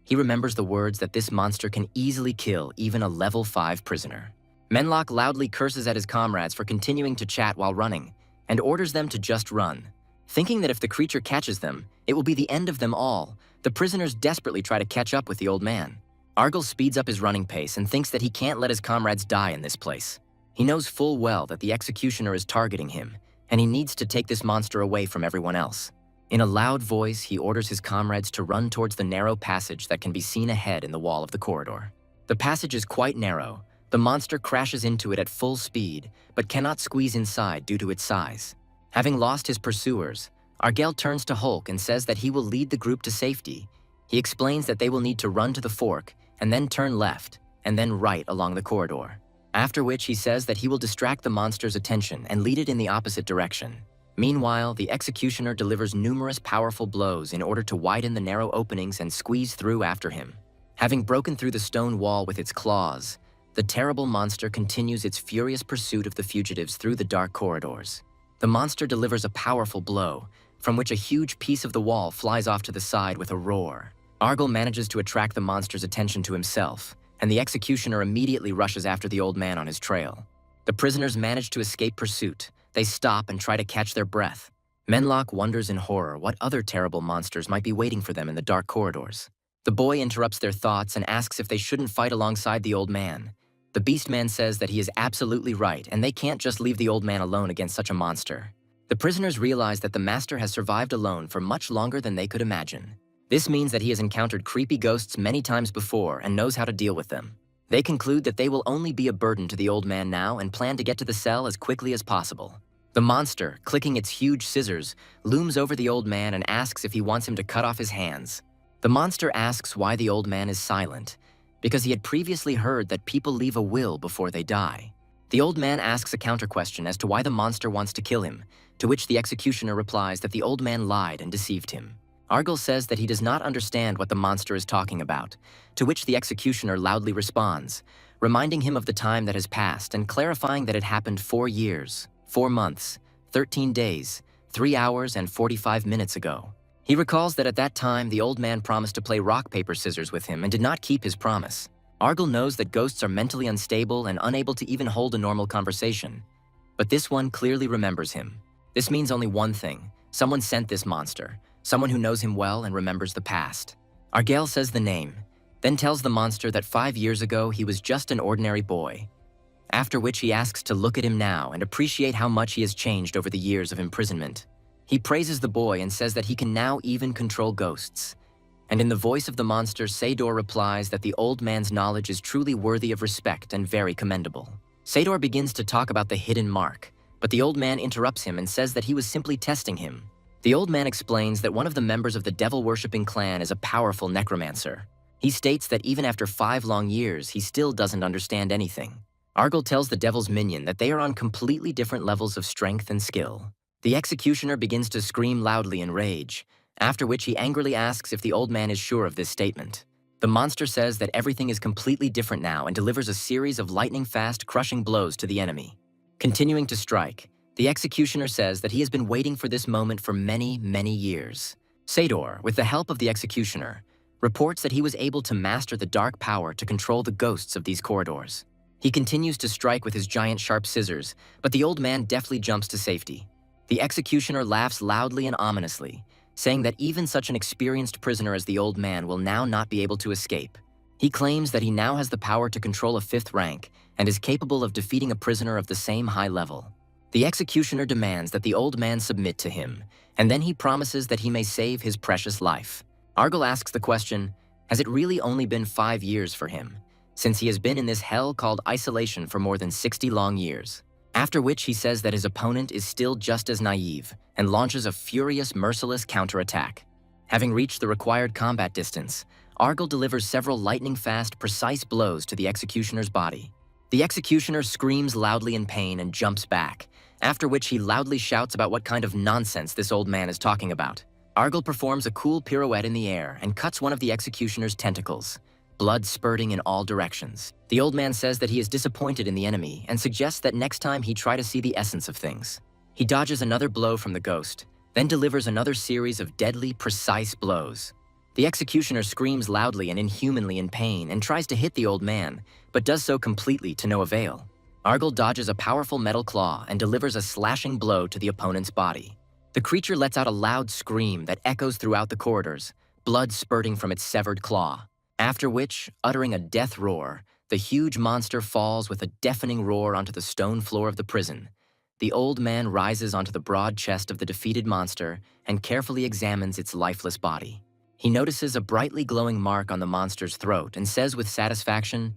He remembers the words that this monster can easily kill even a level 5 prisoner. Menlock loudly curses at his comrades for continuing to chat while running and orders them to just run. Thinking that if the creature catches them, it will be the end of them all, the prisoners desperately try to catch up with the old man. Argyle speeds up his running pace and thinks that he can't let his comrades die in this place. He knows full well that the executioner is targeting him, and he needs to take this monster away from everyone else. In a loud voice, he orders his comrades to run towards the narrow passage that can be seen ahead in the wall of the corridor. The passage is quite narrow. The monster crashes into it at full speed, but cannot squeeze inside due to its size. Having lost his pursuers, Argyle turns to Hulk and says that he will lead the group to safety. He explains that they will need to run to the fork and then turn left and then right along the corridor. After which he says that he will distract the monster's attention and lead it in the opposite direction. Meanwhile, the executioner delivers numerous powerful blows in order to widen the narrow openings and squeeze through after him. Having broken through the stone wall with its claws, the terrible monster continues its furious pursuit of the fugitives through the dark corridors. The monster delivers a powerful blow, from which a huge piece of the wall flies off to the side with a roar. Argyle manages to attract the monster's attention to himself, and the executioner immediately rushes after the old man on his trail. The prisoners manage to escape pursuit. They stop and try to catch their breath. Menlock wonders in horror what other terrible monsters might be waiting for them in the dark corridors. The boy interrupts their thoughts and asks if they shouldn't fight alongside the old man. The beast man says that he is absolutely right, and they can't just leave the old man alone against such a monster. The prisoners realize that the master has survived alone for much longer than they could imagine. This means that he has encountered creepy ghosts many times before and knows how to deal with them. They conclude that they will only be a burden to the old man now and plan to get to the cell as quickly as possible. The monster, clicking its huge scissors, looms over the old man and asks if he wants him to cut off his hands. The monster asks why the old man is silent, because he had previously heard that people leave a will before they die. The old man asks a counter-question as to why the monster wants to kill him, to which the executioner replies that the old man lied and deceived him. Argyle says that he does not understand what the monster is talking about, to which the executioner loudly responds, reminding him of the time that has passed and clarifying that it happened 4 years, 4 months, 13 days, 3 hours and 45 minutes ago. He recalls that at that time the old man promised to play rock, paper, scissors with him and did not keep his promise. Argyle knows that ghosts are mentally unstable and unable to even hold a normal conversation. But this one clearly remembers him. This means only one thing. Someone sent this monster. Someone who knows him well and remembers the past. Argyle says the name, then tells the monster that 5 years ago he was just an ordinary boy. After which he asks to look at him now and appreciate how much he has changed over the years of imprisonment. He praises the boy and says that he can now even control ghosts. And in the voice of the monster, Sador replies that the old man's knowledge is truly worthy of respect and very commendable. Sador begins to talk about the hidden mark, but the old man interrupts him and says that he was simply testing him. The old man explains that one of the members of the devil-worshipping clan is a powerful necromancer. He states that even after 5 long years, he still doesn't understand anything. Argyle tells the devil's minion that they are on completely different levels of strength and skill. The executioner begins to scream loudly in rage, after which he angrily asks if the old man is sure of this statement. The monster says that everything is completely different now and delivers a series of lightning-fast, crushing blows to the enemy. Continuing to strike, the executioner says that he has been waiting for this moment for many, many years. Sador, with the help of the executioner, reports that he was able to master the dark power to control the ghosts of these corridors. He continues to strike with his giant sharp scissors, but the old man deftly jumps to safety. The executioner laughs loudly and ominously, saying that even such an experienced prisoner as the old man will now not be able to escape. He claims that he now has the power to control a 5th rank and is capable of defeating a prisoner of the same high level. The executioner demands that the old man submit to him, and then he promises that he may save his precious life. Argyle asks the question, has it really only been 5 years for him? since he has been in this hell called isolation for more than 60 long years. After which he says that his opponent is still just as naive and launches a furious, merciless counterattack. Having reached the required combat distance, Argyle delivers several lightning-fast, precise blows to the executioner's body. The executioner screams loudly in pain and jumps back, after which he loudly shouts about what kind of nonsense this old man is talking about. Argyle performs a cool pirouette in the air and cuts one of the executioner's tentacles, blood spurting in all directions. The old man says that he is disappointed in the enemy and suggests that next time he try to see the essence of things. He dodges another blow from the ghost, then delivers another series of deadly, precise blows. The executioner screams loudly and inhumanly in pain and tries to hit the old man, but does so completely to no avail. Argyle dodges a powerful metal claw and delivers a slashing blow to the opponent's body. The creature lets out a loud scream that echoes throughout the corridors, blood spurting from its severed claw. After which, uttering a death roar, the huge monster falls with a deafening roar onto the stone floor of the prison. The old man rises onto the broad chest of the defeated monster and carefully examines its lifeless body. He notices a brightly glowing mark on the monster's throat and says with satisfaction,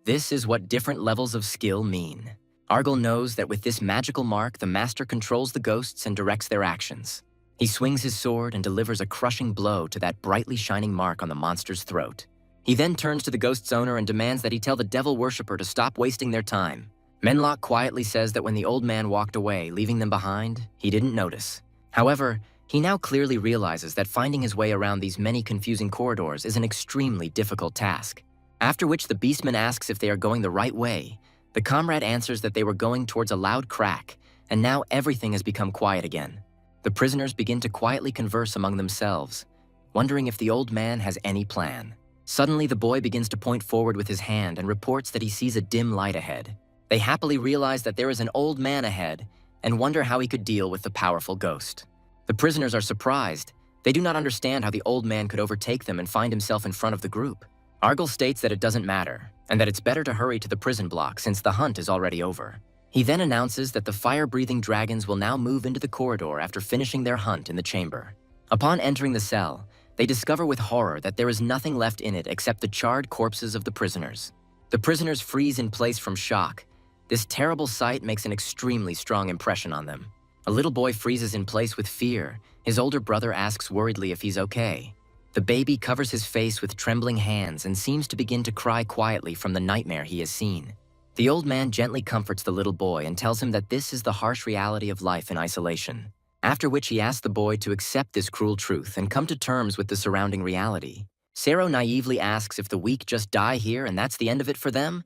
"This is what different levels of skill mean." Argyle knows that with this magical mark, the master controls the ghosts and directs their actions. He swings his sword and delivers a crushing blow to that brightly shining mark on the monster's throat. He then turns to the ghost's owner and demands that he tell the devil worshipper to stop wasting their time. Manhwa quietly says that when the old man walked away, leaving them behind, he didn't notice. However, he now clearly realizes that finding his way around these many confusing corridors is an extremely difficult task. After which the beastman asks if they are going the right way. The comrade answers that they were going towards a loud crack, and now everything has become quiet again. The prisoners begin to quietly converse among themselves, wondering if the old man has any plan. Suddenly, the boy begins to point forward with his hand and reports that he sees a dim light ahead. They happily realize that there is an old man ahead and wonder how he could deal with the powerful ghost. The prisoners are surprised. They do not understand how the old man could overtake them and find himself in front of the group. Argyle states that it doesn't matter, and that it's better to hurry to the prison block since the hunt is already over. He then announces that the fire-breathing dragons will now move into the corridor after finishing their hunt in the chamber. Upon entering the cell, they discover with horror that there is nothing left in it except the charred corpses of the prisoners. The prisoners freeze in place from shock. This terrible sight makes an extremely strong impression on them. A little boy freezes in place with fear. His older brother asks worriedly if he's okay. The baby covers his face with trembling hands and seems to begin to cry quietly from the nightmare he has seen. The old man gently comforts the little boy and tells him that this is the harsh reality of life in isolation. After which he asks the boy to accept this cruel truth and come to terms with the surrounding reality. Sero naively asks if the weak just die here and that's the end of it for them.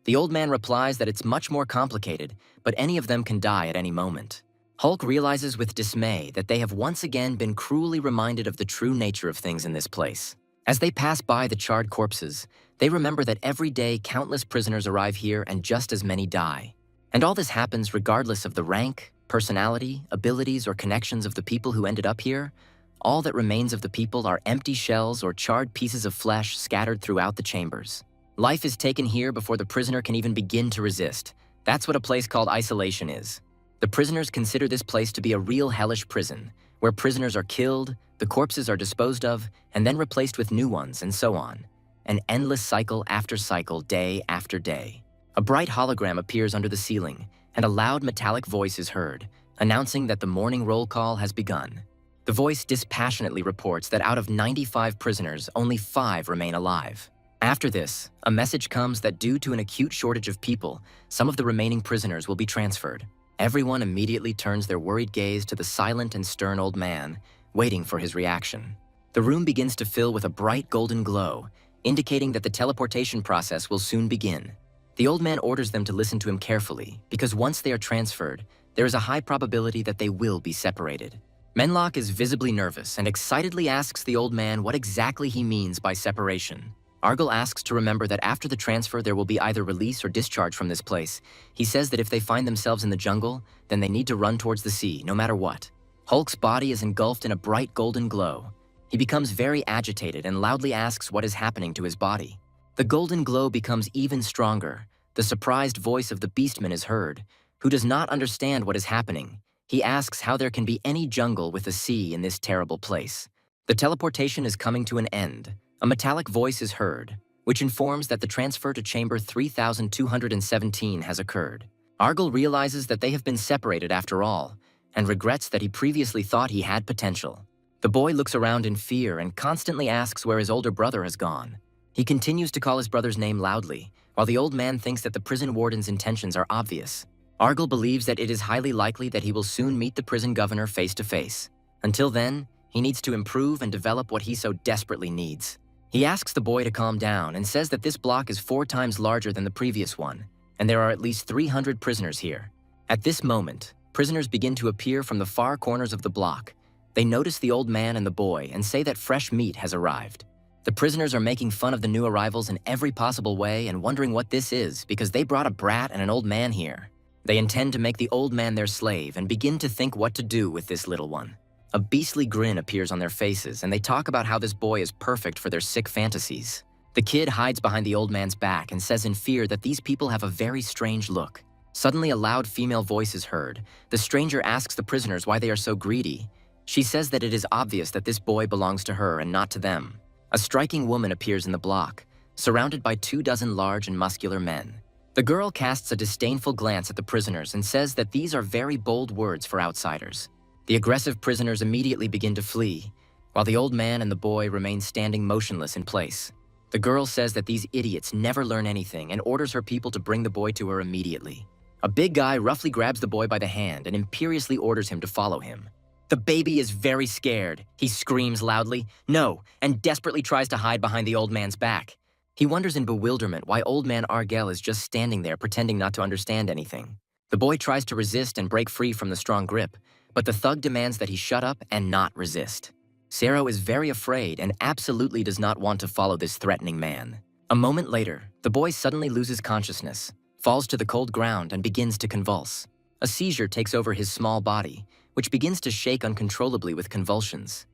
The old man replies that it's much more complicated, but any of them can die at any moment. Hulk realizes with dismay that they have once again been cruelly reminded of the true nature of things in this place. As they pass by the charred corpses, they remember that every day countless prisoners arrive here and just as many die. And all this happens regardless of the rank, personality, abilities, or connections of the people who ended up here. All that remains of the people are empty shells or charred pieces of flesh scattered throughout the chambers. Life is taken here before the prisoner can even begin to resist. That's what a place called isolation is. The prisoners consider this place to be a real hellish prison, where prisoners are killed, the corpses are disposed of, and then replaced with new ones, and so on. An endless cycle after cycle, day after day. A bright hologram appears under the ceiling, and a loud metallic voice is heard, announcing that the morning roll call has begun. The voice dispassionately reports that out of 95 prisoners, only 5 remain alive. After this, a message comes that due to an acute shortage of people, some of the remaining prisoners will be transferred. Everyone immediately turns their worried gaze to the silent and stern old man, waiting for his reaction. The room begins to fill with a bright golden glow, indicating that the teleportation process will soon begin. The old man orders them to listen to him carefully, because once they are transferred, there is a high probability that they will be separated. Manhwa is visibly nervous and excitedly asks the old man what exactly he means by separation. Argyle asks to remember that after the transfer there will be either release or discharge from this place. He says that if they find themselves in the jungle, then they need to run towards the sea, no matter what. Hulk's body is engulfed in a bright golden glow. He becomes very agitated and loudly asks what is happening to his body. The golden glow becomes even stronger. The surprised voice of the beastman is heard, who does not understand what is happening. He asks how there can be any jungle with a sea in this terrible place. The teleportation is coming to an end. A metallic voice is heard, which informs that the transfer to chamber 3217 has occurred. Argyle realizes that they have been separated after all, and regrets that he previously thought he had potential. The boy looks around in fear and constantly asks where his older brother has gone. He continues to call his brother's name loudly, while the old man thinks that the prison warden's intentions are obvious. Argyle believes that it is highly likely that he will soon meet the prison governor face to face. Until then, he needs to improve and develop what he so desperately needs. He asks the boy to calm down and says that this block is 4 times larger than the previous one, and there are at least 300 prisoners here. At this moment, prisoners begin to appear from the far corners of the block. They notice the old man and the boy and say that fresh meat has arrived. The prisoners are making fun of the new arrivals in every possible way and wondering what this is because they brought a brat and an old man here. They intend to make the old man their slave and begin to think what to do with this little one. A beastly grin appears on their faces and they talk about how this boy is perfect for their sick fantasies. The kid hides behind the old man's back and says in fear that these people have a very strange look. Suddenly, a loud female voice is heard. The stranger asks the prisoners why they are so greedy. She says that it is obvious that this boy belongs to her and not to them. A striking woman appears in the block, surrounded by 24 large and muscular men. The girl casts a disdainful glance at the prisoners and says that these are very bold words for outsiders. The aggressive prisoners immediately begin to flee, while the old man and the boy remain standing motionless in place. The girl says that these idiots never learn anything and orders her people to bring the boy to her immediately. A big guy roughly grabs the boy by the hand and imperiously orders him to follow him. The baby is very scared. He screams loudly, "No," and desperately tries to hide behind the old man's back. He wonders in bewilderment why old man Argyle is just standing there pretending not to understand anything. The boy tries to resist and break free from the strong grip, but the thug demands that he shut up and not resist. Sero is very afraid and absolutely does not want to follow this threatening man. A moment later, the boy suddenly loses consciousness, falls to the cold ground and begins to convulse. A seizure takes over his small body, which begins to shake uncontrollably with convulsions.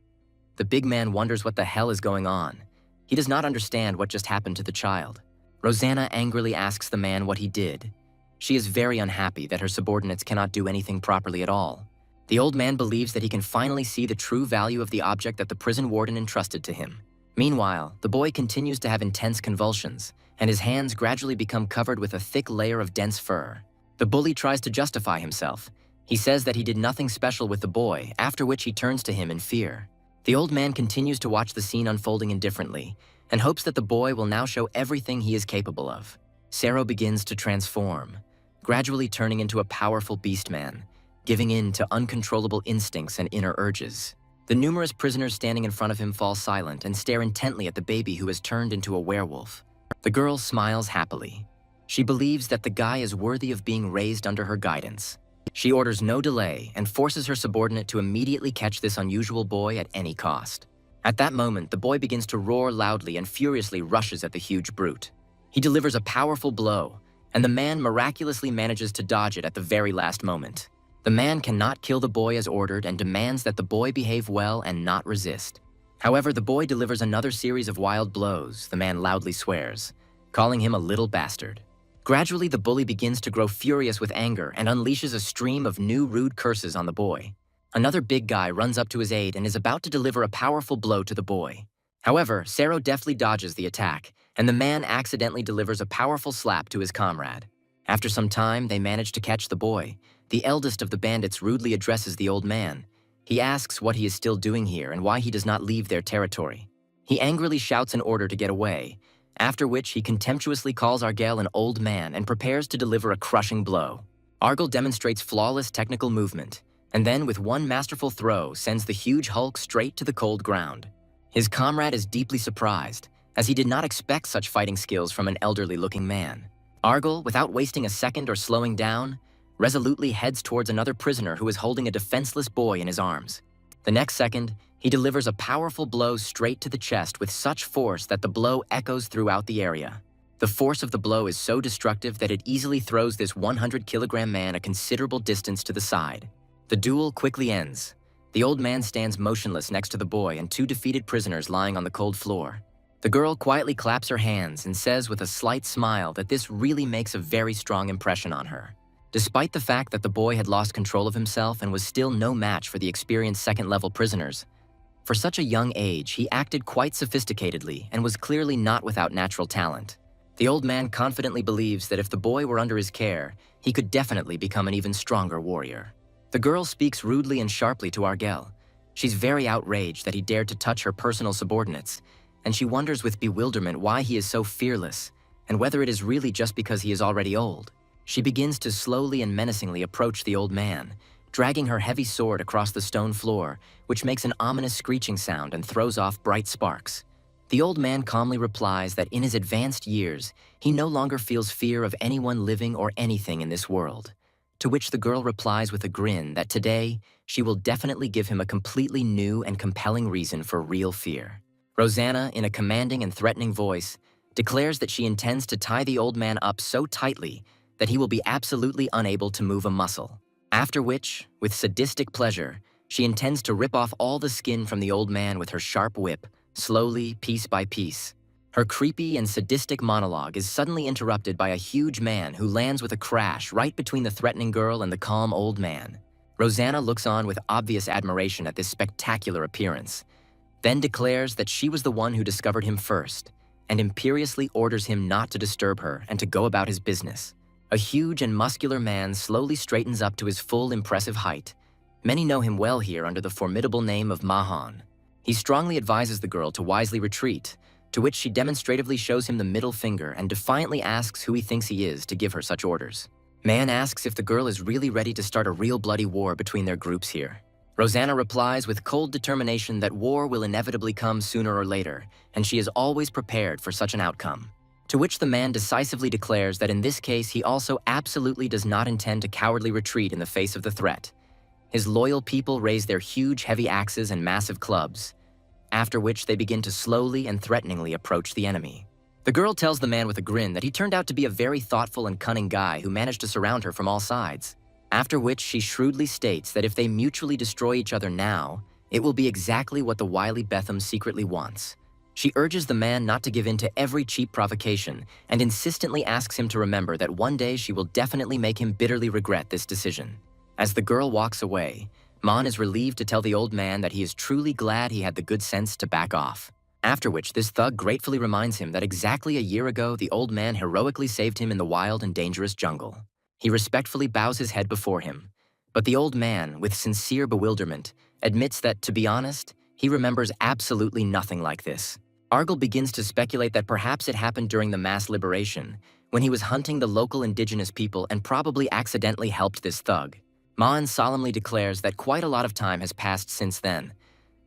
The big man wonders what the hell is going on. He does not understand what just happened to the child. Rosanna angrily asks the man what he did. She is very unhappy that her subordinates cannot do anything properly at all. The old man believes that he can finally see the true value of the object that the prison warden entrusted to him. Meanwhile, the boy continues to have intense convulsions, and his hands gradually become covered with a thick layer of dense fur. The bully tries to justify himself. He says that he did nothing special with the boy, after which he turns to him in fear. The old man continues to watch the scene unfolding indifferently and hopes that the boy will now show everything he is capable of. Sero begins to transform, gradually turning into a powerful beast man, giving in to uncontrollable instincts and inner urges. The numerous prisoners standing in front of him fall silent and stare intently at the baby who has turned into a werewolf. The girl smiles happily. She believes that the guy is worthy of being raised under her guidance. She orders no delay and forces her subordinate to immediately catch this unusual boy at any cost. At that moment, the boy begins to roar loudly and furiously rushes at the huge brute. He delivers a powerful blow, and the man miraculously manages to dodge it at the very last moment. The man cannot kill the boy as ordered and demands that the boy behave well and not resist. However, the boy delivers another series of wild blows, the man loudly swears, calling him a little bastard. Gradually, the bully begins to grow furious with anger and unleashes a stream of new rude curses on the boy. Another big guy runs up to his aid and is about to deliver a powerful blow to the boy. However, Sero deftly dodges the attack, and the man accidentally delivers a powerful slap to his comrade. After some time, they manage to catch the boy. The eldest of the bandits rudely addresses the old man. He asks what he is still doing here and why he does not leave their territory. He angrily shouts an order to get away, after which he contemptuously calls Argyle an old man and prepares to deliver a crushing blow. Argyle demonstrates flawless technical movement, and then with one masterful throw sends the huge hulk straight to the cold ground. His comrade is deeply surprised, as he did not expect such fighting skills from an elderly-looking man. Argyle, without wasting a second or slowing down, resolutely heads towards another prisoner who is holding a defenseless boy in his arms. The next second, he delivers a powerful blow straight to the chest with such force that the blow echoes throughout the area. The force of the blow is so destructive that it easily throws this 100-kilogram man a considerable distance to the side. The duel quickly ends. The old man stands motionless next to the boy and 2 defeated prisoners lying on the cold floor. The girl quietly claps her hands and says with a slight smile that this really makes a very strong impression on her. Despite the fact that the boy had lost control of himself and was still no match for the experienced second-level prisoners, For such a young age, he acted quite sophisticatedly and was clearly not without natural talent. The old man confidently believes that if the boy were under his care, he could definitely become an even stronger warrior. The girl speaks rudely and sharply to Argel. She's very outraged that he dared to touch her personal subordinates, and she wonders with bewilderment why he is so fearless, and whether it is really just because he is already old. She begins to slowly and menacingly approach the old man, dragging her heavy sword across the stone floor, which makes an ominous screeching sound and throws off bright sparks. The old man calmly replies that in his advanced years, he no longer feels fear of anyone living or anything in this world. To which the girl replies with a grin that today, she will definitely give him a completely new and compelling reason for real fear. Rosanna, in a commanding and threatening voice, declares that she intends to tie the old man up so tightly that he will be absolutely unable to move a muscle. After which, with sadistic pleasure, she intends to rip off all the skin from the old man with her sharp whip, slowly, piece by piece. Her creepy and sadistic monologue is suddenly interrupted by a huge man who lands with a crash right between the threatening girl and the calm old man. Rosanna looks on with obvious admiration at this spectacular appearance, then declares that she was the one who discovered him first, and imperiously orders him not to disturb her and to go about his business. A huge and muscular man slowly straightens up to his full impressive height. Many know him well here under the formidable name of Mahan. He strongly advises the girl to wisely retreat, to which she demonstratively shows him the middle finger and defiantly asks who he thinks he is to give her such orders. Man asks if the girl is really ready to start a real bloody war between their groups here. Rosanna replies with cold determination that war will inevitably come sooner or later, and she is always prepared for such an outcome. To which the man decisively declares that in this case he also absolutely does not intend to cowardly retreat in the face of the threat. His loyal people raise their huge heavy axes and massive clubs, after which they begin to slowly and threateningly approach the enemy. The girl tells the man with a grin that he turned out to be a very thoughtful and cunning guy who managed to surround her from all sides, after which she shrewdly states that if they mutually destroy each other now, it will be exactly what the wily Betham secretly wants. She urges the man not to give in to every cheap provocation and insistently asks him to remember that one day she will definitely make him bitterly regret this decision. As the girl walks away, Mon is relieved to tell the old man that he is truly glad he had the good sense to back off. After which, this thug gratefully reminds him that exactly a year ago, the old man heroically saved him in the wild and dangerous jungle. He respectfully bows his head before him, but the old man, with sincere bewilderment, admits that, to be honest, he remembers absolutely nothing like this. Argel begins to speculate that perhaps it happened during the mass liberation, when he was hunting the local indigenous people and probably accidentally helped this thug. Maan solemnly declares that quite a lot of time has passed since then,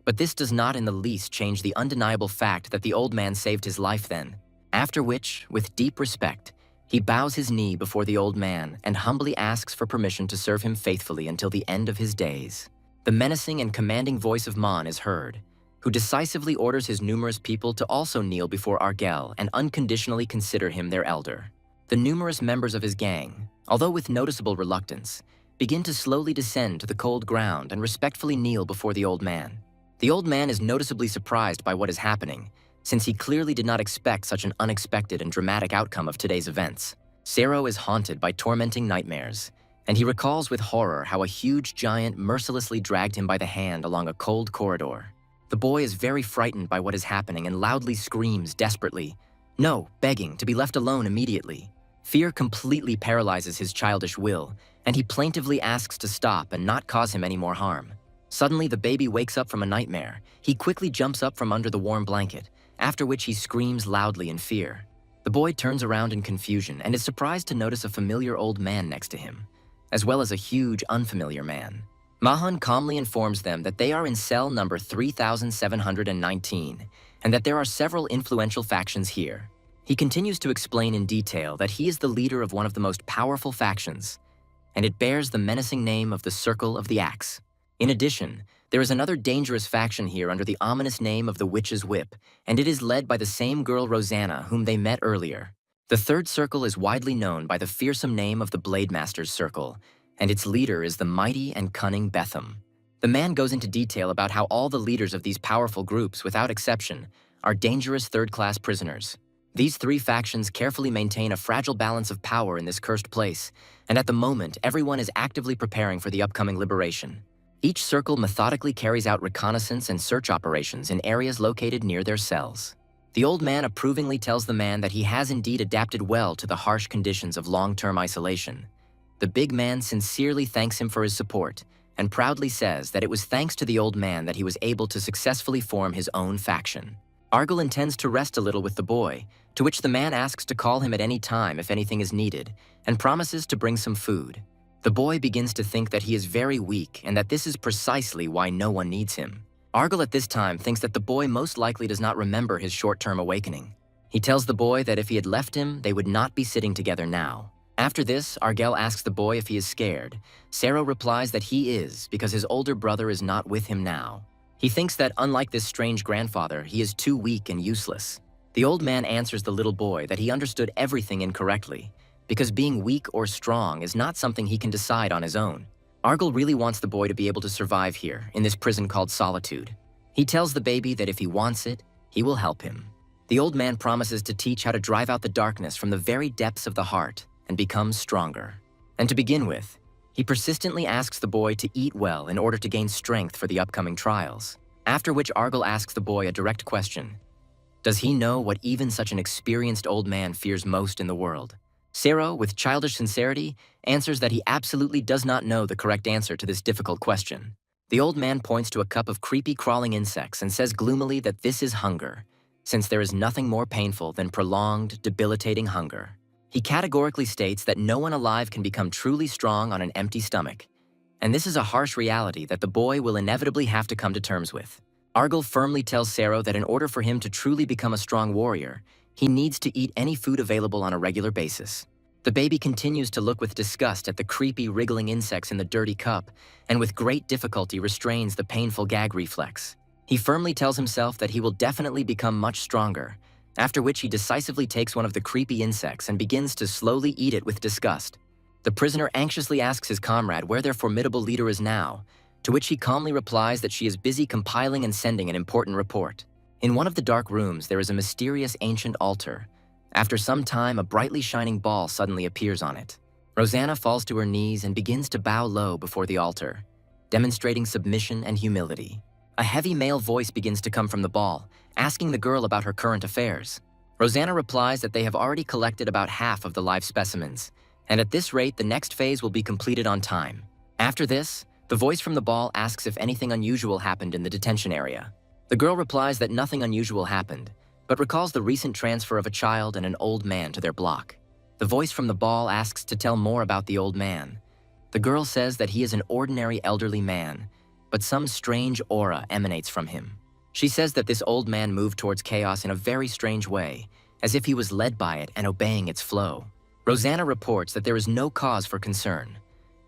but this does not in the least change the undeniable fact that the old man saved his life then. After which, with deep respect, he bows his knee before the old man and humbly asks for permission to serve him faithfully until the end of his days. The menacing and commanding voice of Maan is heard, who decisively orders his numerous people to also kneel before Argel and unconditionally consider him their elder. The numerous members of his gang, although with noticeable reluctance, begin to slowly descend to the cold ground and respectfully kneel before the old man. The old man is noticeably surprised by what is happening, since he clearly did not expect such an unexpected and dramatic outcome of today's events. Sero is haunted by tormenting nightmares, and he recalls with horror how a huge giant mercilessly dragged him by the hand along a cold corridor. The boy is very frightened by what is happening and loudly screams desperately, no, begging to be left alone immediately. Fear completely paralyzes his childish will, and he plaintively asks to stop and not cause him any more harm. Suddenly, the baby wakes up from a nightmare. He quickly jumps up from under the warm blanket, after which he screams loudly in fear. The boy turns around in confusion and is surprised to notice a familiar old man next to him, as well as a huge, unfamiliar man. Mahan calmly informs them that they are in cell number 3719, and that there are several influential factions here. He continues to explain in detail that he is the leader of one of the most powerful factions, and it bears the menacing name of the Circle of the Axe. In addition, there is another dangerous faction here under the ominous name of the Witch's Whip, and it is led by the same girl Rosanna whom they met earlier. The third circle is widely known by the fearsome name of the Blade Master's Circle, and its leader is the mighty and cunning Betham. The man goes into detail about how all the leaders of these powerful groups, without exception, are dangerous third-class prisoners. These three factions carefully maintain a fragile balance of power in this cursed place, and at the moment, everyone is actively preparing for the upcoming liberation. Each circle methodically carries out reconnaissance and search operations in areas located near their cells. The old man approvingly tells the man that he has indeed adapted well to the harsh conditions of long-term isolation. The big man sincerely thanks him for his support and proudly says that it was thanks to the old man that he was able to successfully form his own faction. Argyle intends to rest a little with the boy, to which the man asks to call him at any time if anything is needed, and promises to bring some food. The boy begins to think that he is very weak and that this is precisely why no one needs him. Argyle at this time thinks that the boy most likely does not remember his short-term awakening. He tells the boy that if he had left him, they would not be sitting together now. After this, Argyle asks the boy if he is scared. Sero replies that he is, because his older brother is not with him now. He thinks that, unlike this strange grandfather, he is too weak and useless. The old man answers the little boy that he understood everything incorrectly, because being weak or strong is not something he can decide on his own. Argyle really wants the boy to be able to survive here, in this prison called Solitude. He tells the baby that if he wants it, he will help him. The old man promises to teach how to drive out the darkness from the very depths of the heart and become stronger. And to begin with, he persistently asks the boy to eat well in order to gain strength for the upcoming trials. After which Argyle asks the boy a direct question. Does he know what even such an experienced old man fears most in the world? Sero, with childish sincerity, answers that he absolutely does not know the correct answer to this difficult question. The old man points to a cup of creepy crawling insects and says gloomily that this is hunger, since there is nothing more painful than prolonged, debilitating hunger. He categorically states that no one alive can become truly strong on an empty stomach, and this is a harsh reality that the boy will inevitably have to come to terms with. Argyle firmly tells Sero that in order for him to truly become a strong warrior, he needs to eat any food available on a regular basis. The baby continues to look with disgust at the creepy, wriggling insects in the dirty cup, and with great difficulty restrains the painful gag reflex. He firmly tells himself that he will definitely become much stronger, after which he decisively takes one of the creepy insects and begins to slowly eat it with disgust. The prisoner anxiously asks his comrade where their formidable leader is now, to which he calmly replies that she is busy compiling and sending an important report. In one of the dark rooms, there is a mysterious ancient altar. After some time, a brightly shining ball suddenly appears on it. Rosanna falls to her knees and begins to bow low before the altar, demonstrating submission and humility. A heavy male voice begins to come from the ball, asking the girl about her current affairs. Rosanna replies that they have already collected about half of the live specimens, and at this rate, the next phase will be completed on time. After this, the voice from the ball asks if anything unusual happened in the detention area. The girl replies that nothing unusual happened, but recalls the recent transfer of a child and an old man to their block. The voice from the ball asks to tell more about the old man. The girl says that he is an ordinary elderly man, but some strange aura emanates from him. She says that this old man moved towards chaos in a very strange way, as if he was led by it and obeying its flow. Rosanna reports that there is no cause for concern,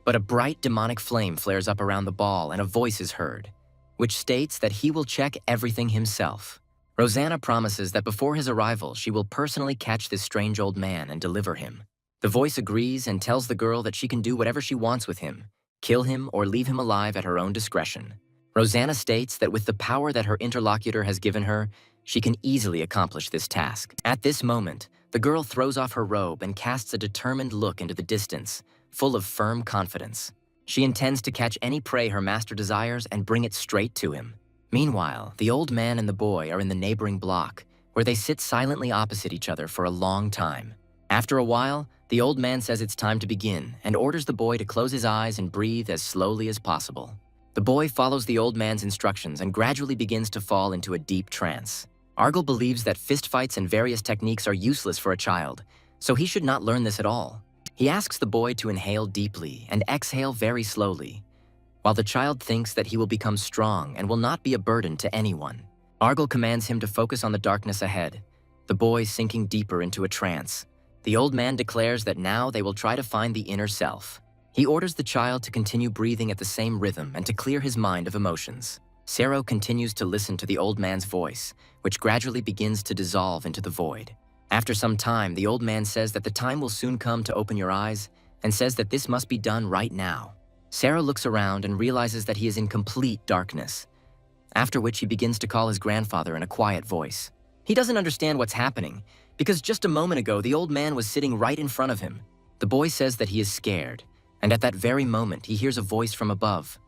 but a bright demonic flame flares up around the ball and a voice is heard, which states that he will check everything himself. Rosanna promises that before his arrival, she will personally catch this strange old man and deliver him. The voice agrees and tells the girl that she can do whatever she wants with him, kill him or leave him alive at her own discretion. Rosanna states that with the power that her interlocutor has given her, she can easily accomplish this task. At this moment, the girl throws off her robe and casts a determined look into the distance, full of firm confidence. She intends to catch any prey her master desires and bring it straight to him. Meanwhile, the old man and the boy are in the neighboring block, where they sit silently opposite each other for a long time. After a while, the old man says it's time to begin and orders the boy to close his eyes and breathe as slowly as possible. The boy follows the old man's instructions and gradually begins to fall into a deep trance. Argyle believes that fistfights and various techniques are useless for a child, so he should not learn this at all. He asks the boy to inhale deeply and exhale very slowly, while the child thinks that he will become strong and will not be a burden to anyone. Argyle commands him to focus on the darkness ahead, the boy sinking deeper into a trance. The old man declares that now they will try to find the inner self. He orders the child to continue breathing at the same rhythm and to clear his mind of emotions. Sero continues to listen to the old man's voice, which gradually begins to dissolve into the void. After some time, the old man says that the time will soon come to open your eyes and says that this must be done right now. Sero looks around and realizes that he is in complete darkness, after which he begins to call his grandfather in a quiet voice. He doesn't understand what's happening, because just a moment ago the old man was sitting right in front of him. The boy says that he is scared, and at that very moment he hears a voice from above.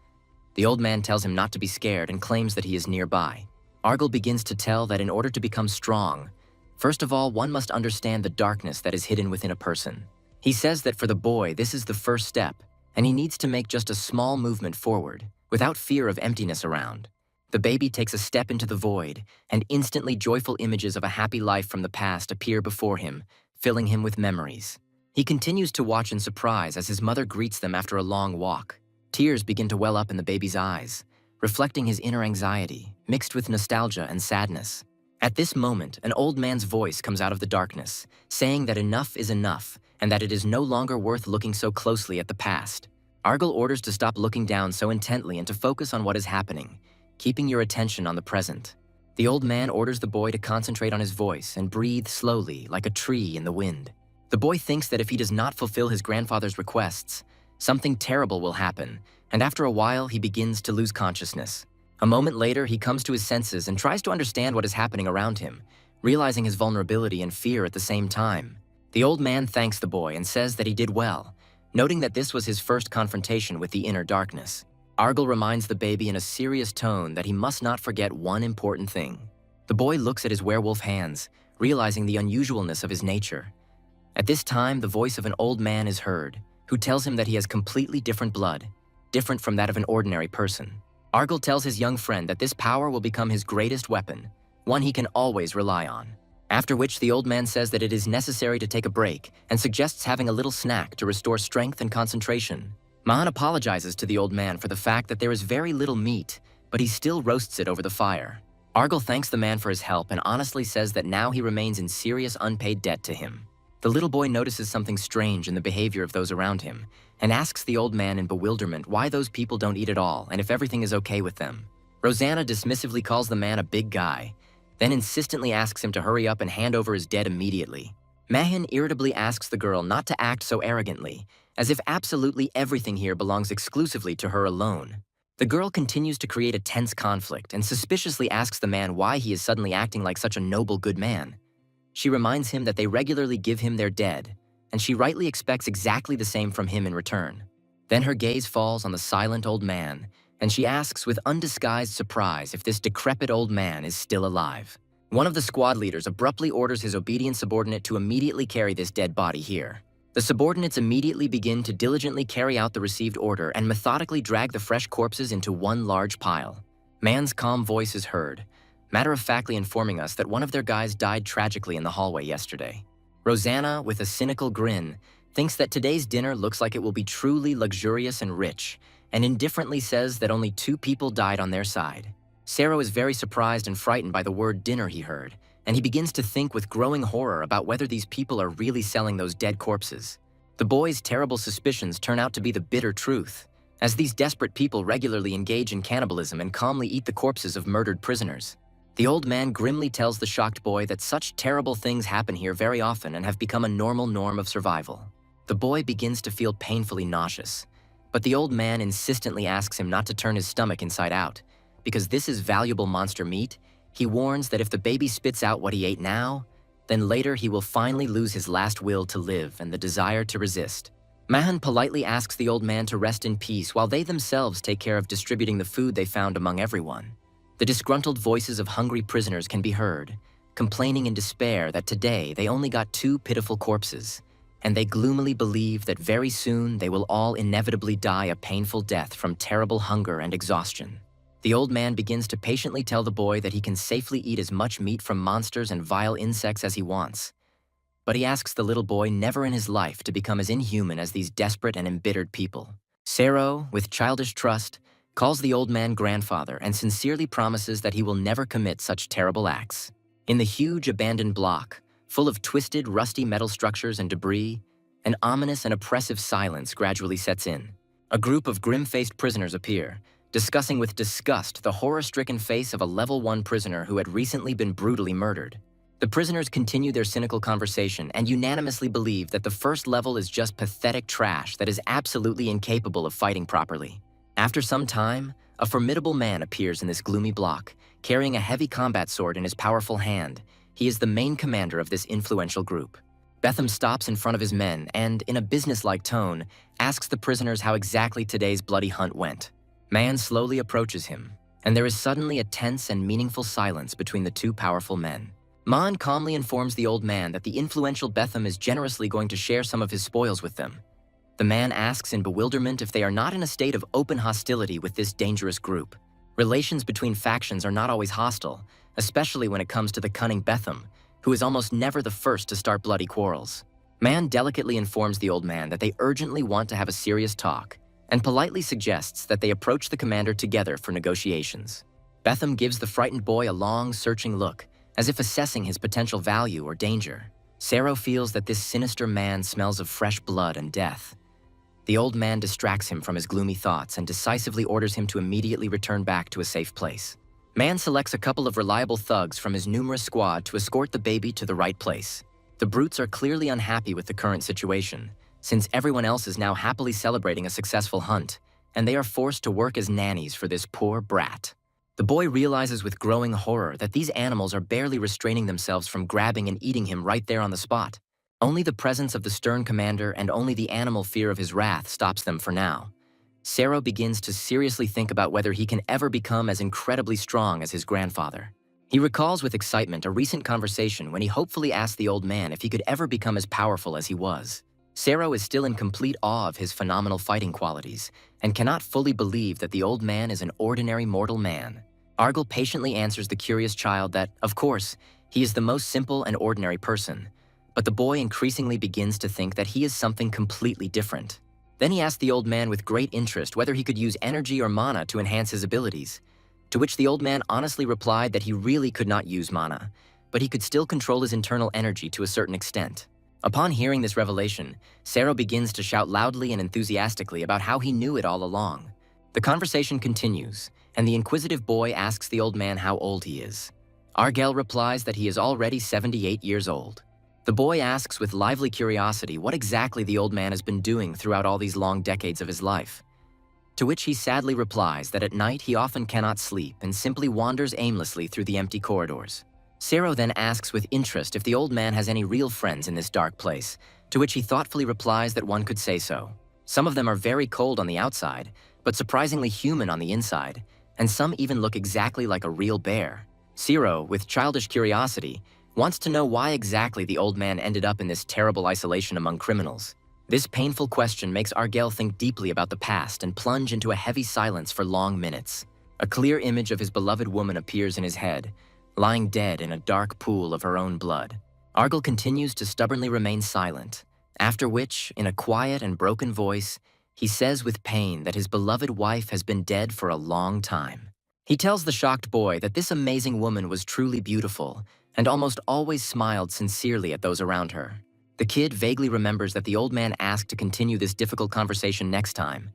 The old man tells him not to be scared and claims that he is nearby. Argal begins to tell that in order to become strong, first of all, one must understand the darkness that is hidden within a person. He says that for the boy, this is the first step, and he needs to make just a small movement forward, without fear of emptiness around. The baby takes a step into the void, and instantly joyful images of a happy life from the past appear before him, filling him with memories. He continues to watch in surprise as his mother greets them after a long walk. Tears begin to well up in the baby's eyes, reflecting his inner anxiety, mixed with nostalgia and sadness. At this moment, an old man's voice comes out of the darkness, saying that enough is enough, and that it is no longer worth looking so closely at the past. Argal orders to stop looking down so intently and to focus on what is happening, keeping your attention on the present. The old man orders the boy to concentrate on his voice and breathe slowly, like a tree in the wind. The boy thinks that if he does not fulfill his grandfather's requests, something terrible will happen, and after a while he begins to lose consciousness. A moment later, he comes to his senses and tries to understand what is happening around him, realizing his vulnerability and fear at the same time. The old man thanks the boy and says that he did well, noting that this was his first confrontation with the inner darkness. Argal reminds the baby in a serious tone that he must not forget one important thing. The boy looks at his werewolf hands, realizing the unusualness of his nature. At this time, the voice of an old man is heard, who tells him that he has completely different blood, different from that of an ordinary person. Argal tells his young friend that this power will become his greatest weapon, one he can always rely on. After which, the old man says that it is necessary to take a break and suggests having a little snack to restore strength and concentration. Mahan apologizes to the old man for the fact that there is very little meat, but he still roasts it over the fire. Argal thanks the man for his help and honestly says that now he remains in serious unpaid debt to him. The little boy notices something strange in the behavior of those around him and asks the old man in bewilderment why those people don't eat at all and if everything is okay with them. Rosanna dismissively calls the man a big guy, then insistently asks him to hurry up and hand over his dead immediately. Mahan irritably asks the girl not to act so arrogantly, as if absolutely everything here belongs exclusively to her alone. The girl continues to create a tense conflict and suspiciously asks the man why he is suddenly acting like such a noble good man. She reminds him that they regularly give him their dead, and she rightly expects exactly the same from him in return. Then her gaze falls on the silent old man, and she asks with undisguised surprise if this decrepit old man is still alive. One of the squad leaders abruptly orders his obedient subordinate to immediately carry this dead body here. The subordinates immediately begin to diligently carry out the received order and methodically drag the fresh corpses into one large pile. Man's calm voice is heard, matter-of-factly informing us that one of their guys died tragically in the hallway yesterday. Rosanna, with a cynical grin, thinks that today's dinner looks like it will be truly luxurious and rich, and indifferently says that only 2 people died on their side. Sero is very surprised and frightened by the word dinner he heard, and he begins to think with growing horror about whether these people are really selling those dead corpses. The boy's terrible suspicions turn out to be the bitter truth, as these desperate people regularly engage in cannibalism and calmly eat the corpses of murdered prisoners. The old man grimly tells the shocked boy that such terrible things happen here very often and have become a normal norm of survival. The boy begins to feel painfully nauseous, but the old man insistently asks him not to turn his stomach inside out, because this is valuable monster meat. He warns that if the baby spits out what he ate now, then later he will finally lose his last will to live and the desire to resist. Mahan politely asks the old man to rest in peace while they themselves take care of distributing the food they found among everyone. The disgruntled voices of hungry prisoners can be heard, complaining in despair that today they only got 2 pitiful corpses, and they gloomily believe that very soon they will all inevitably die a painful death from terrible hunger and exhaustion. The old man begins to patiently tell the boy that he can safely eat as much meat from monsters and vile insects as he wants, but he asks the little boy never in his life to become as inhuman as these desperate and embittered people. Sero, with childish trust, calls the old man grandfather and sincerely promises that he will never commit such terrible acts. In the huge abandoned block, full of twisted, rusty metal structures and debris, an ominous and oppressive silence gradually sets in. A group of grim-faced prisoners appear, discussing with disgust the horror-stricken face of a level 1 prisoner who had recently been brutally murdered. The prisoners continue their cynical conversation and unanimously believe that the first level is just pathetic trash that is absolutely incapable of fighting properly. After some time, a formidable man appears in this gloomy block, carrying a heavy combat sword in his powerful hand. He is the main commander of this influential group. Betham stops in front of his men and, in a businesslike tone, asks the prisoners how exactly today's bloody hunt went. Man slowly approaches him, and there is suddenly a tense and meaningful silence between the two powerful men. Man calmly informs the old man that the influential Betham is generously going to share some of his spoils with them. The man asks in bewilderment if they are not in a state of open hostility with this dangerous group. Relations between factions are not always hostile, especially when it comes to the cunning Betham, who is almost never the first to start bloody quarrels. Man delicately informs the old man that they urgently want to have a serious talk, and politely suggests that they approach the commander together for negotiations. Betham gives the frightened boy a long, searching look, as if assessing his potential value or danger. Sero feels that this sinister man smells of fresh blood and death. The old man distracts him from his gloomy thoughts and decisively orders him to immediately return back to a safe place. Man selects a couple of reliable thugs from his numerous squad to escort the baby to the right place. The brutes are clearly unhappy with the current situation, since everyone else is now happily celebrating a successful hunt, and they are forced to work as nannies for this poor brat. The boy realizes with growing horror that these animals are barely restraining themselves from grabbing and eating him right there on the spot. Only the presence of the stern commander and only the animal fear of his wrath stops them for now. Sero begins to seriously think about whether he can ever become as incredibly strong as his grandfather. He recalls with excitement a recent conversation when he hopefully asked the old man if he could ever become as powerful as he was. Sero is still in complete awe of his phenomenal fighting qualities and cannot fully believe that the old man is an ordinary mortal man. Argel patiently answers the curious child that, of course, he is the most simple and ordinary person, but the boy increasingly begins to think that he is something completely different. Then he asked the old man with great interest whether he could use energy or mana to enhance his abilities, to which the old man honestly replied that he really could not use mana, but he could still control his internal energy to a certain extent. Upon hearing this revelation, Sero begins to shout loudly and enthusiastically about how he knew it all along. The conversation continues, and the inquisitive boy asks the old man how old he is. Argel replies that he is already 78 years old. The boy asks with lively curiosity what exactly the old man has been doing throughout all these long decades of his life. To which he sadly replies that at night he often cannot sleep and simply wanders aimlessly through the empty corridors. Sero then asks with interest if the old man has any real friends in this dark place, to which he thoughtfully replies that one could say so. Some of them are very cold on the outside, but surprisingly human on the inside, and some even look exactly like a real bear. Sero, with childish curiosity, wants to know why exactly the old man ended up in this terrible isolation among criminals. This painful question makes Argel think deeply about the past and plunge into a heavy silence for long minutes. A clear image of his beloved woman appears in his head, lying dead in a dark pool of her own blood. Argel continues to stubbornly remain silent, after which, in a quiet and broken voice, he says with pain that his beloved wife has been dead for a long time. He tells the shocked boy that this amazing woman was truly beautiful and almost always smiled sincerely at those around her. The kid vaguely remembers that the old man asked to continue this difficult conversation next time,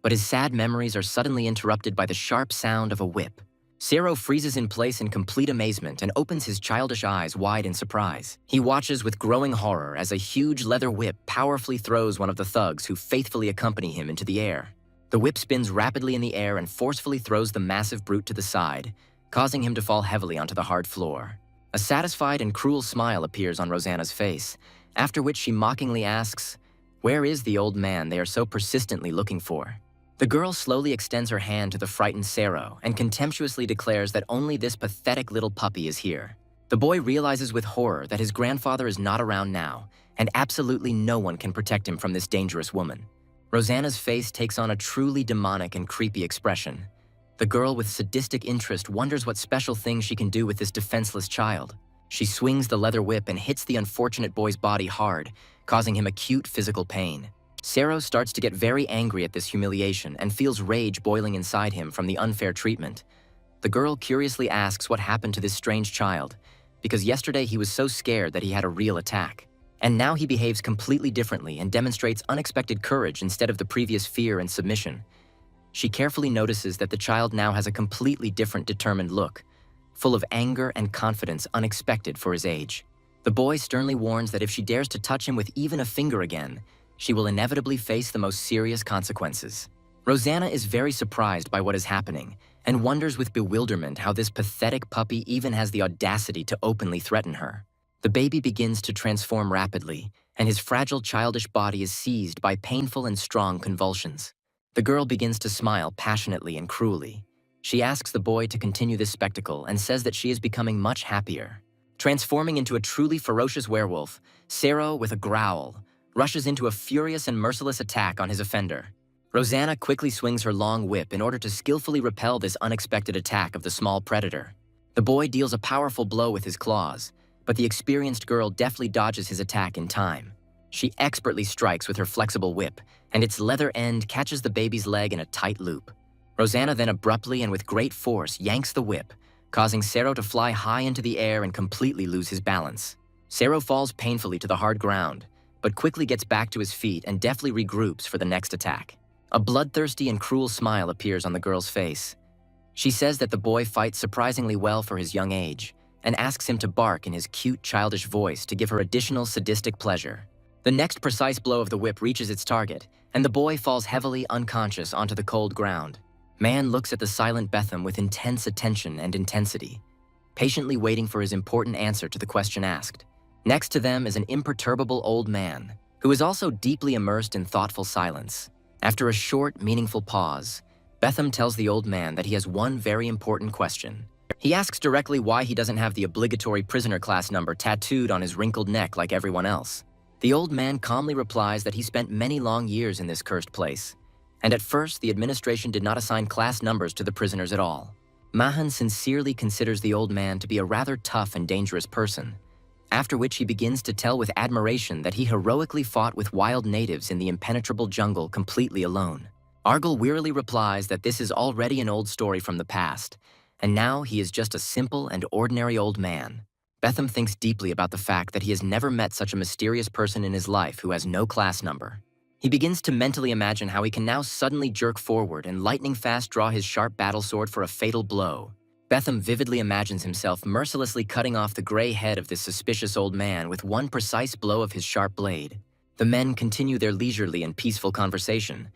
but his sad memories are suddenly interrupted by the sharp sound of a whip. Sero freezes in place in complete amazement and opens his childish eyes wide in surprise. He watches with growing horror as a huge leather whip powerfully throws one of the thugs who faithfully accompany him into the air. The whip spins rapidly in the air and forcefully throws the massive brute to the side, causing him to fall heavily onto the hard floor. A satisfied and cruel smile appears on Rosanna's face, after which she mockingly asks, "Where is the old man they are so persistently looking for?" The girl slowly extends her hand to the frightened Sero and contemptuously declares that only this pathetic little puppy is here. The boy realizes with horror that his grandfather is not around now, and absolutely no one can protect him from this dangerous woman. Rosanna's face takes on a truly demonic and creepy expression. The girl with sadistic interest wonders what special things she can do with this defenseless child. She swings the leather whip and hits the unfortunate boy's body hard, causing him acute physical pain. Sero starts to get very angry at this humiliation and feels rage boiling inside him from the unfair treatment. The girl curiously asks what happened to this strange child, because yesterday he was so scared that he had a real attack. And now he behaves completely differently and demonstrates unexpected courage instead of the previous fear and submission. She carefully notices that the child now has a completely different determined look, full of anger and confidence unexpected for his age. The boy sternly warns that if she dares to touch him with even a finger again, she will inevitably face the most serious consequences. Rosanna is very surprised by what is happening and wonders with bewilderment how this pathetic puppy even has the audacity to openly threaten her. The baby begins to transform rapidly, and his fragile childish body is seized by painful and strong convulsions. The girl begins to smile passionately and cruelly. She asks the boy to continue this spectacle and says that she is becoming much happier. Transforming into a truly ferocious werewolf, Sero, with a growl, rushes into a furious and merciless attack on his offender. Rosanna quickly swings her long whip in order to skillfully repel this unexpected attack of the small predator. The boy deals a powerful blow with his claws, but the experienced girl deftly dodges his attack in time. She expertly strikes with her flexible whip, and its leather end catches the baby's leg in a tight loop. Rosanna then abruptly and with great force yanks the whip, causing Sero to fly high into the air and completely lose his balance. Sero falls painfully to the hard ground, but quickly gets back to his feet and deftly regroups for the next attack. A bloodthirsty and cruel smile appears on the girl's face. She says that the boy fights surprisingly well for his young age, and asks him to bark in his cute, childish voice to give her additional sadistic pleasure. The next precise blow of the whip reaches its target, and the boy falls heavily unconscious onto the cold ground. Man looks at the silent Betham with intense attention and intensity, patiently waiting for his important answer to the question asked. Next to them is an imperturbable old man, who is also deeply immersed in thoughtful silence. After a short, meaningful pause, Betham tells the old man that he has one very important question. He asks directly why he doesn't have the obligatory prisoner class number tattooed on his wrinkled neck like everyone else. The old man calmly replies that he spent many long years in this cursed place, and at first the administration did not assign class numbers to the prisoners at all. Mahan sincerely considers the old man to be a rather tough and dangerous person, after which he begins to tell with admiration that he heroically fought with wild natives in the impenetrable jungle completely alone. Argyle wearily replies that this is already an old story from the past, and now he is just a simple and ordinary old man. Betham thinks deeply about the fact that he has never met such a mysterious person in his life who has no class number. He begins to mentally imagine how he can now suddenly jerk forward and lightning-fast draw his sharp battle sword for a fatal blow. Betham vividly imagines himself mercilessly cutting off the gray head of this suspicious old man with one precise blow of his sharp blade. The men continue their leisurely and peaceful conversation,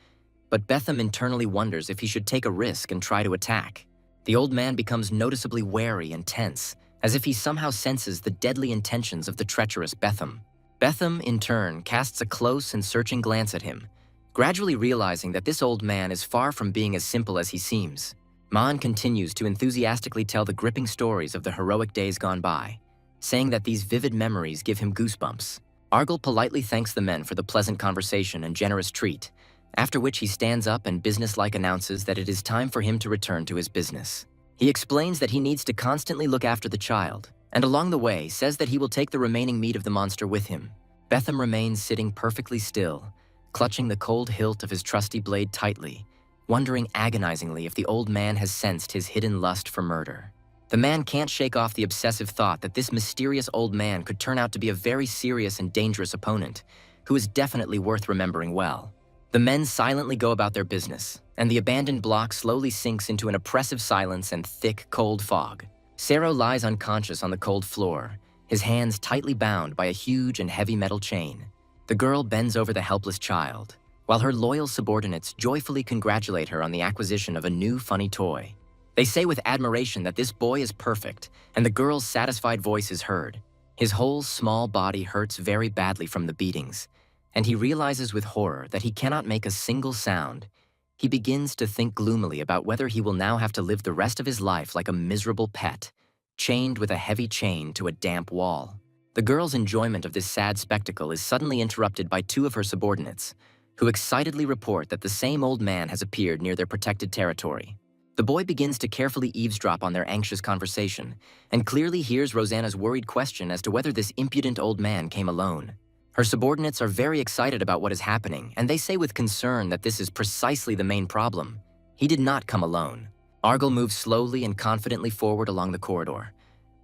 but Betham internally wonders if he should take a risk and try to attack. The old man becomes noticeably wary and tense, as if he somehow senses the deadly intentions of the treacherous Betham. Betham, in turn, casts a close and searching glance at him, gradually realizing that this old man is far from being as simple as he seems. Maan continues to enthusiastically tell the gripping stories of the heroic days gone by, saying that these vivid memories give him goosebumps. Argyle politely thanks the men for the pleasant conversation and generous treat, after which he stands up and businesslike announces that it is time for him to return to his business. He explains that he needs to constantly look after the child, and along the way says that he will take the remaining meat of the monster with him. Betham remains sitting perfectly still, clutching the cold hilt of his trusty blade tightly, wondering agonizingly if the old man has sensed his hidden lust for murder. The man can't shake off the obsessive thought that this mysterious old man could turn out to be a very serious and dangerous opponent, who is definitely worth remembering well. The men silently go about their business, and the abandoned block slowly sinks into an oppressive silence and thick, cold fog. Sero lies unconscious on the cold floor, his hands tightly bound by a huge and heavy metal chain. The girl bends over the helpless child, while her loyal subordinates joyfully congratulate her on the acquisition of a new funny toy. They say with admiration that this boy is perfect, and the girl's satisfied voice is heard. His whole small body hurts very badly from the beatings, and he realizes with horror that he cannot make a single sound. He begins to think gloomily about whether he will now have to live the rest of his life like a miserable pet, chained with a heavy chain to a damp wall. The girl's enjoyment of this sad spectacle is suddenly interrupted by two of her subordinates, who excitedly report that the same old man has appeared near their protected territory. The boy begins to carefully eavesdrop on their anxious conversation, and clearly hears Rosanna's worried question as to whether this impudent old man came alone. Her subordinates are very excited about what is happening, and they say with concern that this is precisely the main problem. He did not come alone. Argyle moves slowly and confidently forward along the corridor.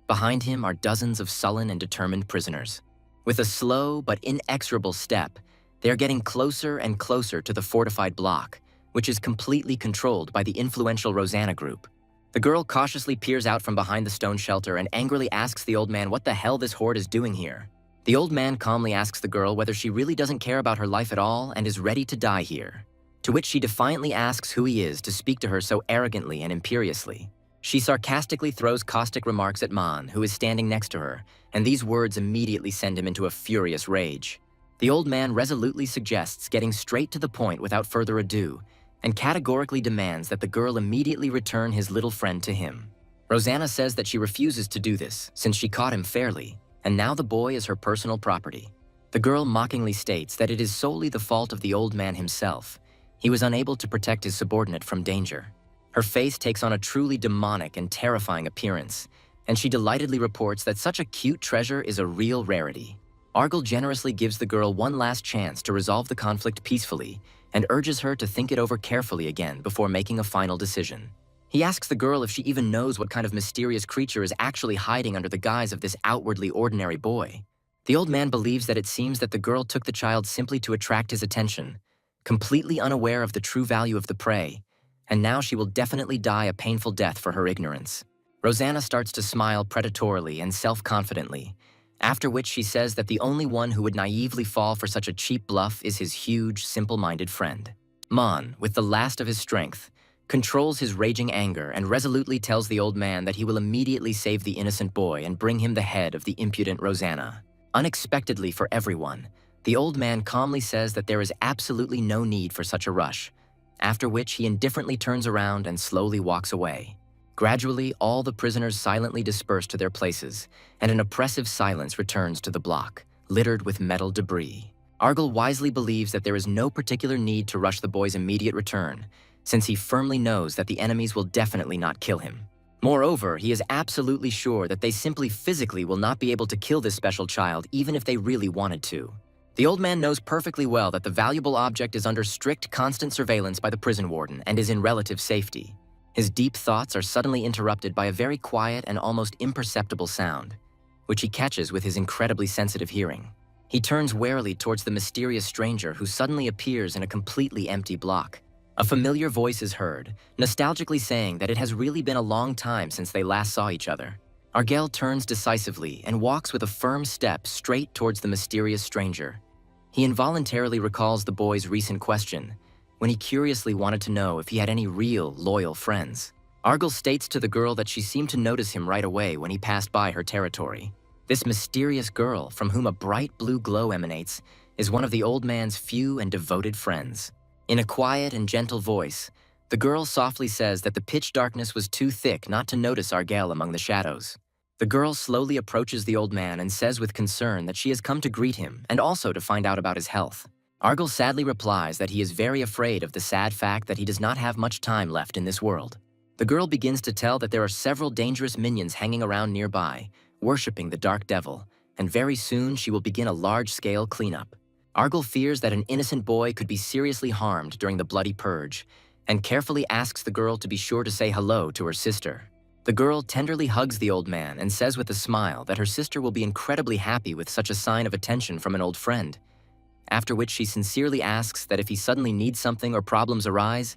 Behind him are dozens of sullen and determined prisoners. With a slow but inexorable step, they are getting closer and closer to the fortified block, which is completely controlled by the influential Rosanna group. The girl cautiously peers out from behind the stone shelter and angrily asks the old man what the hell this horde is doing here. The old man calmly asks the girl whether she really doesn't care about her life at all and is ready to die here, to which she defiantly asks who he is to speak to her so arrogantly and imperiously. She sarcastically throws caustic remarks at Man, who is standing next to her, and these words immediately send him into a furious rage. The old man resolutely suggests getting straight to the point without further ado, and categorically demands that the girl immediately return his little friend to him. Rosanna says that she refuses to do this since she caught him fairly, and now the boy is her personal property. The girl mockingly states that it is solely the fault of the old man himself. He was unable to protect his subordinate from danger. Her face takes on a truly demonic and terrifying appearance, and she delightedly reports that such a cute treasure is a real rarity. Argyle generously gives the girl one last chance to resolve the conflict peacefully and urges her to think it over carefully again before making a final decision. He asks the girl if she even knows what kind of mysterious creature is actually hiding under the guise of this outwardly ordinary boy. The old man believes that it seems that the girl took the child simply to attract his attention, completely unaware of the true value of the prey, and now she will definitely die a painful death for her ignorance. Rosanna starts to smile predatorily and self-confidently, after which she says that the only one who would naively fall for such a cheap bluff is his huge, simple-minded friend. Mon, with the last of his strength, controls his raging anger and resolutely tells the old man that he will immediately save the innocent boy and bring him the head of the impudent Rosanna. Unexpectedly for everyone, the old man calmly says that there is absolutely no need for such a rush, after which he indifferently turns around and slowly walks away. Gradually, all the prisoners silently disperse to their places, and an oppressive silence returns to the block, littered with metal debris. Argyle wisely believes that there is no particular need to rush the boy's immediate return, since he firmly knows that the enemies will definitely not kill him. Moreover, he is absolutely sure that they simply physically will not be able to kill this special child even if they really wanted to. The old man knows perfectly well that the valuable object is under strict, constant surveillance by the prison warden and is in relative safety. His deep thoughts are suddenly interrupted by a very quiet and almost imperceptible sound, which he catches with his incredibly sensitive hearing. He turns warily towards the mysterious stranger who suddenly appears in a completely empty block. A familiar voice is heard, nostalgically saying that it has really been a long time since they last saw each other. Argyle turns decisively and walks with a firm step straight towards the mysterious stranger. He involuntarily recalls the boy's recent question, when he curiously wanted to know if he had any real, loyal friends. Argyle states to the girl that she seemed to notice him right away when he passed by her territory. This mysterious girl, from whom a bright blue glow emanates, is one of the old man's few and devoted friends. In a quiet and gentle voice, the girl softly says that the pitch darkness was too thick not to notice Argyle among the shadows. The girl slowly approaches the old man and says with concern that she has come to greet him and also to find out about his health. Argyle sadly replies that he is very afraid of the sad fact that he does not have much time left in this world. The girl begins to tell that there are several dangerous minions hanging around nearby, worshipping the dark devil, and very soon she will begin a large-scale cleanup. Argyle fears that an innocent boy could be seriously harmed during the bloody purge, and carefully asks the girl to be sure to say hello to her sister. The girl tenderly hugs the old man and says with a smile that her sister will be incredibly happy with such a sign of attention from an old friend, after which she sincerely asks that if he suddenly needs something or problems arise,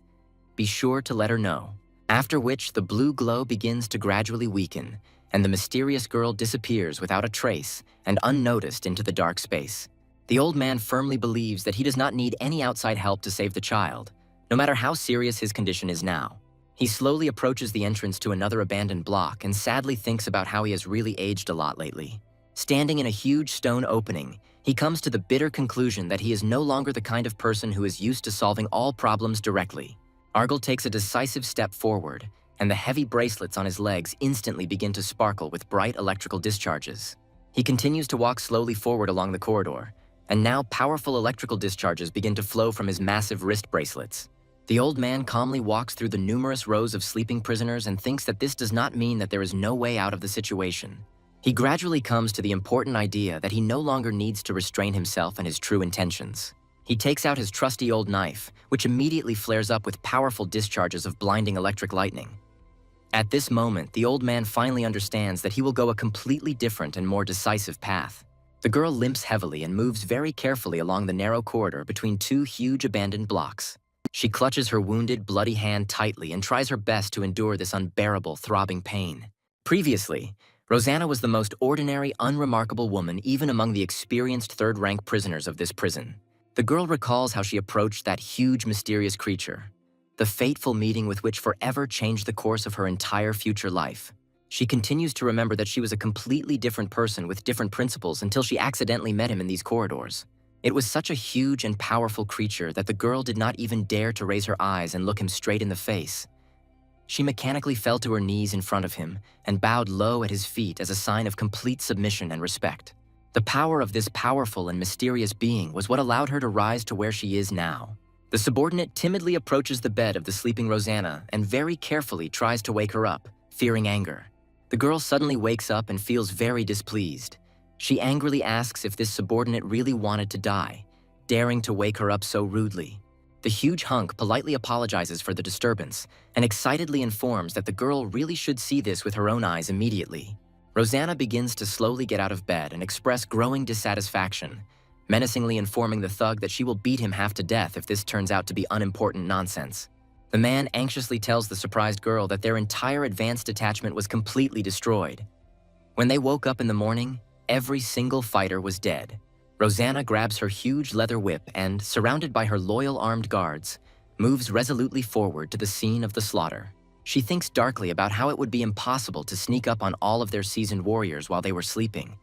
be sure to let her know. After which the blue glow begins to gradually weaken, and the mysterious girl disappears without a trace and unnoticed into the dark space. The old man firmly believes that he does not need any outside help to save the child, no matter how serious his condition is now. He slowly approaches the entrance to another abandoned block and sadly thinks about how he has really aged a lot lately. Standing in a huge stone opening, he comes to the bitter conclusion that he is no longer the kind of person who is used to solving all problems directly. Argyle takes a decisive step forward, and the heavy bracelets on his legs instantly begin to sparkle with bright electrical discharges. He continues to walk slowly forward along the corridor, and now powerful electrical discharges begin to flow from his massive wrist bracelets. The old man calmly walks through the numerous rows of sleeping prisoners and thinks that this does not mean that there is no way out of the situation. He gradually comes to the important idea that he no longer needs to restrain himself and his true intentions. He takes out his trusty old knife, which immediately flares up with powerful discharges of blinding electric lightning. At this moment, the old man finally understands that he will go a completely different and more decisive path. The girl limps heavily and moves very carefully along the narrow corridor between two huge abandoned blocks. She clutches her wounded, bloody hand tightly and tries her best to endure this unbearable, throbbing pain. Previously, Rosanna was the most ordinary, unremarkable woman even among the experienced third-rank prisoners of this prison. The girl recalls how she approached that huge, mysterious creature, the fateful meeting with which forever changed the course of her entire future life. She continues to remember that she was a completely different person with different principles until she accidentally met him in these corridors. It was such a huge and powerful creature that the girl did not even dare to raise her eyes and look him straight in the face. She mechanically fell to her knees in front of him and bowed low at his feet as a sign of complete submission and respect. The power of this powerful and mysterious being was what allowed her to rise to where she is now. The subordinate timidly approaches the bed of the sleeping Rosanna and very carefully tries to wake her up, fearing anger. The girl suddenly wakes up and feels very displeased. She angrily asks if this subordinate really wanted to die, daring to wake her up so rudely. The huge hunk politely apologizes for the disturbance and excitedly informs that the girl really should see this with her own eyes immediately. Rosanna begins to slowly get out of bed and express growing dissatisfaction, menacingly informing the thug that she will beat him half to death if this turns out to be unimportant nonsense. The man anxiously tells the surprised girl that their entire advanced detachment was completely destroyed. When they woke up in the morning, every single fighter was dead. Rosanna grabs her huge leather whip and, surrounded by her loyal armed guards, moves resolutely forward to the scene of the slaughter. She thinks darkly about how it would be impossible to sneak up on all of their seasoned warriors while they were sleeping.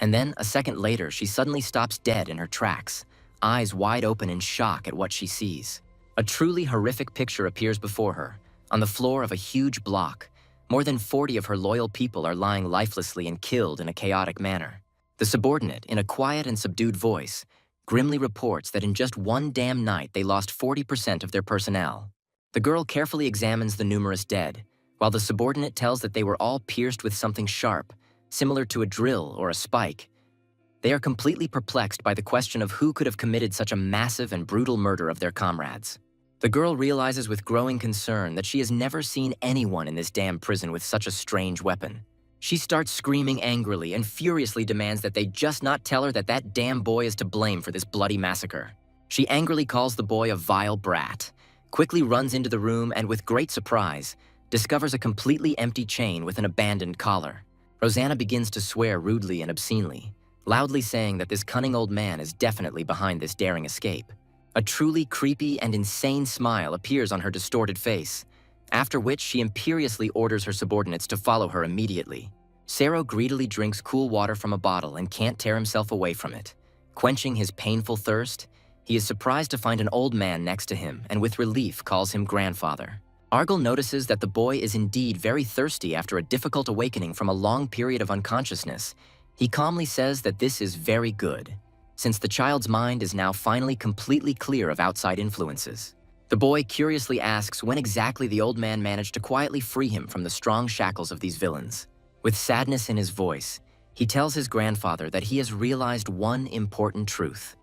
And then, a second later, she suddenly stops dead in her tracks, eyes wide open in shock at what she sees. A truly horrific picture appears before her. On the floor of a huge block, more than 40 of her loyal people are lying lifelessly and killed in a chaotic manner. The subordinate, in a quiet and subdued voice, grimly reports that in just one damn night they lost 40% of their personnel. The girl carefully examines the numerous dead, while the subordinate tells that they were all pierced with something sharp, similar to a drill or a spike. They are completely perplexed by the question of who could have committed such a massive and brutal murder of their comrades. The girl realizes with growing concern that she has never seen anyone in this damn prison with such a strange weapon. She starts screaming angrily and furiously demands that they just not tell her that that damn boy is to blame for this bloody massacre. She angrily calls the boy a vile brat, quickly runs into the room and with great surprise, discovers a completely empty chain with an abandoned collar. Rosanna begins to swear rudely and obscenely, loudly saying that this cunning old man is definitely behind this daring escape. A truly creepy and insane smile appears on her distorted face, after which she imperiously orders her subordinates to follow her immediately. Sero greedily drinks cool water from a bottle and can't tear himself away from it. Quenching his painful thirst, he is surprised to find an old man next to him and with relief calls him grandfather. Argyll notices that the boy is indeed very thirsty after a difficult awakening from a long period of unconsciousness. He calmly says that this is very good, since the child's mind is now finally completely clear of outside influences. The boy curiously asks when exactly the old man managed to quietly free him from the strong shackles of these villains. With sadness in his voice, he tells his grandfather that he has realized one important truth.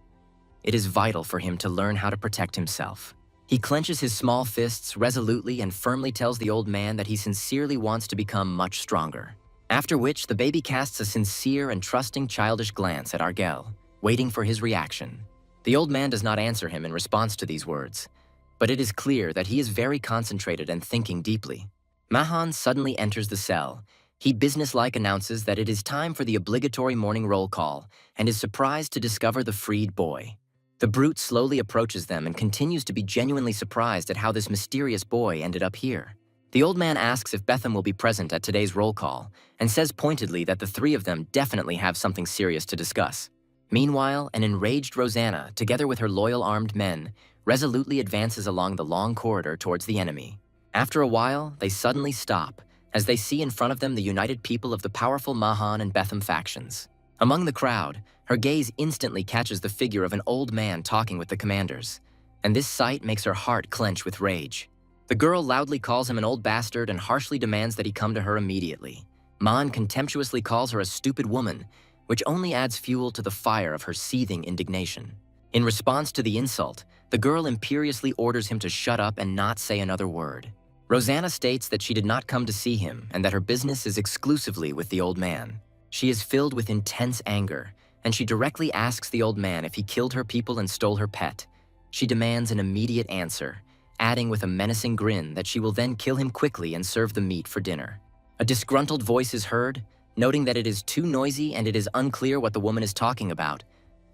It is vital for him to learn how to protect himself. He clenches his small fists resolutely and firmly tells the old man that he sincerely wants to become much stronger. After which, the baby casts a sincere and trusting childish glance at Argyll, waiting for his reaction. The old man does not answer him in response to these words, but it is clear that he is very concentrated and thinking deeply. Mahan suddenly enters the cell. He businesslike announces that it is time for the obligatory morning roll call and is surprised to discover the freed boy. The brute slowly approaches them and continues to be genuinely surprised at how this mysterious boy ended up here. The old man asks if Betham will be present at today's roll call and says pointedly that the three of them definitely have something serious to discuss. Meanwhile, an enraged Rosanna, together with her loyal armed men, resolutely advances along the long corridor towards the enemy. After a while, they suddenly stop, as they see in front of them the united people of the powerful Mahan and Betham factions. Among the crowd, her gaze instantly catches the figure of an old man talking with the commanders, and this sight makes her heart clench with rage. The girl loudly calls him an old bastard and harshly demands that he come to her immediately. Man contemptuously calls her a stupid woman, which only adds fuel to the fire of her seething indignation. In response to the insult, the girl imperiously orders him to shut up and not say another word. Rosanna states that she did not come to see him and that her business is exclusively with the old man. She is filled with intense anger, and she directly asks the old man if he killed her people and stole her pet. She demands an immediate answer, adding with a menacing grin that she will then kill him quickly and serve the meat for dinner. A disgruntled voice is heard, noting that it is too noisy and it is unclear what the woman is talking about.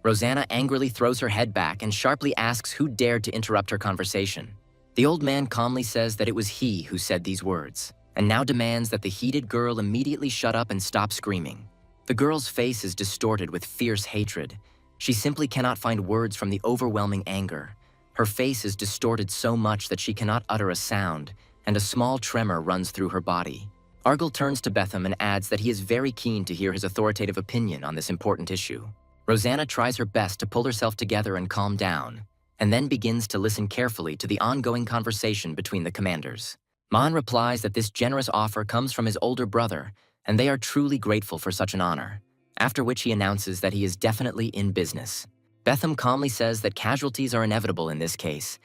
Rosanna angrily throws her head back and sharply asks who dared to interrupt her conversation. The old man calmly says that it was he who said these words, and now demands that the heated girl immediately shut up and stop screaming. The girl's face is distorted with fierce hatred, She simply cannot find words from the overwhelming anger. Her face is distorted so much that she cannot utter a sound, and a small tremor runs through her body. Argyle turns to Betham and adds that he is very keen to hear his authoritative opinion on this important issue. Rosanna tries her best to pull herself together and calm down, and then begins to listen carefully to the ongoing conversation between the commanders. Mon replies that this generous offer comes from his older brother, and they are truly grateful for such an honor, after which he announces that he is definitely in business. Betham calmly says that casualties are inevitable in this case,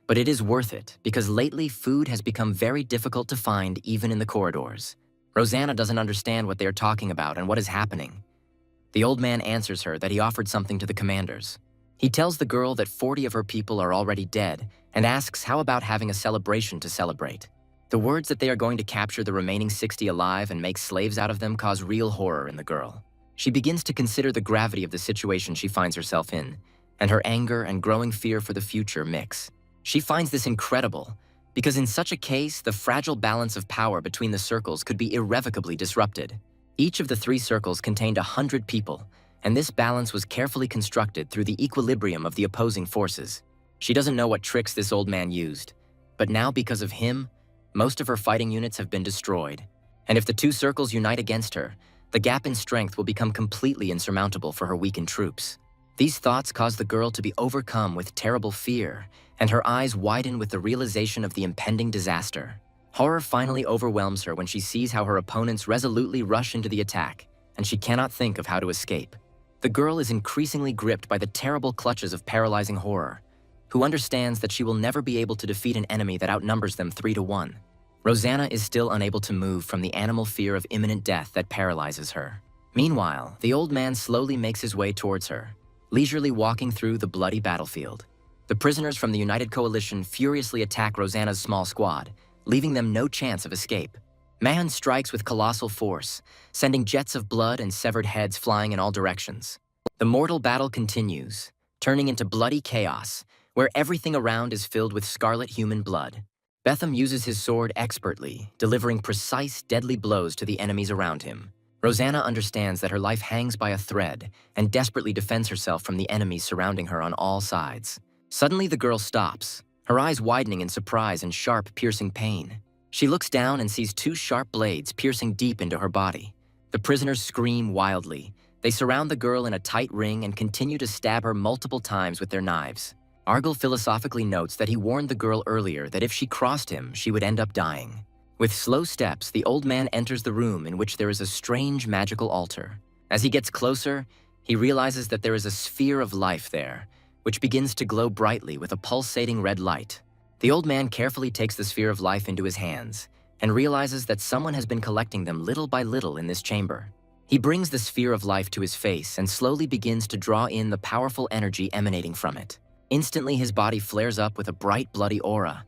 but it is worth it because lately food has become very difficult to find even in the corridors. Rosanna doesn't understand what they are talking about and what is happening. The old man answers her that he offered something to the commanders. He tells the girl that 40 of her people are already dead and asks how about having a celebration to celebrate. The words that they are going to capture the remaining 60 alive and make slaves out of them cause real horror in the girl. She begins to consider the gravity of the situation she finds herself in, and her anger and growing fear for the future mix. She finds this incredible, because in such a case, the fragile balance of power between the circles could be irrevocably disrupted. Each of the 3 circles contained 100 people, and this balance was carefully constructed through the equilibrium of the opposing forces. She doesn't know what tricks this old man used, but now because of him, most of her fighting units have been destroyed. And if the 2 circles unite against her, the gap in strength will become completely insurmountable for her weakened troops. These thoughts cause the girl to be overcome with terrible fear, and her eyes widen with the realization of the impending disaster. Horror finally overwhelms her when she sees how her opponents resolutely rush into the attack, and she cannot think of how to escape. The girl is increasingly gripped by the terrible clutches of paralyzing horror, who understands that she will never be able to defeat an enemy that outnumbers them 3-1. Rosanna is still unable to move from the animal fear of imminent death that paralyzes her. Meanwhile, the old man slowly makes his way towards her, leisurely walking through the bloody battlefield. The prisoners from the United Coalition furiously attack Rosanna's small squad, leaving them no chance of escape. Mahon strikes with colossal force, sending jets of blood and severed heads flying in all directions. The mortal battle continues, turning into bloody chaos, where everything around is filled with scarlet human blood. Betham uses his sword expertly, delivering precise, deadly blows to the enemies around him. Rosanna understands that her life hangs by a thread and desperately defends herself from the enemies surrounding her on all sides. Suddenly, the girl stops, her eyes widening in surprise and sharp, piercing pain. She looks down and sees 2 sharp blades piercing deep into her body. The prisoners scream wildly. They surround the girl in a tight ring and continue to stab her multiple times with their knives. Argyle philosophically notes that he warned the girl earlier that if she crossed him, she would end up dying. With slow steps, the old man enters the room in which there is a strange magical altar. As he gets closer, he realizes that there is a sphere of life there, which begins to glow brightly with a pulsating red light. The old man carefully takes the sphere of life into his hands and realizes that someone has been collecting them little by little in this chamber. He brings the sphere of life to his face and slowly begins to draw in the powerful energy emanating from it. Instantly, his body flares up with a bright, bloody aura.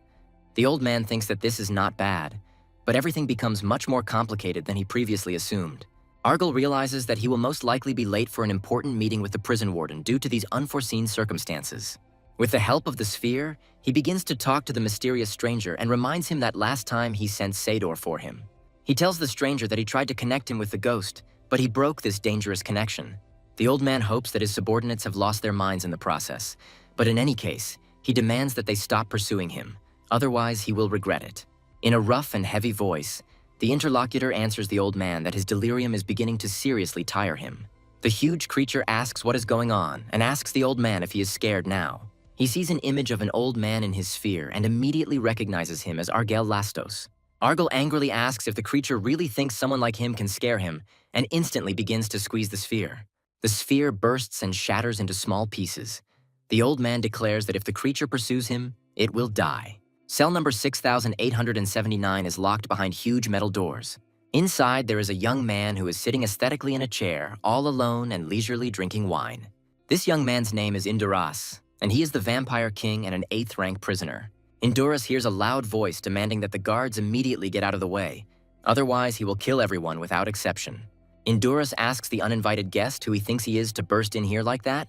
The old man thinks that this is not bad, but everything becomes much more complicated than he previously assumed. Argyle realizes that he will most likely be late for an important meeting with the prison warden due to these unforeseen circumstances. With the help of the sphere, he begins to talk to the mysterious stranger and reminds him that last time he sent Sador for him. He tells the stranger that he tried to connect him with the ghost, but he broke this dangerous connection. The old man hopes that his subordinates have lost their minds in the process, but in any case, he demands that they stop pursuing him, otherwise he will regret it. In a rough and heavy voice, the interlocutor answers the old man that his delirium is beginning to seriously tire him. The huge creature asks what is going on and asks the old man if he is scared now. He sees an image of an old man in his sphere and immediately recognizes him as Argyle Lastos. Argyle angrily asks if the creature really thinks someone like him can scare him and instantly begins to squeeze the sphere. The sphere bursts and shatters into small pieces. The old man declares that if the creature pursues him, it will die. Cell number 6879 is locked behind huge metal doors. Inside, there is a young man who is sitting aesthetically in a chair, all alone and leisurely drinking wine. This young man's name is Induras, and he is the vampire king and an 8th rank prisoner. Induras hears a loud voice demanding that the guards immediately get out of the way. Otherwise, he will kill everyone without exception. Induras asks the uninvited guest who he thinks he is to burst in here like that.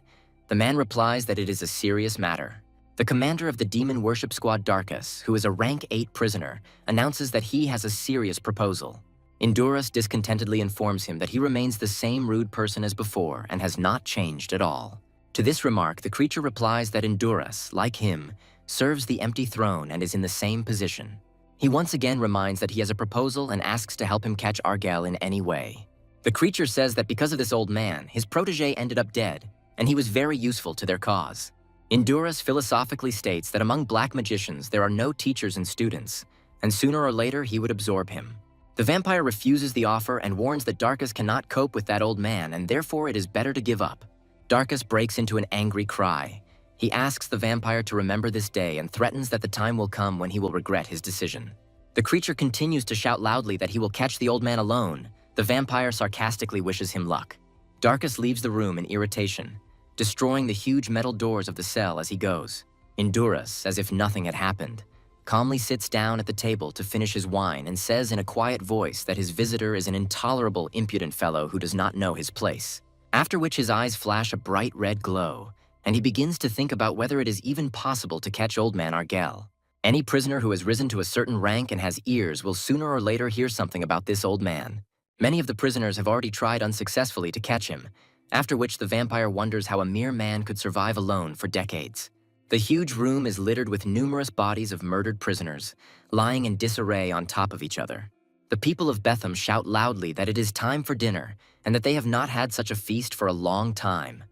The man replies that it is a serious matter. The commander of the demon worship squad Darkus, who is a rank 8 prisoner, announces that he has a serious proposal. Induras discontentedly informs him that he remains the same rude person as before and has not changed at all. To this remark, the creature replies that Endurus, like him, serves the empty throne and is in the same position. He once again reminds that he has a proposal and asks to help him catch Argel in any way. The creature says that because of this old man, his protege ended up dead, and he was very useful to their cause. Endurus philosophically states that among black magicians there are no teachers and students, and sooner or later he would absorb him. The vampire refuses the offer and warns that Darkus cannot cope with that old man, and therefore it is better to give up. Darkus breaks into an angry cry. He asks the vampire to remember this day and threatens that the time will come when he will regret his decision. The creature continues to shout loudly that he will catch the old man alone. The vampire sarcastically wishes him luck. Darkus leaves the room in irritation, destroying the huge metal doors of the cell as he goes. Endurus, as if nothing had happened, calmly sits down at the table to finish his wine and says in a quiet voice that his visitor is an intolerable, impudent fellow who does not know his place. After which his eyes flash a bright red glow, and he begins to think about whether it is even possible to catch old man Argel. Any prisoner who has risen to a certain rank and has ears will sooner or later hear something about this old man. Many of the prisoners have already tried unsuccessfully to catch him, after which the vampire wonders how a mere man could survive alone for decades. The huge room is littered with numerous bodies of murdered prisoners, lying in disarray on top of each other. The people of Betham shout loudly that it is time for dinner and that they have not had such a feast for a long time,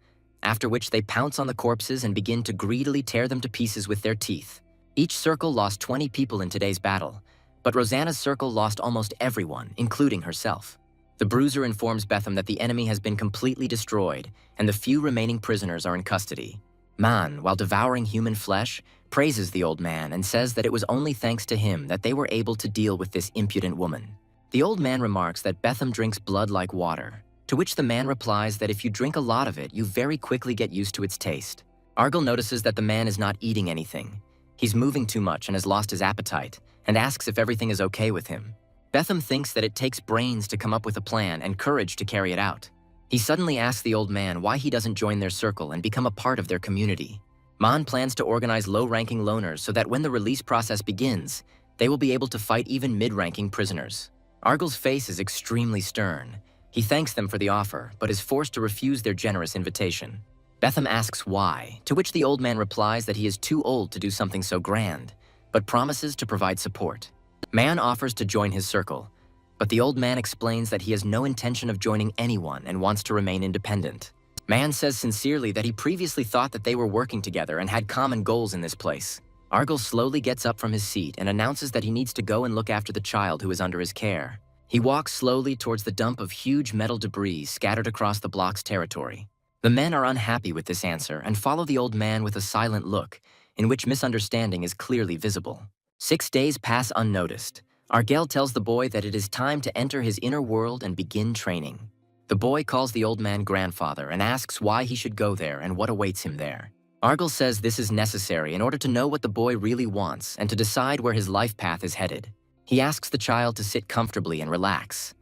after which they pounce on the corpses and begin to greedily tear them to pieces with their teeth. Each circle lost 20 people in today's battle, but Rosanna's circle lost almost everyone, including herself. The bruiser informs Betham that the enemy has been completely destroyed and the few remaining prisoners are in custody. Man, while devouring human flesh, praises the old man and says that it was only thanks to him that they were able to deal with this impudent woman. The old man remarks that Betham drinks blood like water, to which the man replies that if you drink a lot of it, you very quickly get used to its taste. Argel notices that the man is not eating anything. He's moving too much and has lost his appetite, and asks if everything is okay with him. Betham thinks that it takes brains to come up with a plan and courage to carry it out. He suddenly asks the old man why he doesn't join their circle and become a part of their community. Man plans to organize low-ranking loners so that when the release process begins, they will be able to fight even mid-ranking prisoners. Argel's face is extremely stern. He thanks them for the offer, but is forced to refuse their generous invitation. Betham asks why, to which the old man replies that he is too old to do something so grand, but promises to provide support. Man offers to join his circle, but the old man explains that he has no intention of joining anyone and wants to remain independent. Man says sincerely that he previously thought that they were working together and had common goals in this place. Argel slowly gets up from his seat and announces that he needs to go and look after the child who is under his care. He walks slowly towards the dump of huge metal debris scattered across the block's territory. The men are unhappy with this answer and follow the old man with a silent look, in which misunderstanding is clearly visible. 6 days pass unnoticed. Argel tells the boy that it is time to enter his inner world and begin training. The boy calls the old man grandfather and asks why he should go there and what awaits him there. Argel says this is necessary in order to know what the boy really wants and to decide where his life path is headed. He asks the child to sit comfortably and relax,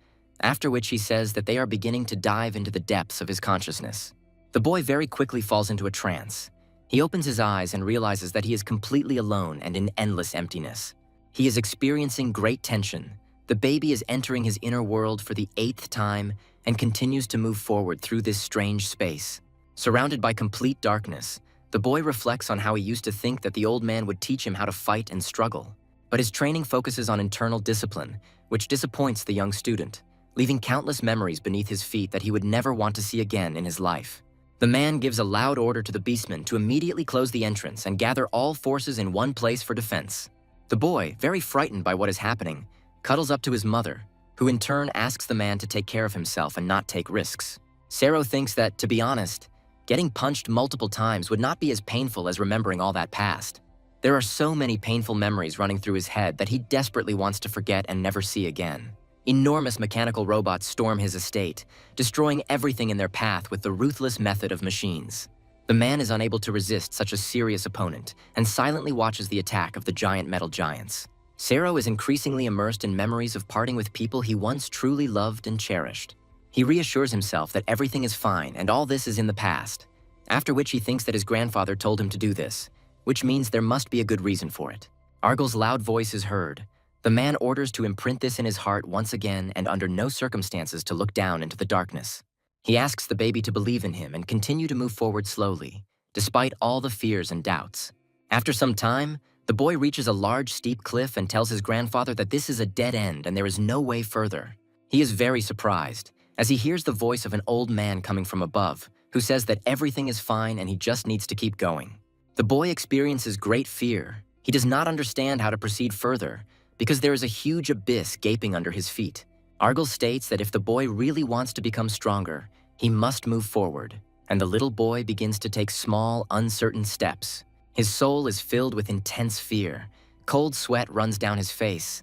after which he says that they are beginning to dive into the depths of his consciousness. The boy very quickly falls into a trance. He opens his eyes and realizes that he is completely alone and in endless emptiness. He is experiencing great tension. The baby is entering his inner world for the 8th time and continues to move forward through this strange space. Surrounded by complete darkness, the boy reflects on how he used to think that the old man would teach him how to fight and struggle. But his training focuses on internal discipline, which disappoints the young student, leaving countless memories beneath his feet that he would never want to see again in his life. The man gives a loud order to the beastmen to immediately close the entrance and gather all forces in one place for defense. The boy, very frightened by what is happening, cuddles up to his mother, who in turn asks the man to take care of himself and not take risks. Sero thinks that, to be honest, getting punched multiple times would not be as painful as remembering all that past. There are so many painful memories running through his head that he desperately wants to forget and never see again. Enormous mechanical robots storm his estate, destroying everything in their path with the ruthless method of machines. The man is unable to resist such a serious opponent and silently watches the attack of the giant metal giants. Sero is increasingly immersed in memories of parting with people he once truly loved and cherished. He reassures himself that everything is fine and all this is in the past, after which he thinks that his grandfather told him to do this, which means there must be a good reason for it. Argel's loud voice is heard. The man orders to imprint this in his heart once again and under no circumstances to look down into the darkness. He asks the baby to believe in him and continue to move forward slowly, despite all the fears and doubts. After some time, the boy reaches a large, steep cliff and tells his grandfather that this is a dead end and there is no way further. He is very surprised, as he hears the voice of an old man coming from above, who says that everything is fine and he just needs to keep going. The boy experiences great fear. He does not understand how to proceed further, because there is a huge abyss gaping under his feet. Argel states that if the boy really wants to become stronger, he must move forward, and the little boy begins to take small, uncertain steps. His soul is filled with intense fear. Cold sweat runs down his face.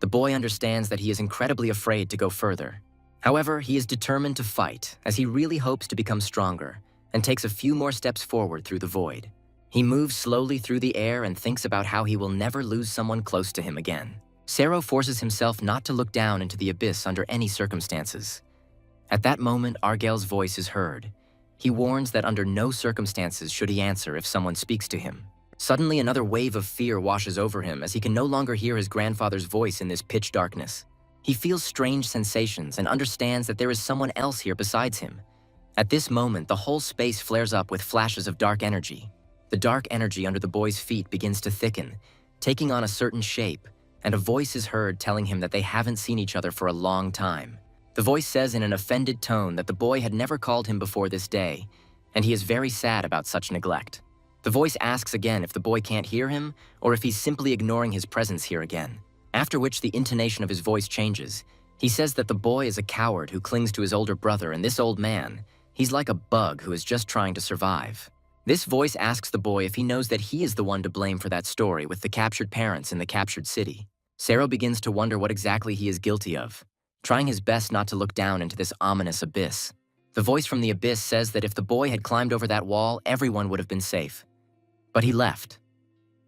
The boy understands that he is incredibly afraid to go further. However, he is determined to fight, as he really hopes to become stronger, and takes a few more steps forward through the void. He moves slowly through the air and thinks about how he will never lose someone close to him again. Sero forces himself not to look down into the abyss under any circumstances. At that moment, Argel's voice is heard. He warns that under no circumstances should he answer if someone speaks to him. Suddenly, another wave of fear washes over him as he can no longer hear his grandfather's voice in this pitch darkness. He feels strange sensations and understands that there is someone else here besides him. At this moment, the whole space flares up with flashes of dark energy. The dark energy under the boy's feet begins to thicken, taking on a certain shape, and a voice is heard telling him that they haven't seen each other for a long time. The voice says in an offended tone that the boy had never called him before this day, and he is very sad about such neglect. The voice asks again if the boy can't hear him, or if he's simply ignoring his presence here again. After which the intonation of his voice changes. He says that the boy is a coward who clings to his older brother, and this old man, he's like a bug who is just trying to survive. This voice asks the boy if he knows that he is the one to blame for that story with the captured parents in the captured city. Sero begins to wonder what exactly he is guilty of, trying his best not to look down into this ominous abyss. The voice from the abyss says that if the boy had climbed over that wall, everyone would have been safe. But he left,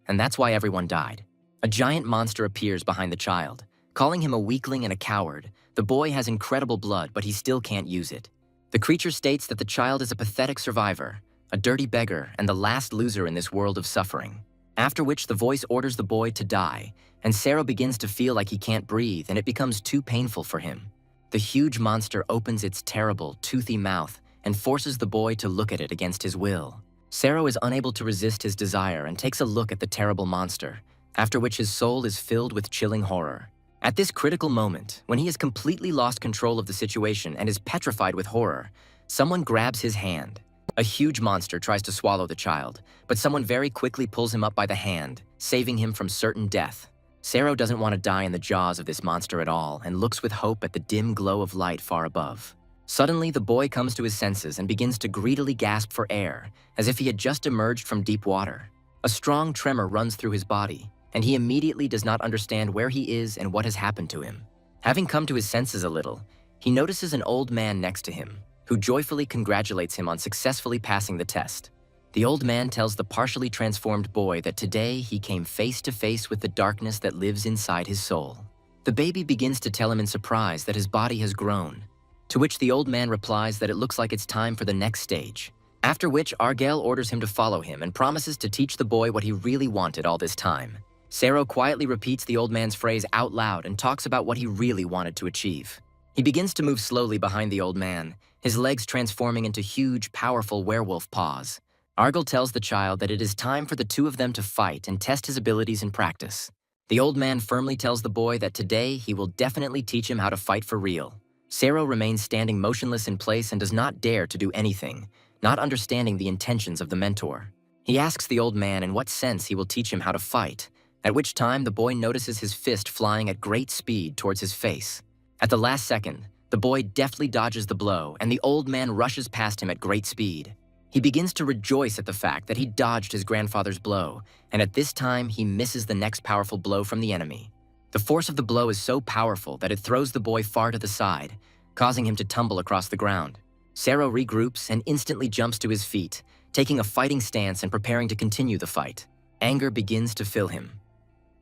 and that's why everyone died. A giant monster appears behind the child. Calling him a weakling and a coward, the boy has incredible blood, but he still can't use it. The creature states that the child is a pathetic survivor, a dirty beggar, and the last loser in this world of suffering. After which the voice orders the boy to die, and Sero begins to feel like he can't breathe, and it becomes too painful for him. The huge monster opens its terrible, toothy mouth and forces the boy to look at it against his will. Sero is unable to resist his desire and takes a look at the terrible monster, after which his soul is filled with chilling horror. At this critical moment, when he has completely lost control of the situation and is petrified with horror, someone grabs his hand. A huge monster tries to swallow the child, but someone very quickly pulls him up by the hand, saving him from certain death. Sero doesn't want to die in the jaws of this monster at all and looks with hope at the dim glow of light far above. Suddenly, the boy comes to his senses and begins to greedily gasp for air, as if he had just emerged from deep water. A strong tremor runs through his body, and he immediately does not understand where he is and what has happened to him. Having come to his senses a little, he notices an old man next to him, who joyfully congratulates him on successfully passing the test. The old man tells the partially transformed boy that today he came face to face with the darkness that lives inside his soul. The baby begins to tell him in surprise that his body has grown, to which the old man replies that it looks like it's time for the next stage. After which, Argel orders him to follow him and promises to teach the boy what he really wanted all this time. Sero quietly repeats the old man's phrase out loud and talks about what he really wanted to achieve. He begins to move slowly behind the old man, his legs transforming into huge, powerful werewolf paws. Argel tells the child that it is time for the two of them to fight and test his abilities in practice. The old man firmly tells the boy that today he will definitely teach him how to fight for real. Sero remains standing motionless in place and does not dare to do anything, not understanding the intentions of the mentor. He asks the old man in what sense he will teach him how to fight, at which time the boy notices his fist flying at great speed towards his face. At the last second, the boy deftly dodges the blow, and the old man rushes past him at great speed. He begins to rejoice at the fact that he dodged his grandfather's blow, and at this time he misses the next powerful blow from the enemy. The force of the blow is so powerful that it throws the boy far to the side, causing him to tumble across the ground. Sero regroups and instantly jumps to his feet, taking a fighting stance and preparing to continue the fight. Anger begins to fill him.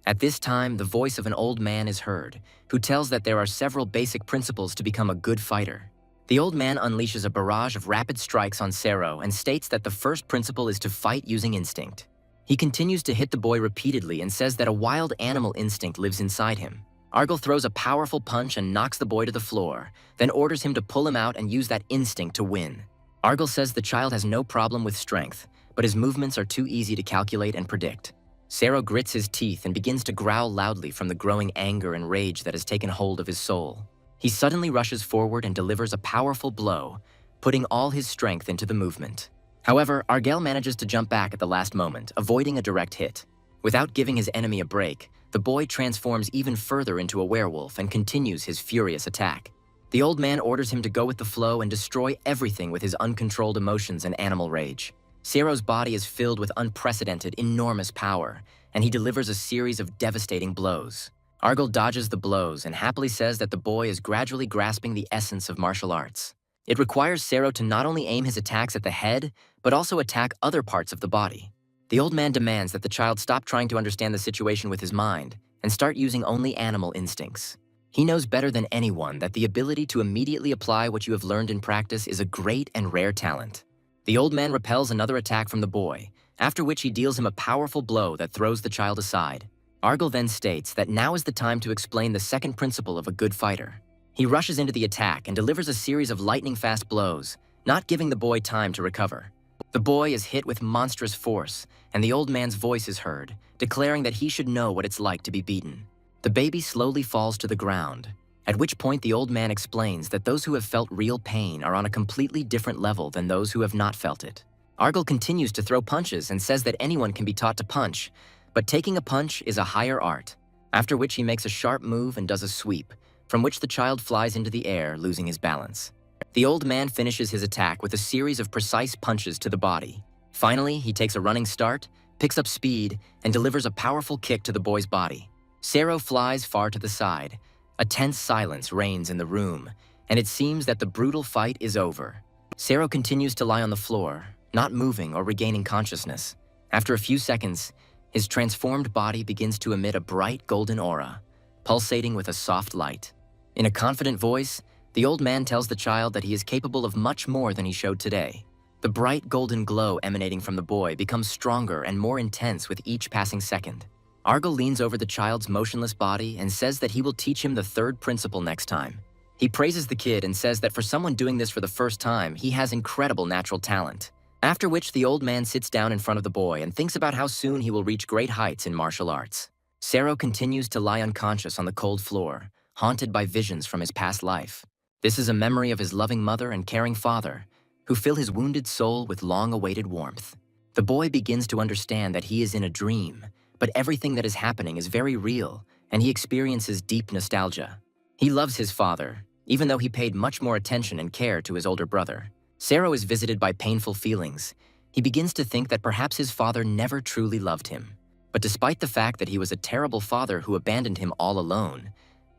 At this time, the voice of an old man is heard, who tells that there are several basic principles to become a good fighter. The old man unleashes a barrage of rapid strikes on Sero and states that the first principle is to fight using instinct. He continues to hit the boy repeatedly and says that a wild animal instinct lives inside him. Argal throws a powerful punch and knocks the boy to the floor, then orders him to pull him out and use that instinct to win. Argal says the child has no problem with strength, but his movements are too easy to calculate and predict. Sero grits his teeth and begins to growl loudly from the growing anger and rage that has taken hold of his soul. He suddenly rushes forward and delivers a powerful blow, putting all his strength into the movement. However, Argal manages to jump back at the last moment, avoiding a direct hit. Without giving his enemy a break, the boy transforms even further into a werewolf and continues his furious attack. The old man orders him to go with the flow and destroy everything with his uncontrolled emotions and animal rage. Sero's body is filled with unprecedented, enormous power, and he delivers a series of devastating blows. Argal dodges the blows and happily says that the boy is gradually grasping the essence of martial arts. It requires Sero to not only aim his attacks at the head, but also attack other parts of the body. The old man demands that the child stop trying to understand the situation with his mind and start using only animal instincts. He knows better than anyone that the ability to immediately apply what you have learned in practice is a great and rare talent. The old man repels another attack from the boy, after which he deals him a powerful blow that throws the child aside. Argal then states that now is the time to explain the second principle of a good fighter. He rushes into the attack and delivers a series of lightning-fast blows, not giving the boy time to recover. The boy is hit with monstrous force, and the old man's voice is heard, declaring that he should know what it's like to be beaten. The baby slowly falls to the ground, at which point the old man explains that those who have felt real pain are on a completely different level than those who have not felt it. Argal continues to throw punches and says that anyone can be taught to punch, but taking a punch is a higher art, after which he makes a sharp move and does a sweep, from which the child flies into the air, losing his balance. The old man finishes his attack with a series of precise punches to the body. Finally, he takes a running start, picks up speed, and delivers a powerful kick to the boy's body. Sero flies far to the side. A tense silence reigns in the room, and it seems that the brutal fight is over. Sero continues to lie on the floor, not moving or regaining consciousness. After a few seconds, his transformed body begins to emit a bright golden aura, pulsating with a soft light. In a confident voice, the old man tells the child that he is capable of much more than he showed today. The bright golden glow emanating from the boy becomes stronger and more intense with each passing second. Argal leans over the child's motionless body and says that he will teach him the third principle next time. He praises the kid and says that for someone doing this for the first time, he has incredible natural talent. After which the old man sits down in front of the boy and thinks about how soon he will reach great heights in martial arts. Sero continues to lie unconscious on the cold floor, haunted by visions from his past life. This is a memory of his loving mother and caring father, who fill his wounded soul with long-awaited warmth. The boy begins to understand that he is in a dream, but everything that is happening is very real, and he experiences deep nostalgia. He loves his father, even though he paid much more attention and care to his older brother. Sero is visited by painful feelings. He begins to think that perhaps his father never truly loved him. But despite the fact that he was a terrible father who abandoned him all alone,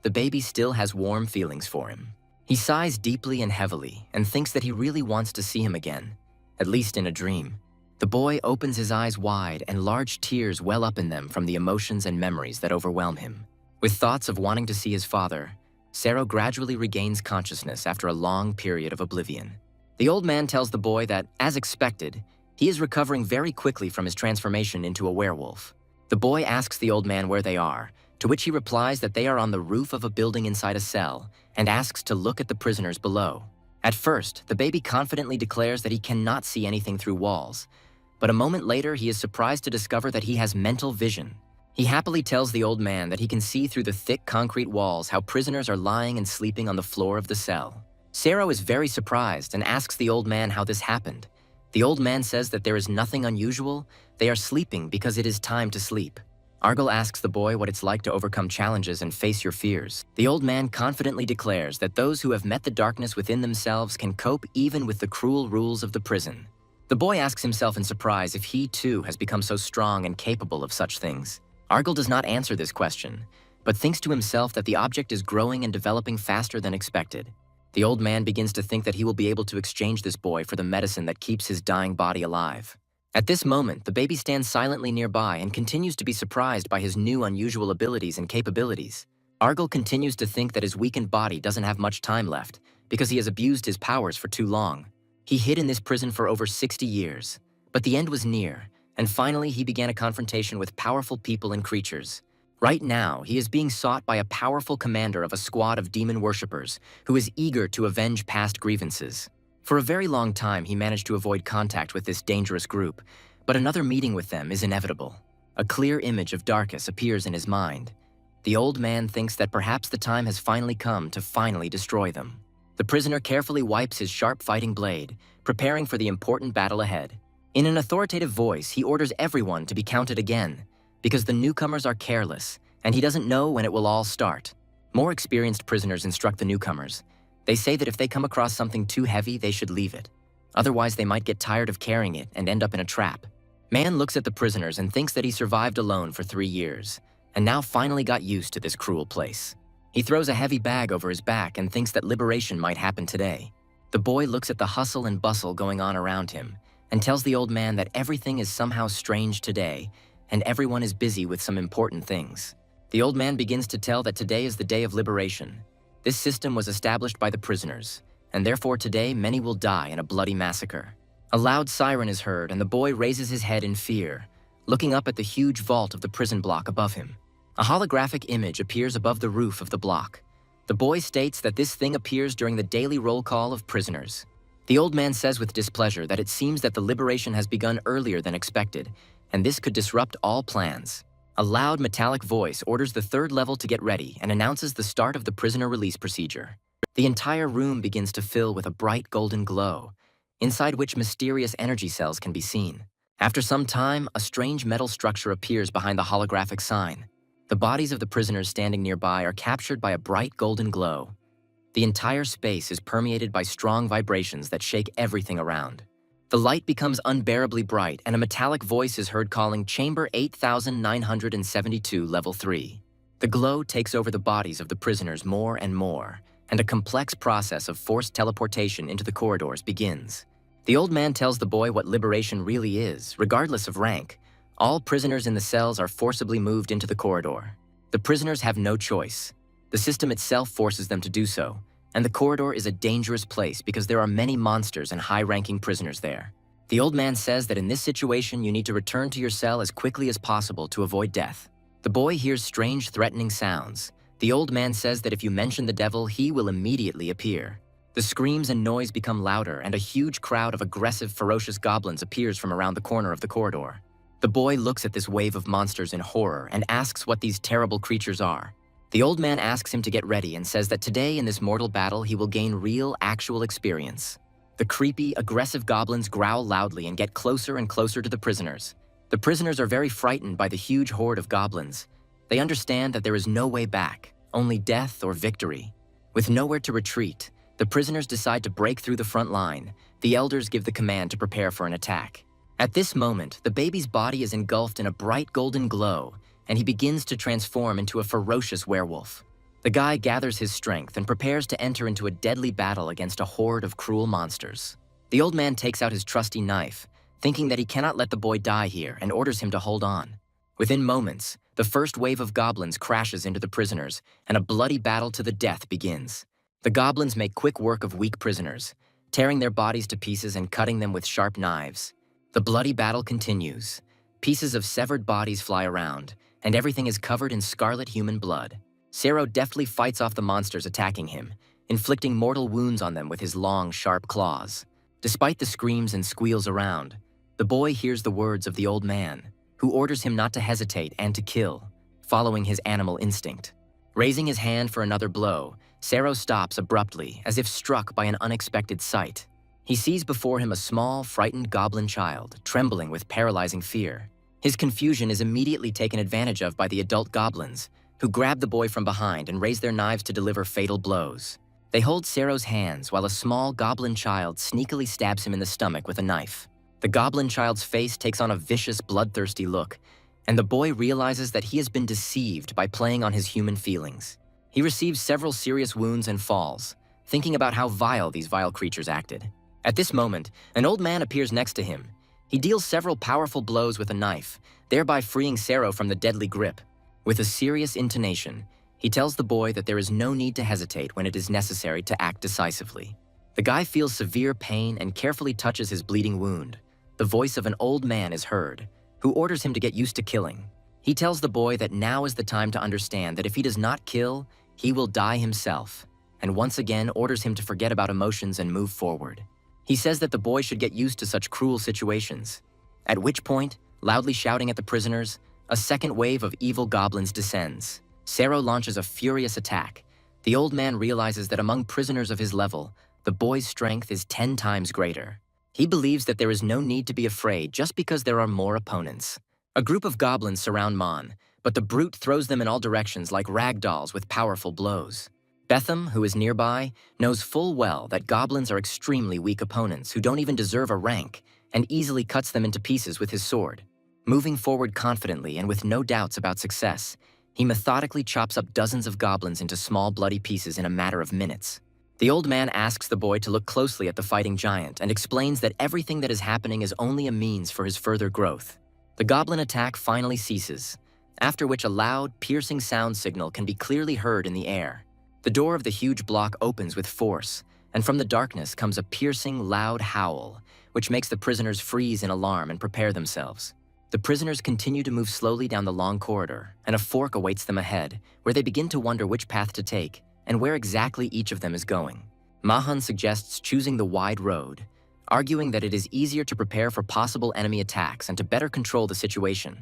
the baby still has warm feelings for him. He sighs deeply and heavily and thinks that he really wants to see him again, at least in a dream. The boy opens his eyes wide and large tears well up in them from the emotions and memories that overwhelm him. With thoughts of wanting to see his father, Sero gradually regains consciousness after a long period of oblivion. The old man tells the boy that, as expected, he is recovering very quickly from his transformation into a werewolf. The boy asks the old man where they are, to which he replies that they are on the roof of a building inside a cell and asks to look at the prisoners below. At first, the baby confidently declares that he cannot see anything through walls, but a moment later he is surprised to discover that he has mental vision. He happily tells the old man that he can see through the thick concrete walls how prisoners are lying and sleeping on the floor of the cell. Sero is very surprised and asks the old man how this happened. The old man says that there is nothing unusual, they are sleeping because it is time to sleep. Argal asks the boy what it's like to overcome challenges and face your fears. The old man confidently declares that those who have met the darkness within themselves can cope even with the cruel rules of the prison. The boy asks himself in surprise if he too has become so strong and capable of such things. Argal does not answer this question, but thinks to himself that the object is growing and developing faster than expected. The old man begins to think that he will be able to exchange this boy for the medicine that keeps his dying body alive. At this moment, the baby stands silently nearby and continues to be surprised by his new unusual abilities and capabilities. Argal continues to think that his weakened body doesn't have much time left because he has abused his powers for too long. He hid in this prison for over 60 years, but the end was near, and finally he began a confrontation with powerful people and creatures. Right now, he is being sought by a powerful commander of a squad of demon worshippers who is eager to avenge past grievances. For a very long time, he managed to avoid contact with this dangerous group, but another meeting with them is inevitable. A clear image of Darkus appears in his mind. The old man thinks that perhaps the time has finally come to finally destroy them. The prisoner carefully wipes his sharp fighting blade, preparing for the important battle ahead. In an authoritative voice, he orders everyone to be counted again, because the newcomers are careless, and he doesn't know when it will all start. More experienced prisoners instruct the newcomers. They say that if they come across something too heavy, they should leave it. Otherwise, they might get tired of carrying it and end up in a trap. Man looks at the prisoners and thinks that he survived alone for 3 years, and now finally got used to this cruel place. He throws a heavy bag over his back and thinks that liberation might happen today. The boy looks at the hustle and bustle going on around him and tells the old man that everything is somehow strange today and everyone is busy with some important things. The old man begins to tell that today is the day of liberation. This system was established by the prisoners, and therefore today many will die in a bloody massacre. A loud siren is heard and the boy raises his head in fear, looking up at the huge vault of the prison block above him. A holographic image appears above the roof of the block. The boy states that this thing appears during the daily roll call of prisoners. The old man says with displeasure that it seems that the liberation has begun earlier than expected, and this could disrupt all plans. A loud metallic voice orders the 3rd level to get ready and announces the start of the prisoner release procedure. The entire room begins to fill with a bright golden glow, inside which mysterious energy cells can be seen. After some time, a strange metal structure appears behind the holographic sign. The bodies of the prisoners standing nearby are captured by a bright golden glow. The entire space is permeated by strong vibrations that shake everything around. The light becomes unbearably bright and a metallic voice is heard calling Chamber 8972 Level 3. The glow takes over the bodies of the prisoners more and more, and a complex process of forced teleportation into the corridors begins. The old man tells the boy what liberation really is, regardless of rank. All prisoners in the cells are forcibly moved into the corridor. The prisoners have no choice. The system itself forces them to do so, and the corridor is a dangerous place because there are many monsters and high-ranking prisoners there. The old man says that in this situation you need to return to your cell as quickly as possible to avoid death. The boy hears strange, threatening sounds. The old man says that if you mention the devil, he will immediately appear. The screams and noise become louder, and a huge crowd of aggressive, ferocious goblins appears from around the corner of the corridor. The boy looks at this wave of monsters in horror and asks what these terrible creatures are. The old man asks him to get ready and says that today in this mortal battle he will gain real, actual experience. The creepy, aggressive goblins growl loudly and get closer and closer to the prisoners. The prisoners are very frightened by the huge horde of goblins. They understand that there is no way back, only death or victory. With nowhere to retreat, the prisoners decide to break through the front line. The elders give the command to prepare for an attack. At this moment, the baby's body is engulfed in a bright golden glow, and he begins to transform into a ferocious werewolf. The guy gathers his strength and prepares to enter into a deadly battle against a horde of cruel monsters. The old man takes out his trusty knife, thinking that he cannot let the boy die here, and orders him to hold on. Within moments, the first wave of goblins crashes into the prisoners, and a bloody battle to the death begins. The goblins make quick work of weak prisoners, tearing their bodies to pieces and cutting them with sharp knives. The bloody battle continues. Pieces of severed bodies fly around, and everything is covered in scarlet human blood. Sero deftly fights off the monsters attacking him, inflicting mortal wounds on them with his long, sharp claws. Despite the screams and squeals around, the boy hears the words of the old man, who orders him not to hesitate and to kill, following his animal instinct. Raising his hand for another blow, Sero stops abruptly, as if struck by an unexpected sight. He sees before him a small, frightened goblin child, trembling with paralyzing fear. His confusion is immediately taken advantage of by the adult goblins, who grab the boy from behind and raise their knives to deliver fatal blows. They hold Sero's hands while a small goblin child sneakily stabs him in the stomach with a knife. The goblin child's face takes on a vicious, bloodthirsty look, and the boy realizes that he has been deceived by playing on his human feelings. He receives several serious wounds and falls, thinking about how vile these vile creatures acted. At this moment, an old man appears next to him. He deals several powerful blows with a knife, thereby freeing Sero from the deadly grip. With a serious intonation, he tells the boy that there is no need to hesitate when it is necessary to act decisively. The guy feels severe pain and carefully touches his bleeding wound. The voice of an old man is heard, who orders him to get used to killing. He tells the boy that now is the time to understand that if he does not kill, he will die himself, and once again orders him to forget about emotions and move forward. He says that the boy should get used to such cruel situations, at which point, loudly shouting at the prisoners, a second wave of evil goblins descends. Sero launches a furious attack. The old man realizes that among prisoners of his level, the boy's strength is 10 times greater. He believes that there is no need to be afraid just because there are more opponents. A group of goblins surround Mon, but the brute throws them in all directions like rag dolls with powerful blows. Betham, who is nearby, knows full well that goblins are extremely weak opponents who don't even deserve a rank, and easily cuts them into pieces with his sword. Moving forward confidently and with no doubts about success, he methodically chops up dozens of goblins into small bloody pieces in a matter of minutes. The old man asks the boy to look closely at the fighting giant and explains that everything that is happening is only a means for his further growth. The goblin attack finally ceases, after which a loud, piercing sound signal can be clearly heard in the air. The door of the huge block opens with force, and from the darkness comes a piercing, loud howl, which makes the prisoners freeze in alarm and prepare themselves. The prisoners continue to move slowly down the long corridor, and a fork awaits them ahead, where they begin to wonder which path to take and where exactly each of them is going. Mahan suggests choosing the wide road, arguing that it is easier to prepare for possible enemy attacks and to better control the situation.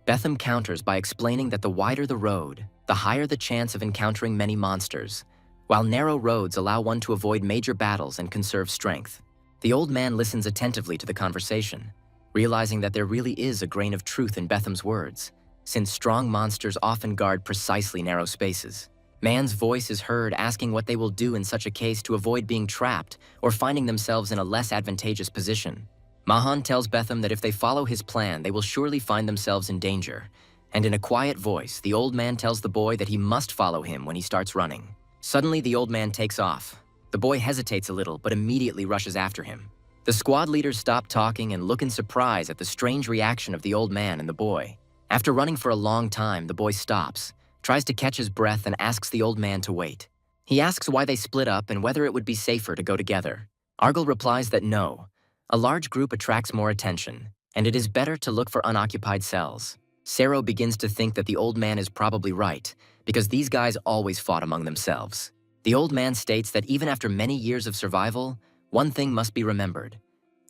Betham counters by explaining that the wider the road, the higher the chance of encountering many monsters, while narrow roads allow one to avoid major battles and conserve strength. The old man listens attentively to the conversation, realizing that there really is a grain of truth in Betham's words, since strong monsters often guard precisely narrow spaces. Man's voice is heard asking what they will do in such a case to avoid being trapped or finding themselves in a less advantageous position. Mahan tells Betham that if they follow his plan, they will surely find themselves in danger, and in a quiet voice, the old man tells the boy that he must follow him when he starts running. Suddenly, the old man takes off. The boy hesitates a little, but immediately rushes after him. The squad leaders stop talking and look in surprise at the strange reaction of the old man and the boy. After running for a long time, the boy stops, tries to catch his breath, and asks the old man to wait. He asks why they split up and whether it would be safer to go together. Argyle replies that no. A large group attracts more attention, and it is better to look for unoccupied cells. Sero begins to think that the old man is probably right, because these guys always fought among themselves. The old man states that even after many years of survival, one thing must be remembered.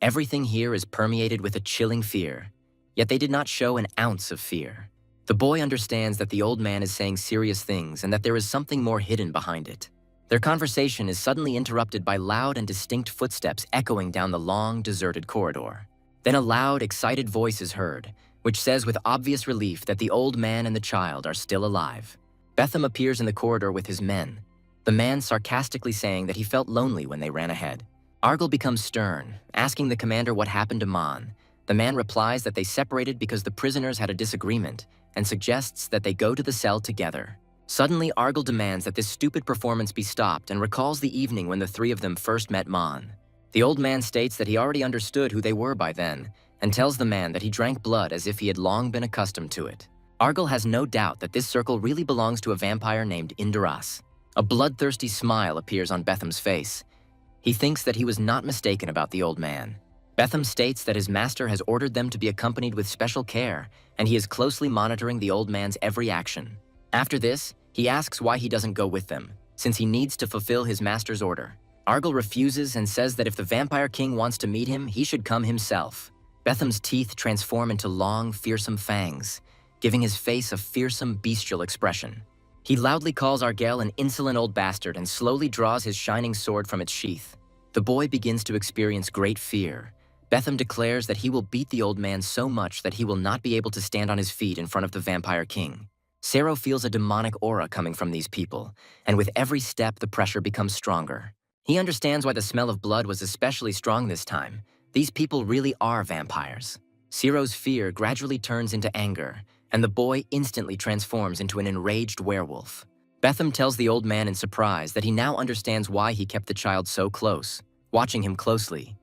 Everything here is permeated with a chilling fear, yet they did not show an ounce of fear. The boy understands that the old man is saying serious things and that there is something more hidden behind it. Their conversation is suddenly interrupted by loud and distinct footsteps echoing down the long, deserted corridor. Then a loud, excited voice is heard, which says with obvious relief that the old man and the child are still alive. Betham appears in the corridor with his men, the man sarcastically saying that he felt lonely when they ran ahead. Argyle becomes stern, asking the commander what happened to Mon. The man replies that they separated because the prisoners had a disagreement and suggests that they go to the cell together. Suddenly, Argyle demands that this stupid performance be stopped and recalls the evening when the three of them first met Mon. The old man states that he already understood who they were by then and tells the man that he drank blood as if he had long been accustomed to it. Argyle has no doubt that this circle really belongs to a vampire named Indaras. A bloodthirsty smile appears on Betham's face. He thinks that he was not mistaken about the old man. Betham states that his master has ordered them to be accompanied with special care, and he is closely monitoring the old man's every action. After this, he asks why he doesn't go with them, since he needs to fulfill his master's order. Argyle refuses and says that if the Vampire King wants to meet him, he should come himself. Betham's teeth transform into long, fearsome fangs, giving his face a fearsome, bestial expression. He loudly calls Argyle an insolent old bastard and slowly draws his shining sword from its sheath. The boy begins to experience great fear. Betham declares that he will beat the old man so much that he will not be able to stand on his feet in front of the Vampire King. Sero feels a demonic aura coming from these people, and with every step the pressure becomes stronger. He understands why the smell of blood was especially strong this time. These people really are vampires. Sero's fear gradually turns into anger, and the boy instantly transforms into an enraged werewolf. Betham tells the old man in surprise that he now understands why he kept the child so close, watching him closely.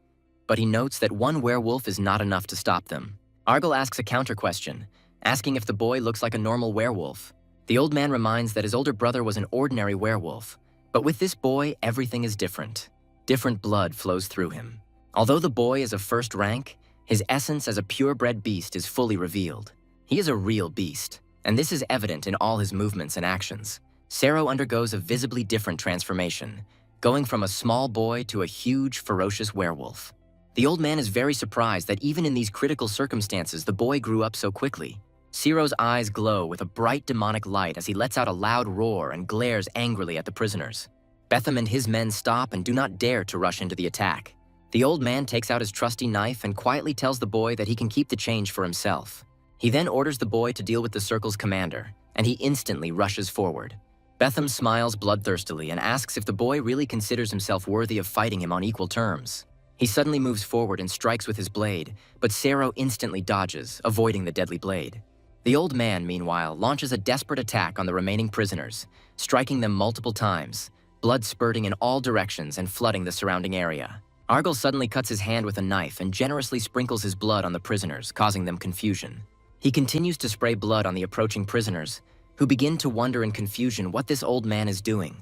But he notes that one werewolf is not enough to stop them. Argyle asks a counter question, asking if the boy looks like a normal werewolf. The old man reminds that his older brother was an ordinary werewolf, but with this boy, everything is different. Different blood flows through him. Although the boy is of first rank, his essence as a purebred beast is fully revealed. He is a real beast, and this is evident in all his movements and actions. Sero undergoes a visibly different transformation, going from a small boy to a huge, ferocious werewolf. The old man is very surprised that even in these critical circumstances, the boy grew up so quickly. Sero's eyes glow with a bright demonic light as he lets out a loud roar and glares angrily at the prisoners. Betham and his men stop and do not dare to rush into the attack. The old man takes out his trusty knife and quietly tells the boy that he can keep the change for himself. He then orders the boy to deal with the circle's commander, and he instantly rushes forward. Betham smiles bloodthirstily and asks if the boy really considers himself worthy of fighting him on equal terms. He suddenly moves forward and strikes with his blade, but Sero instantly dodges, avoiding the deadly blade. The old man, meanwhile, launches a desperate attack on the remaining prisoners, striking them multiple times, blood spurting in all directions and flooding the surrounding area. Argyle suddenly cuts his hand with a knife and generously sprinkles his blood on the prisoners, causing them confusion. He continues to spray blood on the approaching prisoners, who begin to wonder in confusion what this old man is doing.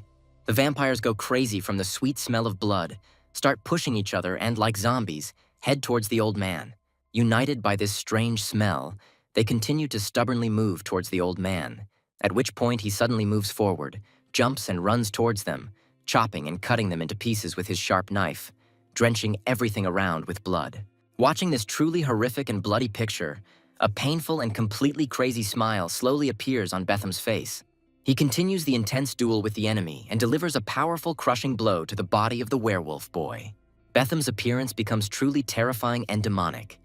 The vampires go crazy from the sweet smell of blood, start pushing each other and, like zombies, head towards the old man. United by this strange smell, they continue to stubbornly move towards the old man, at which point he suddenly moves forward, jumps and runs towards them, chopping and cutting them into pieces with his sharp knife, drenching everything around with blood. Watching this truly horrific and bloody picture, a painful and completely crazy smile slowly appears on Betham's face. He continues the intense duel with the enemy and delivers a powerful, crushing blow to the body of the werewolf boy. Betham's appearance becomes truly terrifying and demonic.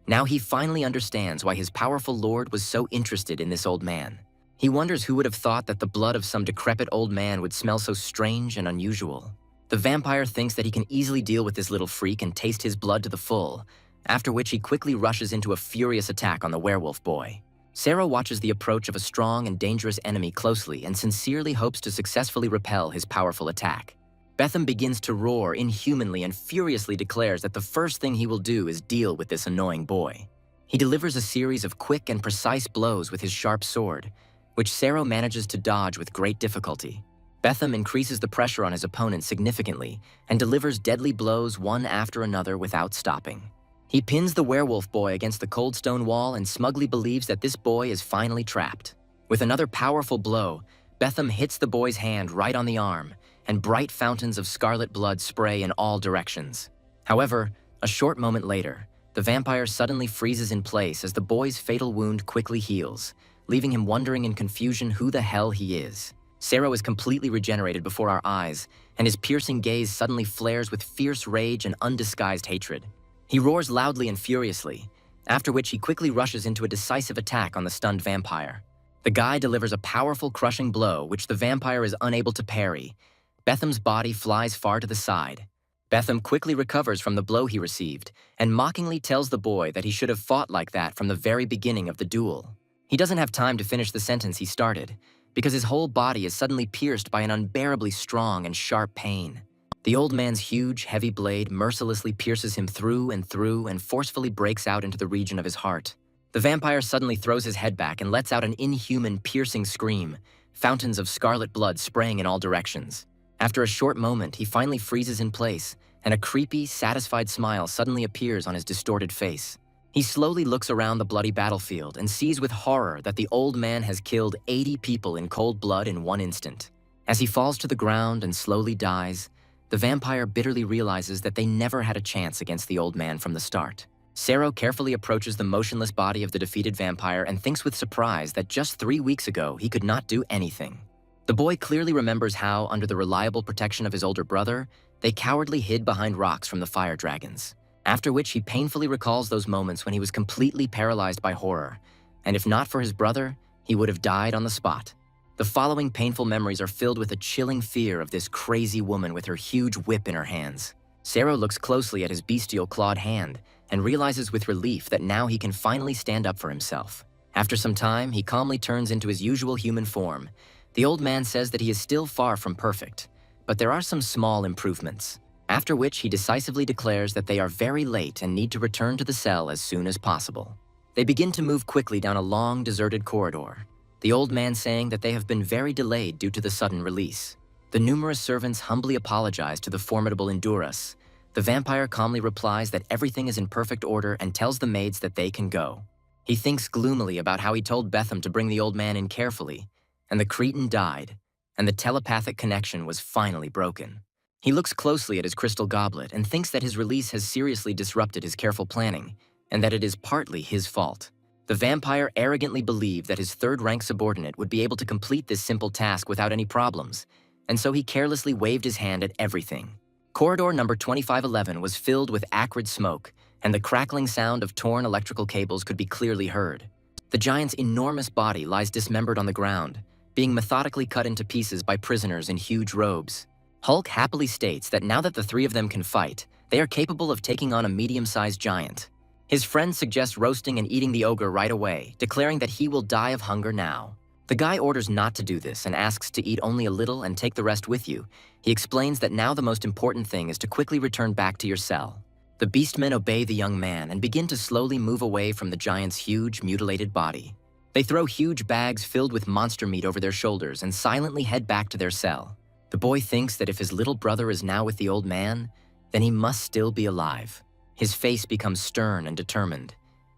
Now he finally understands why his powerful lord was so interested in this old man. He wonders who would have thought that the blood of some decrepit old man would smell so strange and unusual. The vampire thinks that he can easily deal with this little freak and taste his blood to the full, after which he quickly rushes into a furious attack on the werewolf boy. Sero watches the approach of a strong and dangerous enemy closely and sincerely hopes to successfully repel his powerful attack. Betham begins to roar inhumanly and furiously declares that the first thing he will do is deal with this annoying boy. He delivers a series of quick and precise blows with his sharp sword, which Sero manages to dodge with great difficulty. Betham increases the pressure on his opponent significantly and delivers deadly blows one after another without stopping. He pins the werewolf boy against the cold stone wall and smugly believes that this boy is finally trapped. With another powerful blow, Betham hits the boy's hand right on the arm, and bright fountains of scarlet blood spray in all directions. However, a short moment later, the vampire suddenly freezes in place as the boy's fatal wound quickly heals, leaving him wondering in confusion who the hell he is. Sero is completely regenerated before our eyes, and his piercing gaze suddenly flares with fierce rage and undisguised hatred. He roars loudly and furiously, after which he quickly rushes into a decisive attack on the stunned vampire. The guy delivers a powerful crushing blow which the vampire is unable to parry. Betham's body flies far to the side. Betham quickly recovers from the blow he received and mockingly tells the boy that he should have fought like that from the very beginning of the duel. He doesn't have time to finish the sentence he started, because his whole body is suddenly pierced by an unbearably strong and sharp pain. The old man's huge, heavy blade mercilessly pierces him through and forcefully breaks out into the region of his heart. The vampire suddenly throws his head back and lets out an inhuman, piercing scream, fountains of scarlet blood spraying in all directions. After a short moment, he finally freezes in place, and a creepy, satisfied smile suddenly appears on his distorted face. He slowly looks around the bloody battlefield and sees with horror that the old man has killed 80 people in cold blood in one instant. As he falls to the ground and slowly dies, the vampire bitterly realizes that they never had a chance against the old man from the start. Sero carefully approaches the motionless body of the defeated vampire and thinks with surprise that just 3 weeks ago he could not do anything. The boy clearly remembers how, under the reliable protection of his older brother, they cowardly hid behind rocks from the fire dragons. After which he painfully recalls those moments when he was completely paralyzed by horror, and if not for his brother, he would have died on the spot. The following painful memories are filled with a chilling fear of this crazy woman with her huge whip in her hands. Sero looks closely at his bestial clawed hand and realizes with relief that now he can finally stand up for himself. After some time, he calmly turns into his usual human form. The old man says that he is still far from perfect, but there are some small improvements. After which he decisively declares that they are very late and need to return to the cell as soon as possible. They begin to move quickly down a long, deserted corridor, the old man saying that they have been very delayed due to the sudden release. The numerous servants humbly apologize to the formidable Endurus. The vampire calmly replies that everything is in perfect order and tells the maids that they can go. He thinks gloomily about how he told Betham to bring the old man in carefully, and the Cretan died, and the telepathic connection was finally broken. He looks closely at his crystal goblet and thinks that his release has seriously disrupted his careful planning, and that it is partly his fault. The vampire arrogantly believed that his third-rank subordinate would be able to complete this simple task without any problems, and so he carelessly waved his hand at everything. Corridor number 2511 was filled with acrid smoke, and the crackling sound of torn electrical cables could be clearly heard. The giant's enormous body lies dismembered on the ground, being methodically cut into pieces by prisoners in huge robes. Hulk happily states that now that the three of them can fight, they are capable of taking on a medium-sized giant. His friends suggest roasting and eating the ogre right away, declaring that he will die of hunger now. The guy orders not to do this and asks to eat only a little and take the rest with you. He explains that now the most important thing is to quickly return back to your cell. The beastmen obey the young man and begin to slowly move away from the giant's huge, mutilated body. They throw huge bags filled with monster meat over their shoulders and silently head back to their cell. The boy thinks that if his little brother is now with the old man, then he must still be alive. His face becomes stern and determined.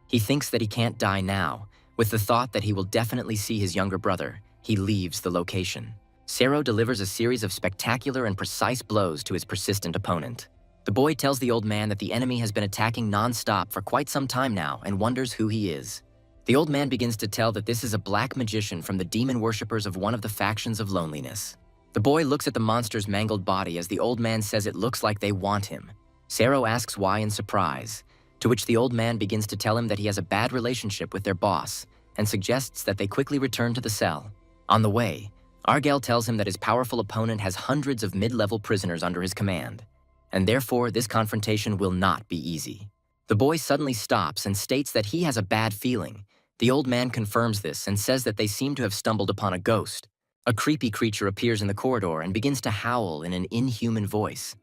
He thinks that he can't die now. With the thought that he will definitely see his younger brother, he leaves the location. Sero delivers a series of spectacular and precise blows to his persistent opponent. The boy tells the old man that the enemy has been attacking non-stop for quite some time now and wonders who he is. The old man begins to tell that this is a black magician from the demon worshippers of one of the factions of loneliness. The boy looks at the monster's mangled body as the old man says it looks like they want him. Sero asks why in surprise, to which the old man begins to tell him that he has a bad relationship with their boss and suggests that they quickly return to the cell. On the way, Argel tells him that his powerful opponent has hundreds of mid-level prisoners under his command, and therefore this confrontation will not be easy. The boy suddenly stops and states that he has a bad feeling. The old man confirms this and says that they seem to have stumbled upon a ghost. A creepy creature appears in the corridor and begins to howl in an inhuman voice.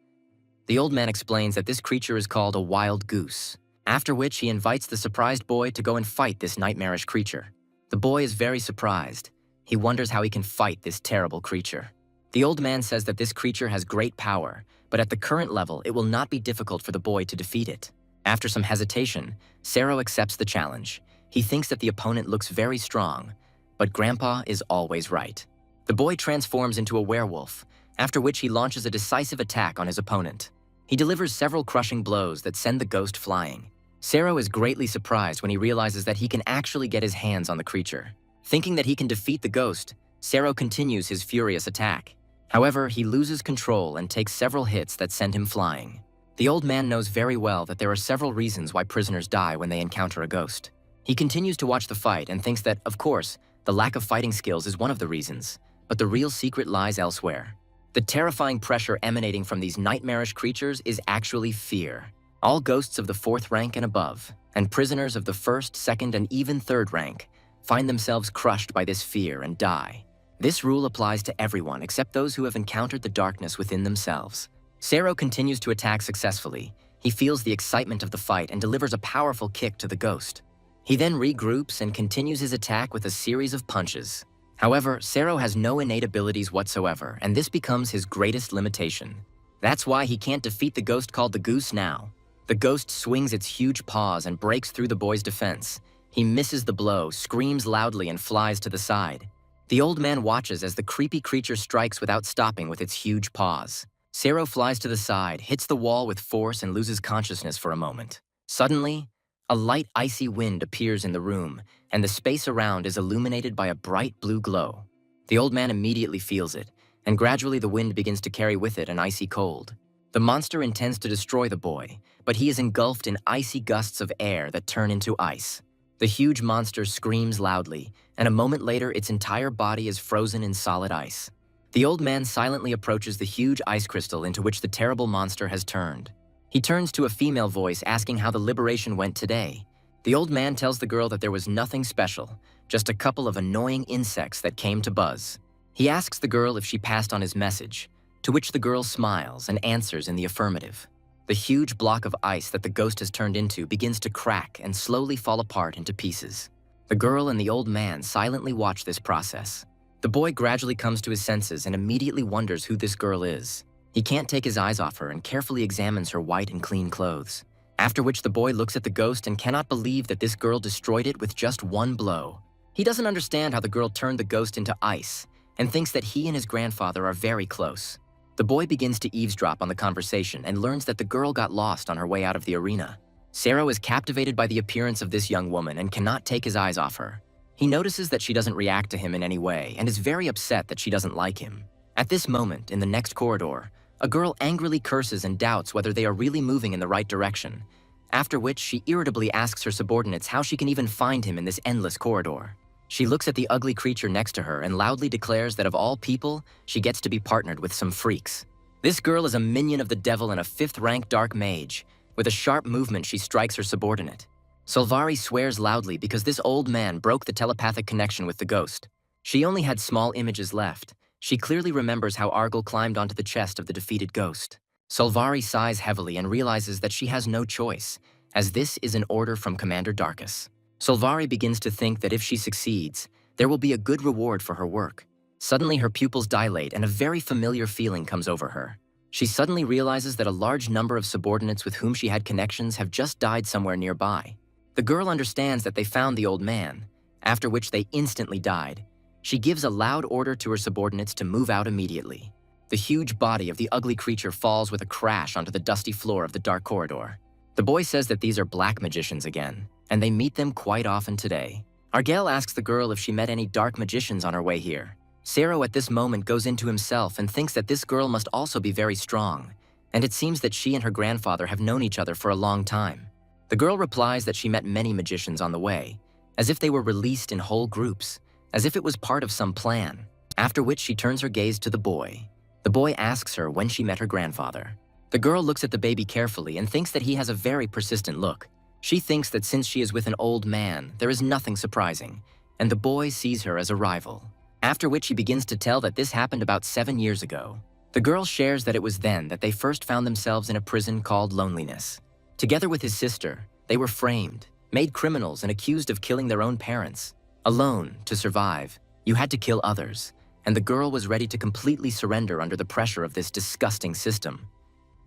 The old man explains that this creature is called a wild goose, after which he invites the surprised boy to go and fight this nightmarish creature. The boy is very surprised. He wonders how he can fight this terrible creature. The old man says that this creature has great power, but at the current level, it will not be difficult for the boy to defeat it. After some hesitation, Sero accepts the challenge. He thinks that the opponent looks very strong, but Grandpa is always right. The boy transforms into a werewolf, after which he launches a decisive attack on his opponent. He delivers several crushing blows that send the ghost flying. Sero is greatly surprised when he realizes that he can actually get his hands on the creature. Thinking that he can defeat the ghost, Sero continues his furious attack. However, he loses control and takes several hits that send him flying. The old man knows very well that there are several reasons why prisoners die when they encounter a ghost. He continues to watch the fight and thinks that, of course, the lack of fighting skills is one of the reasons, but the real secret lies elsewhere. The terrifying pressure emanating from these nightmarish creatures is actually fear. All ghosts of the 4th rank and above, and prisoners of the 1st, 2nd, and even 3rd rank, find themselves crushed by this fear and die. This rule applies to everyone except those who have encountered the darkness within themselves. Sero continues to attack successfully. He feels the excitement of the fight and delivers a powerful kick to the ghost. He then regroups and continues his attack with a series of punches. However, Sero has no innate abilities whatsoever, and this becomes his greatest limitation. That's why he can't defeat the ghost called the Goose now. The ghost swings its huge paws and breaks through the boy's defense. He misses the blow, screams loudly, and flies to the side. The old man watches as the creepy creature strikes without stopping with its huge paws. Sero flies to the side, hits the wall with force, and loses consciousness for a moment. Suddenly, a light, icy wind appears in the room, and the space around is illuminated by a bright blue glow. The old man immediately feels it, and gradually the wind begins to carry with it an icy cold. The monster intends to destroy the boy, but he is engulfed in icy gusts of air that turn into ice. The huge monster screams loudly, and a moment later its entire body is frozen in solid ice. The old man silently approaches the huge ice crystal into which the terrible monster has turned. He turns to a female voice asking how the liberation went today. The old man tells the girl that there was nothing special, just a couple of annoying insects that came to buzz. He asks the girl if she passed on his message, to which the girl smiles and answers in the affirmative. The huge block of ice that the ghost has turned into begins to crack and slowly fall apart into pieces. The girl and the old man silently watch this process. The boy gradually comes to his senses and immediately wonders who this girl is. He can't take his eyes off her and carefully examines her white and clean clothes. After which the boy looks at the ghost and cannot believe that this girl destroyed it with just one blow. He doesn't understand how the girl turned the ghost into ice and thinks that he and his grandfather are very close. The boy begins to eavesdrop on the conversation and learns that the girl got lost on her way out of the arena. Sero is captivated by the appearance of this young woman and cannot take his eyes off her. He notices that she doesn't react to him in any way and is very upset that she doesn't like him. At this moment, in the next corridor, a girl angrily curses and doubts whether they are really moving in the right direction, after which she irritably asks her subordinates how she can even find him in this endless corridor. She looks at the ugly creature next to her and loudly declares that of all people, she gets to be partnered with some freaks. This girl is a minion of the devil and a 5th-rank dark mage. With a sharp movement, she strikes her subordinate. Solvari swears loudly because this old man broke the telepathic connection with the ghost. She only had small images left. She clearly remembers how Argel climbed onto the chest of the defeated ghost. Solvari sighs heavily and realizes that she has no choice, as this is an order from Commander Darkus. Solvari begins to think that if she succeeds, there will be a good reward for her work. Suddenly her pupils dilate and a very familiar feeling comes over her. She suddenly realizes that a large number of subordinates with whom she had connections have just died somewhere nearby. The girl understands that they found the old man, after which they instantly died. She gives a loud order to her subordinates to move out immediately. The huge body of the ugly creature falls with a crash onto the dusty floor of the dark corridor. The boy says that these are black magicians again, and they meet them quite often today. Argel asks the girl if she met any dark magicians on her way here. Sero at this moment goes into himself and thinks that this girl must also be very strong, and it seems that she and her grandfather have known each other for a long time. The girl replies that she met many magicians on the way, as if they were released in whole groups, as if it was part of some plan, after which she turns her gaze to the boy. The boy asks her when she met her grandfather. The girl looks at the baby carefully and thinks that he has a very persistent look. She thinks that since she is with an old man, there is nothing surprising, and the boy sees her as a rival. After which he begins to tell that this happened about 7 years ago. The girl shares that it was then that they first found themselves in a prison called Loneliness. Together with his sister, they were framed, made criminals and accused of killing their own parents. Alone, to survive, you had to kill others, and the girl was ready to completely surrender under the pressure of this disgusting system.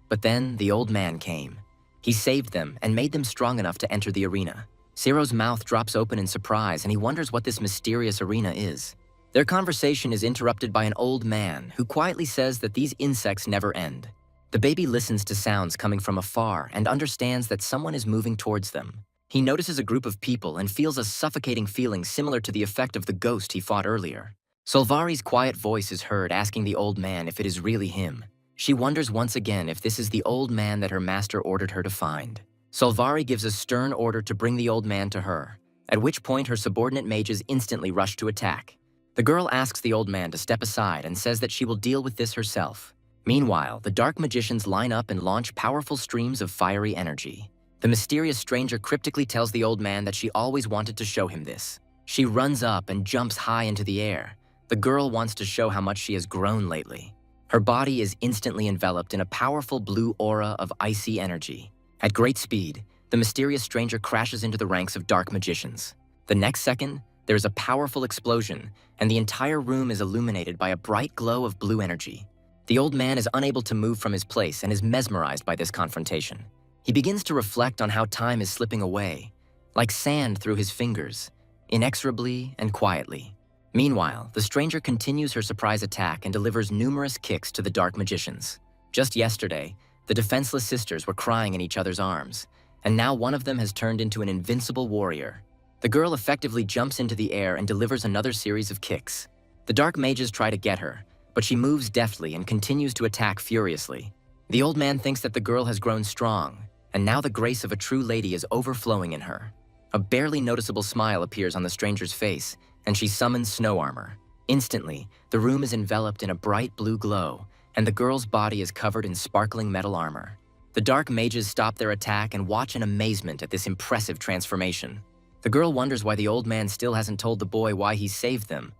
But then the old man came. He saved them and made them strong enough to enter the arena. Sero's mouth drops open in surprise and he wonders what this mysterious arena is. Their conversation is interrupted by an old man who quietly says that these insects never end. The baby listens to sounds coming from afar and understands that someone is moving towards them. He notices a group of people and feels a suffocating feeling similar to the effect of the ghost he fought earlier. Solvari's quiet voice is heard asking the old man if it is really him. She wonders once again if this is the old man that her master ordered her to find. Solvari gives a stern order to bring the old man to her, at which point her subordinate mages instantly rush to attack. The girl asks the old man to step aside and says that she will deal with this herself. Meanwhile, the dark magicians line up and launch powerful streams of fiery energy. The mysterious stranger cryptically tells the old man that she always wanted to show him this. She runs up and jumps high into the air. The girl wants to show how much she has grown lately. Her body is instantly enveloped in a powerful blue aura of icy energy. At great speed, the mysterious stranger crashes into the ranks of dark magicians. The next second, there is a powerful explosion, and the entire room is illuminated by a bright glow of blue energy. The old man is unable to move from his place and is mesmerized by this confrontation. He begins to reflect on how time is slipping away, like sand through his fingers, inexorably and quietly. Meanwhile, the stranger continues her surprise attack and delivers numerous kicks to the dark magicians. Just yesterday, the defenseless sisters were crying in each other's arms, and now one of them has turned into an invincible warrior. The girl effectively jumps into the air and delivers another series of kicks. The dark mages try to get her, but she moves deftly and continues to attack furiously. The old man thinks that the girl has grown strong, and now the grace of a true lady is overflowing in her. A barely noticeable smile appears on the stranger's face, and she summons snow armor. Instantly, the room is enveloped in a bright blue glow, and the girl's body is covered in sparkling metal armor. The dark mages stop their attack and watch in amazement at this impressive transformation. The girl wonders why the old man still hasn't told the boy why he saved them,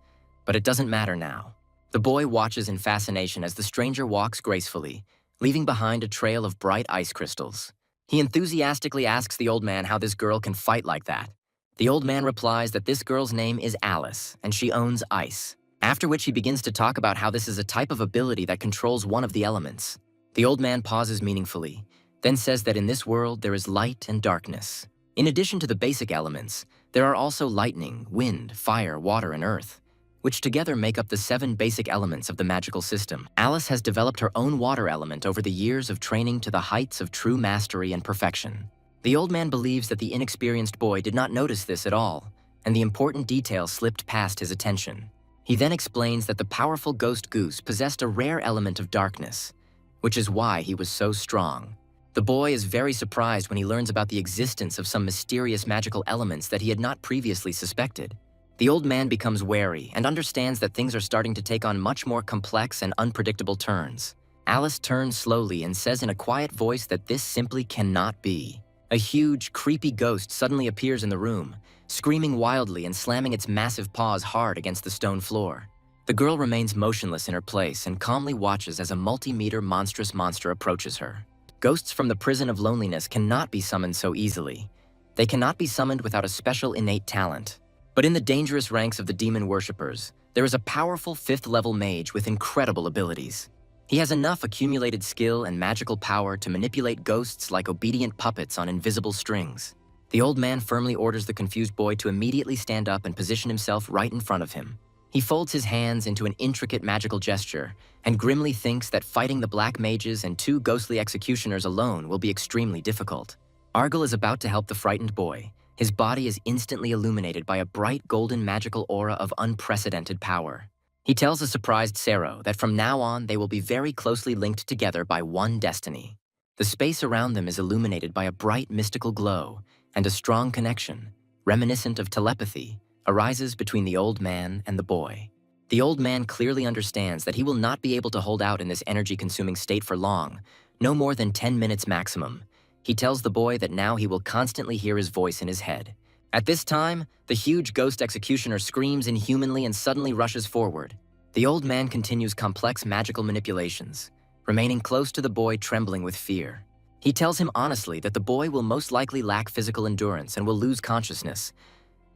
but it doesn't matter now. The boy watches in fascination as the stranger walks gracefully, leaving behind a trail of bright ice crystals. He enthusiastically asks the old man how this girl can fight like that. The old man replies that this girl's name is Alice, and she owns ice. After which he begins to talk about how this is a type of ability that controls one of the elements. The old man pauses meaningfully, then says that in this world there is light and darkness. In addition to the basic elements, there are also lightning, wind, fire, water, and earth, which together make up the 7 basic elements of the magical system. Alice has developed her own water element over the years of training to the heights of true mastery and perfection. The old man believes that the inexperienced boy did not notice this at all, and the important detail slipped past his attention. He then explains that the powerful ghost goose possessed a rare element of darkness, which is why he was so strong. The boy is very surprised when he learns about the existence of some mysterious magical elements that he had not previously suspected. The old man becomes wary and understands that things are starting to take on much more complex and unpredictable turns. Alice turns slowly and says in a quiet voice that this simply cannot be. A huge, creepy ghost suddenly appears in the room, screaming wildly and slamming its massive paws hard against the stone floor. The girl remains motionless in her place and calmly watches as a multi-meter monstrous monster approaches her. Ghosts from the prison of loneliness cannot be summoned so easily. They cannot be summoned without a special innate talent. But in the dangerous ranks of the demon worshippers, there is a powerful 5th-level mage with incredible abilities. He has enough accumulated skill and magical power to manipulate ghosts like obedient puppets on invisible strings. The old man firmly orders the confused boy to immediately stand up and position himself right in front of him. He folds his hands into an intricate magical gesture and grimly thinks that fighting the black mages and 2 ghostly executioners alone will be extremely difficult. Argyle is about to help the frightened boy. His body is instantly illuminated by a bright golden magical aura of unprecedented power. He tells the surprised Sero that from now on they will be very closely linked together by one destiny. The space around them is illuminated by a bright mystical glow, and a strong connection, reminiscent of telepathy, arises between the old man and the boy. The old man clearly understands that he will not be able to hold out in this energy-consuming state for long, no more than 10 minutes maximum. He tells the boy that now he will constantly hear his voice in his head. At this time, the huge ghost executioner screams inhumanly and suddenly rushes forward. The old man continues complex magical manipulations, remaining close to the boy, trembling with fear. He tells him honestly that the boy will most likely lack physical endurance and will lose consciousness,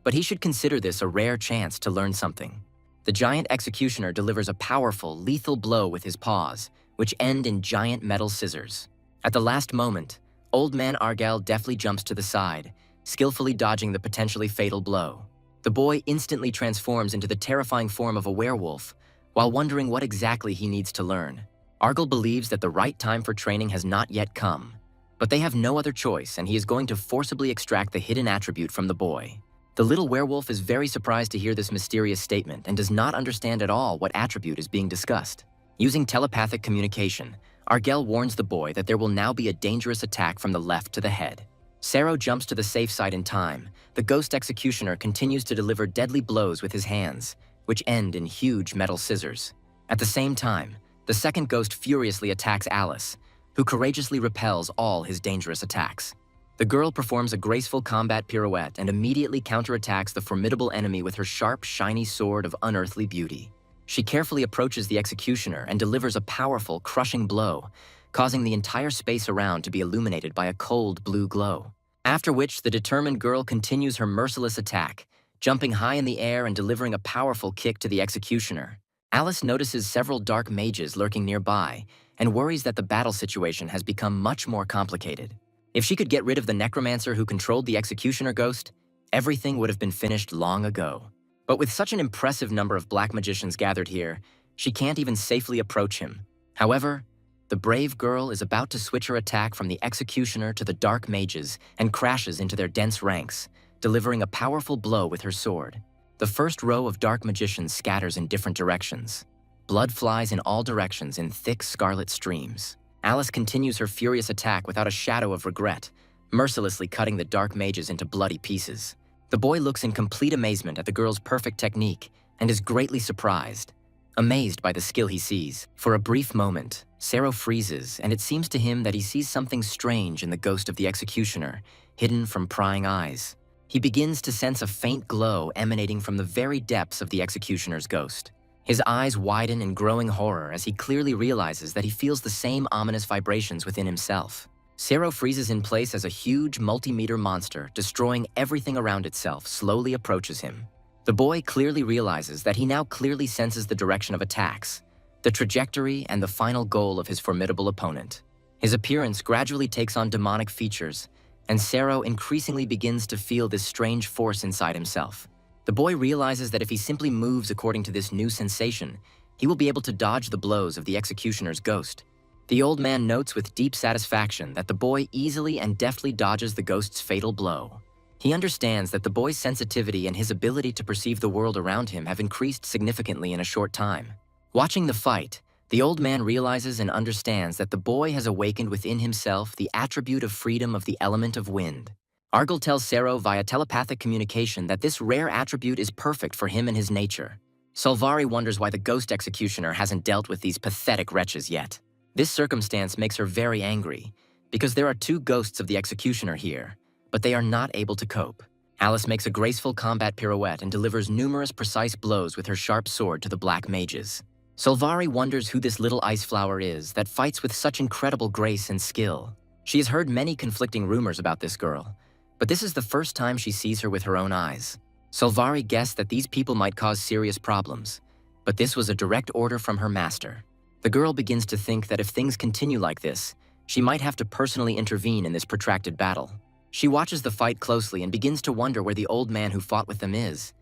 but he should consider this a rare chance to learn something. The giant executioner delivers a powerful, lethal blow with his paws, which end in giant metal scissors. At the last moment, old man Argyle deftly jumps to the side, skillfully dodging the potentially fatal blow. The boy instantly transforms into the terrifying form of a werewolf, while wondering what exactly he needs to learn. Argyle believes that the right time for training has not yet come, but they have no other choice, and he is going to forcibly extract the hidden attribute from the boy. The little werewolf is very surprised to hear this mysterious statement and does not understand at all what attribute is being discussed. Using telepathic communication, Argyle warns the boy that there will now be a dangerous attack from the left to the head. Sero jumps to the safe side in time. The ghost executioner continues to deliver deadly blows with his hands, which end in huge metal scissors. At the same time, the second ghost furiously attacks Alice, who courageously repels all his dangerous attacks. The girl performs a graceful combat pirouette and immediately counterattacks the formidable enemy with her sharp, shiny sword of unearthly beauty. She carefully approaches the executioner and delivers a powerful, crushing blow, causing the entire space around to be illuminated by a cold blue glow. After which, the determined girl continues her merciless attack, jumping high in the air and delivering a powerful kick to the executioner. Alice notices several dark mages lurking nearby and worries that the battle situation has become much more complicated. If she could get rid of the necromancer who controlled the executioner ghost, everything would have been finished long ago. But with such an impressive number of black magicians gathered here, she can't even safely approach him. However, the brave girl is about to switch her attack from the executioner to the dark mages and crashes into their dense ranks, delivering a powerful blow with her sword. The first row of dark magicians scatters in different directions. Blood flies in all directions in thick scarlet streams. Alice continues her furious attack without a shadow of regret, mercilessly cutting the dark mages into bloody pieces. The boy looks in complete amazement at the girl's perfect technique and is greatly surprised, amazed by the skill he sees. For a brief moment, Sero freezes, and it seems to him that he sees something strange in the ghost of the executioner, hidden from prying eyes. He begins to sense a faint glow emanating from the very depths of the executioner's ghost. His eyes widen in growing horror as he clearly realizes that he feels the same ominous vibrations within himself. Sero freezes in place as a huge multi-meter monster, destroying everything around itself, slowly approaches him. The boy clearly realizes that he now clearly senses the direction of attacks, the trajectory and the final goal of his formidable opponent. His appearance gradually takes on demonic features, and Sero increasingly begins to feel this strange force inside himself. The boy realizes that if he simply moves according to this new sensation, he will be able to dodge the blows of the executioner's ghost. The old man notes with deep satisfaction that the boy easily and deftly dodges the ghost's fatal blow. He understands that the boy's sensitivity and his ability to perceive the world around him have increased significantly in a short time. Watching the fight, the old man realizes and understands that the boy has awakened within himself the attribute of freedom of the element of wind. Argel tells Sero via telepathic communication that this rare attribute is perfect for him and his nature. Solvari wonders why the ghost executioner hasn't dealt with these pathetic wretches yet. This circumstance makes her very angry, because there are two ghosts of the executioner here, but they are not able to cope. Alice makes a graceful combat pirouette and delivers numerous precise blows with her sharp sword to the black mages. Solvari wonders who this little ice flower is that fights with such incredible grace and skill. She has heard many conflicting rumors about this girl, but this is the first time she sees her with her own eyes. Solvari guessed that these people might cause serious problems, but this was a direct order from her master. The girl begins to think that if things continue like this, she might have to personally intervene in this protracted battle. She watches the fight closely and begins to wonder where the old man who fought with them is.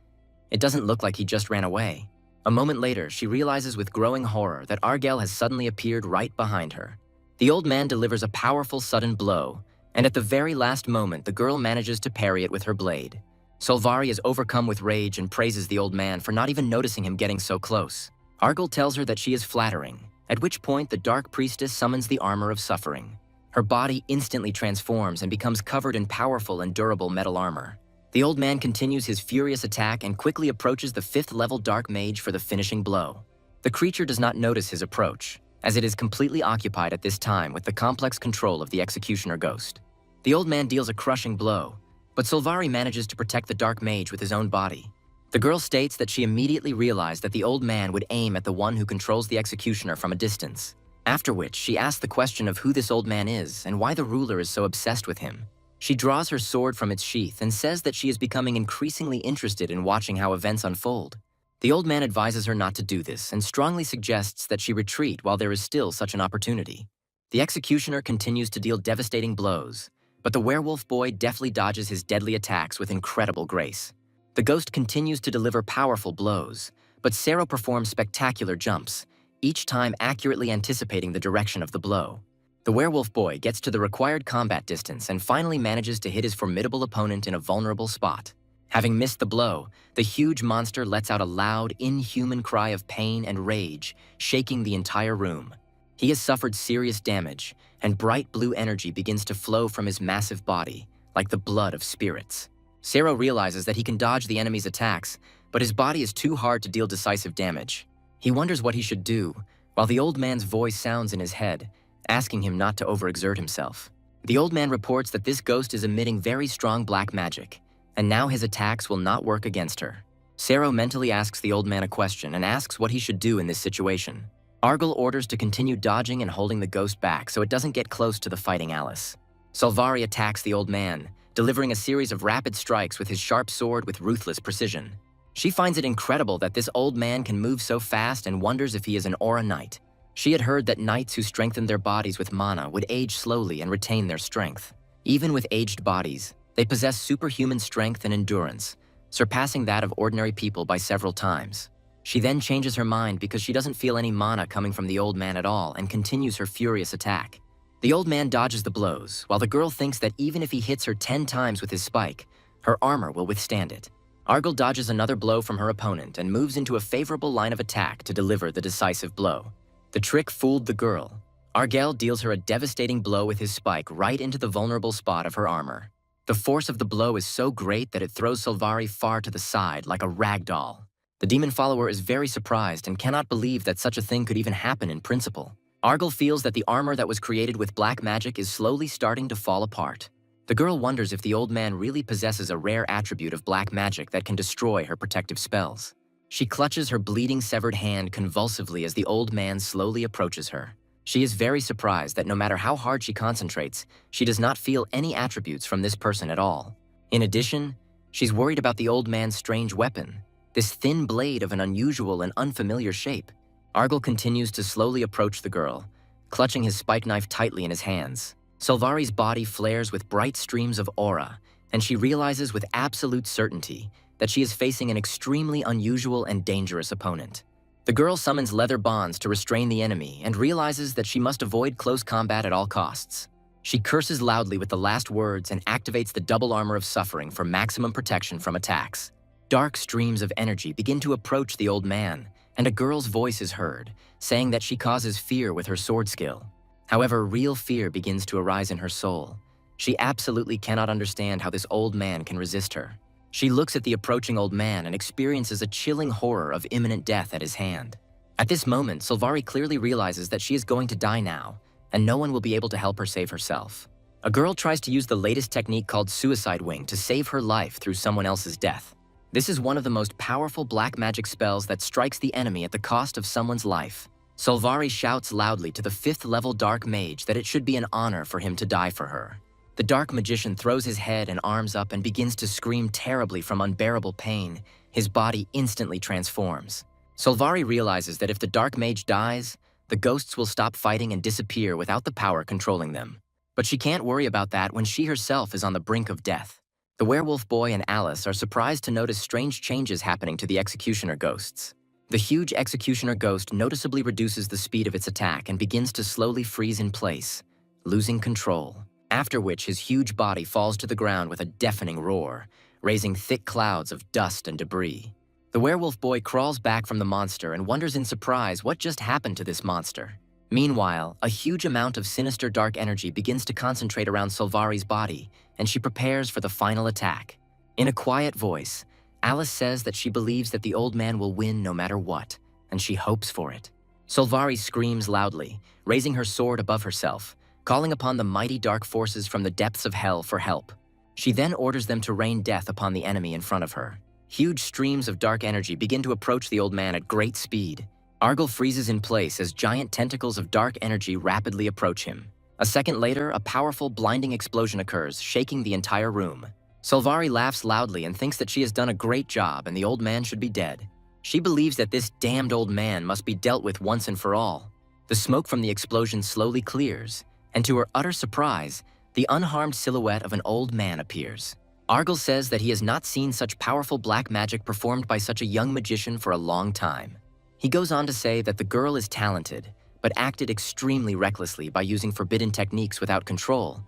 It doesn't look like he just ran away. A moment later, she realizes with growing horror that Argel has suddenly appeared right behind her. The old man delivers a powerful sudden blow, and at the very last moment, the girl manages to parry it with her blade. Solvari is overcome with rage and praises the old man for not even noticing him getting so close. Argel tells her that she is flattering, at which point the dark priestess summons the armor of suffering. Her body instantly transforms and becomes covered in powerful and durable metal armor. The old man continues his furious attack and quickly approaches the 5th level dark mage for the finishing blow. The creature does not notice his approach, as it is completely occupied at this time with the complex control of the executioner ghost. The old man deals a crushing blow, but Solvari manages to protect the dark mage with his own body. The girl states that she immediately realized that the old man would aim at the one who controls the executioner from a distance. After which, she asks the question of who this old man is and why the ruler is so obsessed with him. She draws her sword from its sheath and says that she is becoming increasingly interested in watching how events unfold. The old man advises her not to do this and strongly suggests that she retreat while there is still such an opportunity. The executioner continues to deal devastating blows, but the werewolf boy deftly dodges his deadly attacks with incredible grace. The ghost continues to deliver powerful blows, but Sero performs spectacular jumps, each time accurately anticipating the direction of the blow. The werewolf boy gets to the required combat distance and finally manages to hit his formidable opponent in a vulnerable spot. Having missed the blow, the huge monster lets out a loud, inhuman cry of pain and rage, shaking the entire room. He has suffered serious damage, and bright blue energy begins to flow from his massive body, like the blood of spirits. Sero realizes that he can dodge the enemy's attacks, but his body is too hard to deal decisive damage. He wonders what he should do, while the old man's voice sounds in his head, asking him not to overexert himself. The old man reports that this ghost is emitting very strong black magic, and now his attacks will not work against her. Sero mentally asks the old man a question and asks what he should do in this situation. Argel orders to continue dodging and holding the ghost back so it doesn't get close to the fighting Alice. Solvari attacks the old man, delivering a series of rapid strikes with his sharp sword with ruthless precision. She finds it incredible that this old man can move so fast and wonders if he is an Aura Knight. She had heard that knights who strengthened their bodies with mana would age slowly and retain their strength. Even with aged bodies, they possess superhuman strength and endurance, surpassing that of ordinary people by several times. She then changes her mind because she doesn't feel any mana coming from the old man at all and continues her furious attack. The old man dodges the blows, while the girl thinks that even if he hits her 10 times with his spike, her armor will withstand it. Argel dodges another blow from her opponent and moves into a favorable line of attack to deliver the decisive blow. The trick fooled the girl. Argel deals her a devastating blow with his spike right into the vulnerable spot of her armor. The force of the blow is so great that it throws Solvari far to the side like a rag doll. The demon follower is very surprised and cannot believe that such a thing could even happen in principle. Argel feels that the armor that was created with black magic is slowly starting to fall apart. The girl wonders if the old man really possesses a rare attribute of black magic that can destroy her protective spells. She clutches her bleeding severed hand convulsively as the old man slowly approaches her. She is very surprised that no matter how hard she concentrates, she does not feel any attributes from this person at all. In addition, she's worried about the old man's strange weapon, this thin blade of an unusual and unfamiliar shape. Argel continues to slowly approach the girl, clutching his spike knife tightly in his hands. Solvari's body flares with bright streams of aura, and she realizes with absolute certainty that she is facing an extremely unusual and dangerous opponent. The girl summons leather bonds to restrain the enemy and realizes that she must avoid close combat at all costs. She curses loudly with the last words and activates the double armor of suffering for maximum protection from attacks. Dark streams of energy begin to approach the old man, and a girl's voice is heard, saying that she causes fear with her sword skill. However, real fear begins to arise in her soul. She absolutely cannot understand how this old man can resist her. She looks at the approaching old man and experiences a chilling horror of imminent death at his hand. At this moment, Solvari clearly realizes that she is going to die now, and no one will be able to help her save herself. A girl tries to use the latest technique called Suicide Wing to save her life through someone else's death. This is one of the most powerful black magic spells that strikes the enemy at the cost of someone's life. Solvari shouts loudly to the 5th level dark mage that it should be an honor for him to die for her. The dark magician throws his head and arms up and begins to scream terribly from unbearable pain. His body instantly transforms. Solvari realizes that if the dark mage dies, the ghosts will stop fighting and disappear without the power controlling them. But she can't worry about that when she herself is on the brink of death. The werewolf boy and Alice are surprised to notice strange changes happening to the executioner ghosts. The huge executioner ghost noticeably reduces the speed of its attack and begins to slowly freeze in place, losing control, after which his huge body falls to the ground with a deafening roar, raising thick clouds of dust and debris. The werewolf boy crawls back from the monster and wonders in surprise what just happened to this monster. Meanwhile, a huge amount of sinister dark energy begins to concentrate around Solvari's body, and she prepares for the final attack. In a quiet voice, Alice says that she believes that the old man will win no matter what, and she hopes for it. Solvari screams loudly, raising her sword above herself, calling upon the mighty dark forces from the depths of hell for help. She then orders them to rain death upon the enemy in front of her. Huge streams of dark energy begin to approach the old man at great speed. Argyle freezes in place as giant tentacles of dark energy rapidly approach him. A second later, a powerful, blinding explosion occurs, shaking the entire room. Solvari laughs loudly and thinks that she has done a great job and the old man should be dead. She believes that this damned old man must be dealt with once and for all. The smoke from the explosion slowly clears, and to her utter surprise, the unharmed silhouette of an old man appears. Argyle says that he has not seen such powerful black magic performed by such a young magician for a long time. He goes on to say that the girl is talented, but acted extremely recklessly by using forbidden techniques without control.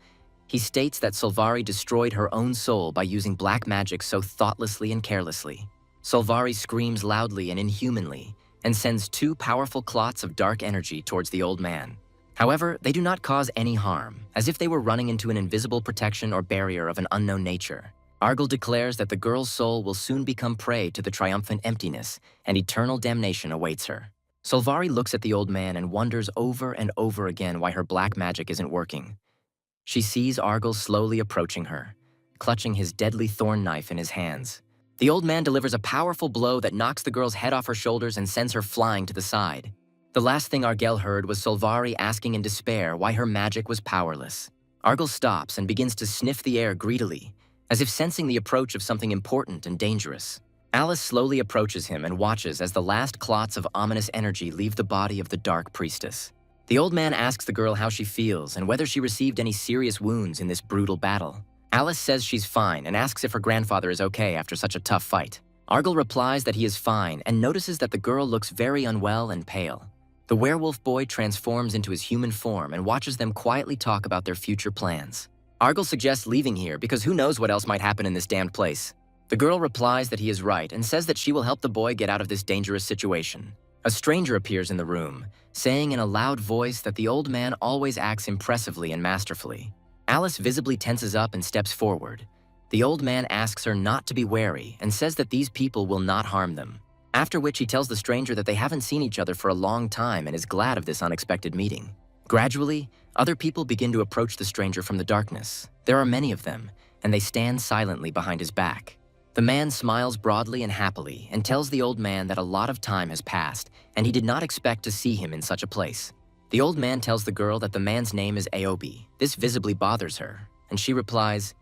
He states that Solvari destroyed her own soul by using black magic so thoughtlessly and carelessly. Solvari screams loudly and inhumanly, and sends 2 powerful clots of dark energy towards the old man. However, they do not cause any harm, as if they were running into an invisible protection or barrier of an unknown nature. Argyle declares that the girl's soul will soon become prey to the triumphant emptiness, and eternal damnation awaits her. Solvari looks at the old man and wonders over and over again why her black magic isn't working. She sees Argyle slowly approaching her, clutching his deadly thorn knife in his hands. The old man delivers a powerful blow that knocks the girl's head off her shoulders and sends her flying to the side. The last thing Argyle heard was Solvari asking in despair why her magic was powerless. Argyle stops and begins to sniff the air greedily, as if sensing the approach of something important and dangerous. Alice slowly approaches him and watches as the last clots of ominous energy leave the body of the dark priestess. The old man asks the girl how she feels and whether she received any serious wounds in this brutal battle. Alice says she's fine and asks if her grandfather is okay after such a tough fight. Argyle replies that he is fine and notices that the girl looks very unwell and pale. The werewolf boy transforms into his human form and watches them quietly talk about their future plans. Argyle suggests leaving here because who knows what else might happen in this damned place. The girl replies that he is right and says that she will help the boy get out of this dangerous situation. A stranger appears in the room, saying in a loud voice that the old man always acts impressively and masterfully. Alice visibly tenses up and steps forward. The old man asks her not to be wary and says that these people will not harm them. After which he tells the stranger that they haven't seen each other for a long time and is glad of this unexpected meeting. Gradually, other people begin to approach the stranger from the darkness. There are many of them, and they stand silently behind his back. The man smiles broadly and happily and tells the old man that a lot of time has passed and he did not expect to see him in such a place. The old man tells the girl that the man's name is Aobi. This visibly bothers her, and she replies,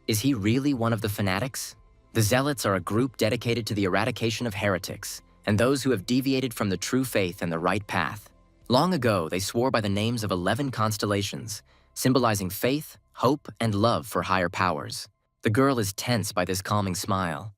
"Is he really one of the fanatics?" The Zealots are a group dedicated to the eradication of heretics and those who have deviated from the true faith and the right path. Long ago, they swore by the names of 11 constellations, symbolizing faith, hope, and love for higher powers. The girl is tense by this calming smile.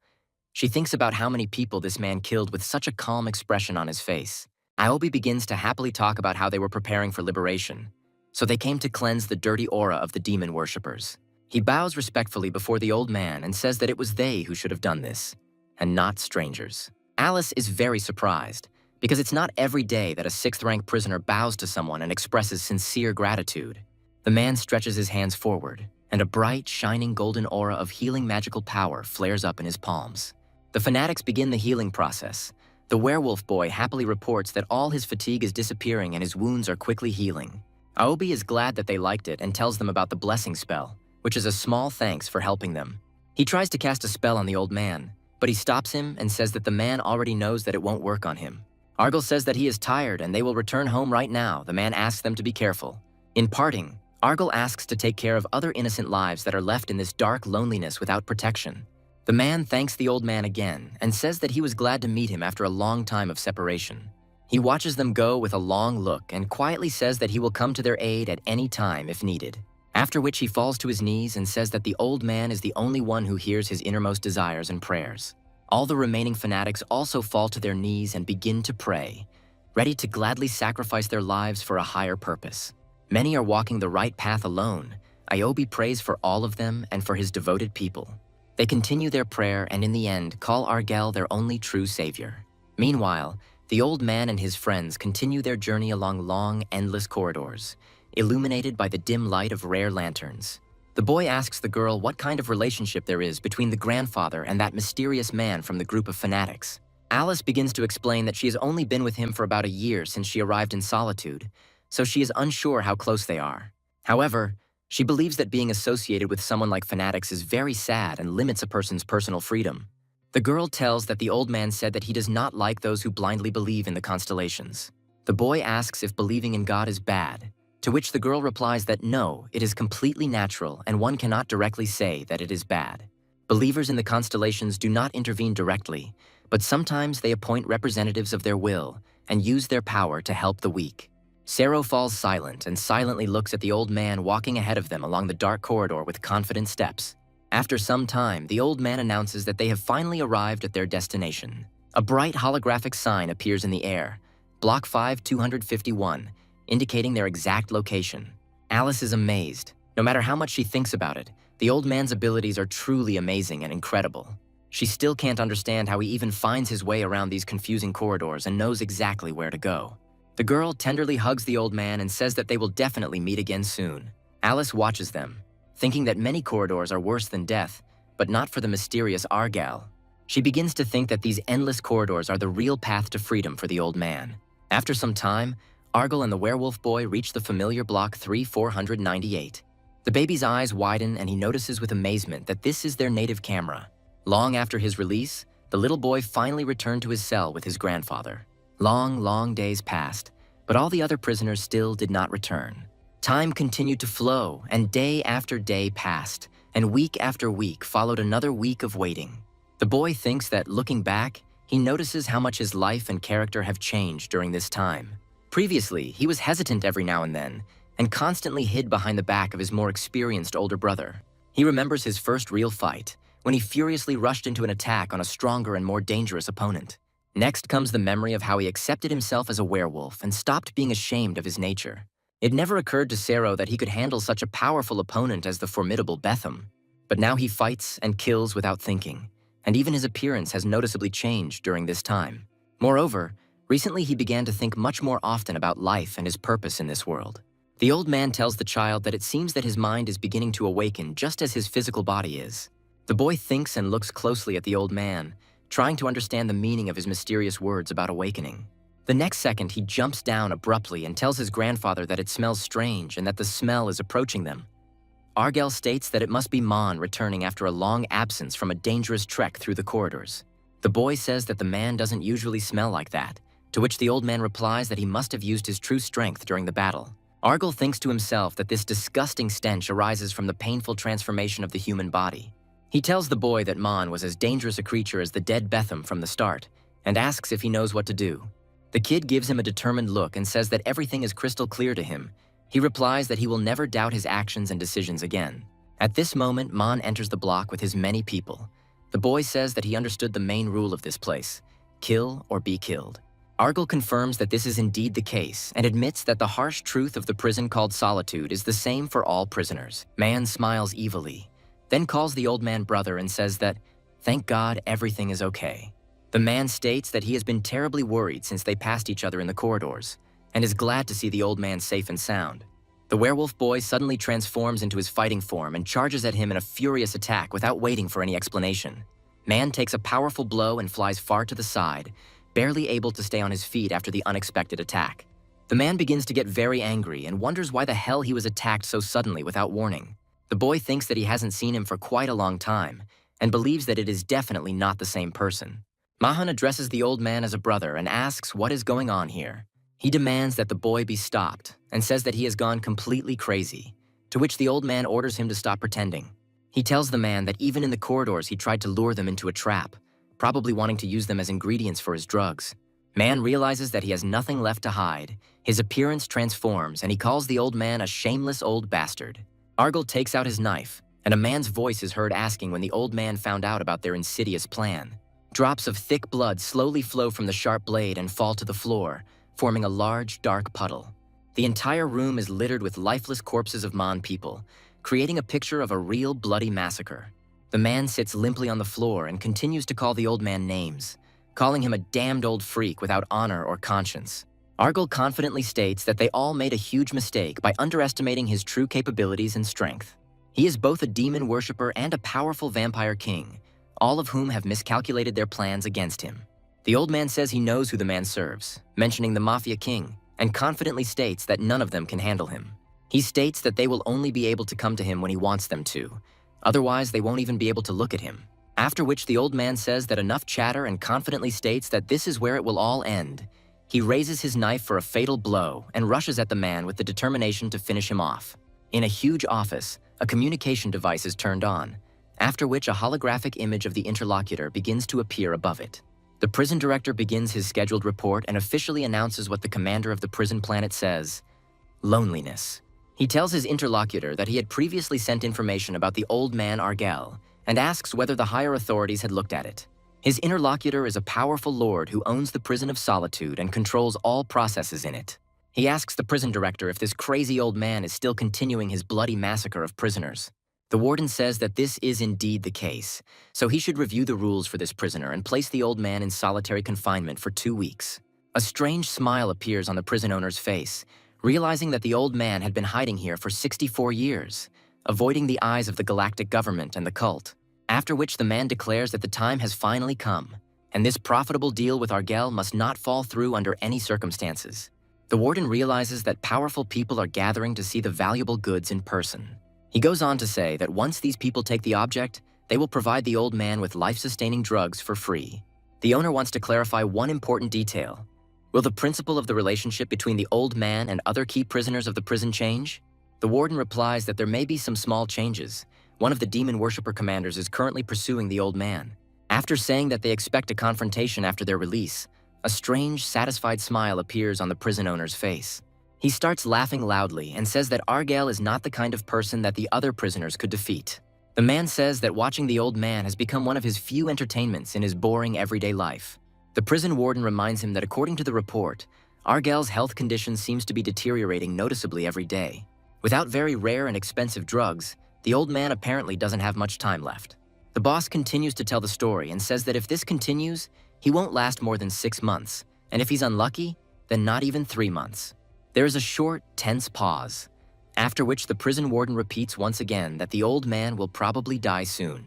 She thinks about how many people this man killed with such a calm expression on his face. Aobi begins to happily talk about how they were preparing for liberation. So they came to cleanse the dirty aura of the demon worshippers. He bows respectfully before the old man and says that it was they who should have done this, and not strangers. Alice is very surprised, because it's not every day that a 6th-rank prisoner bows to someone and expresses sincere gratitude. The man stretches his hands forward, and a bright, shining golden aura of healing magical power flares up in his palms. The fanatics begin the healing process. The werewolf boy happily reports that all his fatigue is disappearing and his wounds are quickly healing. Aobi is glad that they liked it and tells them about the blessing spell, which is a small thanks for helping them. He tries to cast a spell on the old man, but he stops him and says that the man already knows that it won't work on him. Argal says that he is tired and they will return home right now. The man asks them to be careful. In parting, Argal asks to take care of other innocent lives that are left in this dark loneliness without protection. The man thanks the old man again and says that he was glad to meet him after a long time of separation. He watches them go with a long look and quietly says that he will come to their aid at any time if needed. After which he falls to his knees and says that the old man is the only one who hears his innermost desires and prayers. All the remaining fanatics also fall to their knees and begin to pray, ready to gladly sacrifice their lives for a higher purpose. Many are walking the right path alone. Aobi prays for all of them and for his devoted people. They continue their prayer and in the end call Argal their only true savior. Meanwhile, the old man and his friends continue their journey along long, endless corridors, illuminated by the dim light of rare lanterns. The boy asks the girl what kind of relationship there is between the grandfather and that mysterious man from the group of fanatics. Alice begins to explain that she has only been with him for about a year since she arrived in Solitude, so she is unsure how close they are. However, she believes that being associated with someone like fanatics is very sad and limits a person's personal freedom. The girl tells that the old man said that he does not like those who blindly believe in the constellations. The boy asks if believing in God is bad, to which the girl replies that no, it is completely natural and one cannot directly say that it is bad. Believers in the constellations do not intervene directly, but sometimes they appoint representatives of their will and use their power to help the weak. Sero falls silent and silently looks at the old man walking ahead of them along the dark corridor with confident steps. After some time, the old man announces that they have finally arrived at their destination. A bright holographic sign appears in the air, Block 5251, indicating their exact location. Alice is amazed. No matter how much she thinks about it, the old man's abilities are truly amazing and incredible. She still can't understand how he even finds his way around these confusing corridors and knows exactly where to go. The girl tenderly hugs the old man and says that they will definitely meet again soon. Alice watches them, thinking that many corridors are worse than death, but not for the mysterious Argal. She begins to think that these endless corridors are the real path to freedom for the old man. After some time, Argal and the werewolf boy reach the familiar block 3498. The baby's eyes widen and he notices with amazement that this is their native camera. Long after his release, the little boy finally returned to his cell with his grandfather. Long, long days passed, but all the other prisoners still did not return. Time continued to flow, and day after day passed, and week after week followed another week of waiting. The boy thinks that, looking back, he notices how much his life and character have changed during this time. Previously, he was hesitant every now and then, and constantly hid behind the back of his more experienced older brother. He remembers his first real fight, when he furiously rushed into an attack on a stronger and more dangerous opponent. Next comes the memory of how he accepted himself as a werewolf and stopped being ashamed of his nature. It never occurred to Sero that he could handle such a powerful opponent as the formidable Betham. But now he fights and kills without thinking, and even his appearance has noticeably changed during this time. Moreover, recently he began to think much more often about life and his purpose in this world. The old man tells the child that it seems that his mind is beginning to awaken just as his physical body is. The boy thinks and looks closely at the old man, trying to understand the meaning of his mysterious words about awakening. The next second, he jumps down abruptly and tells his grandfather that it smells strange and that the smell is approaching them. Argal states that it must be Mon returning after a long absence from a dangerous trek through the corridors. The boy says that the man doesn't usually smell like that, to which the old man replies that he must have used his true strength during the battle. Argal thinks to himself that this disgusting stench arises from the painful transformation of the human body. He tells the boy that Mon was as dangerous a creature as the dead Betham from the start, and asks if he knows what to do. The kid gives him a determined look and says that everything is crystal clear to him. He replies that he will never doubt his actions and decisions again. At this moment, Man enters the block with his many people. The boy says that he understood the main rule of this place: kill or be killed. Argal confirms that this is indeed the case and admits that the harsh truth of the prison called Solitude is the same for all prisoners. Man smiles evilly, then calls the old man brother and says that, "Thank God everything is okay." The man states that he has been terribly worried since they passed each other in the corridors, and is glad to see the old man safe and sound. The werewolf boy suddenly transforms into his fighting form and charges at him in a furious attack without waiting for any explanation. Man takes a powerful blow and flies far to the side, barely able to stay on his feet after the unexpected attack. The man begins to get very angry and wonders why the hell he was attacked so suddenly without warning. The boy thinks that he hasn't seen him for quite a long time and believes that it is definitely not the same person. Mahan addresses the old man as a brother and asks what is going on here. He demands that the boy be stopped and says that he has gone completely crazy, to which the old man orders him to stop pretending. He tells the man that even in the corridors he tried to lure them into a trap, probably wanting to use them as ingredients for his drugs. Man realizes that he has nothing left to hide. His appearance transforms and he calls the old man a shameless old bastard. Argal takes out his knife, and a man's voice is heard asking when the old man found out about their insidious plan. Drops of thick blood slowly flow from the sharp blade and fall to the floor, forming a large, dark puddle. The entire room is littered with lifeless corpses of Mon people, creating a picture of a real bloody massacre. The man sits limply on the floor and continues to call the old man names, calling him a damned old freak without honor or conscience. Argal confidently states that they all made a huge mistake by underestimating his true capabilities and strength. He is both a demon worshipper and a powerful vampire king, all of whom have miscalculated their plans against him. The old man says he knows who the man serves, mentioning the Mafia King, and confidently states that none of them can handle him. He states that they will only be able to come to him when he wants them to. Otherwise, they won't even be able to look at him. After which the old man says that enough chatter and confidently states that this is where it will all end. He raises his knife for a fatal blow and rushes at the man with the determination to finish him off. In a huge office, a communication device is turned on, after which a holographic image of the interlocutor begins to appear above it. The prison director begins his scheduled report and officially announces what the commander of the prison planet says: loneliness. He tells his interlocutor that he had previously sent information about the old man Argal and asks whether the higher authorities had looked at it. His interlocutor is a powerful lord who owns the prison of Solitude and controls all processes in it. He asks the prison director if this crazy old man is still continuing his bloody massacre of prisoners. The warden says that this is indeed the case, so he should review the rules for this prisoner and place the old man in solitary confinement for 2 weeks. A strange smile appears on the prison owner's face, realizing that the old man had been hiding here for 64 years, avoiding the eyes of the galactic government and the cult. After which the man declares that the time has finally come, and this profitable deal with Argal must not fall through under any circumstances. The warden realizes that powerful people are gathering to see the valuable goods in person. He goes on to say that once these people take the object, they will provide the old man with life-sustaining drugs for free. The owner wants to clarify one important detail. Will the principle of the relationship between the old man and other key prisoners of the prison change? The warden replies that there may be some small changes. One of the demon worshipper commanders is currently pursuing the old man. After saying that they expect a confrontation after their release, a strange, satisfied smile appears on the prison owner's face. He starts laughing loudly and says that Argal is not the kind of person that the other prisoners could defeat. The man says that watching the old man has become one of his few entertainments in his boring everyday life. The prison warden reminds him that according to the report, Argal's health condition seems to be deteriorating noticeably every day. Without very rare and expensive drugs, the old man apparently doesn't have much time left. The boss continues to tell the story and says that if this continues, he won't last more than 6 months, and if he's unlucky, then not even 3 months. There is a short, tense pause, after which the prison warden repeats once again that the old man will probably die soon.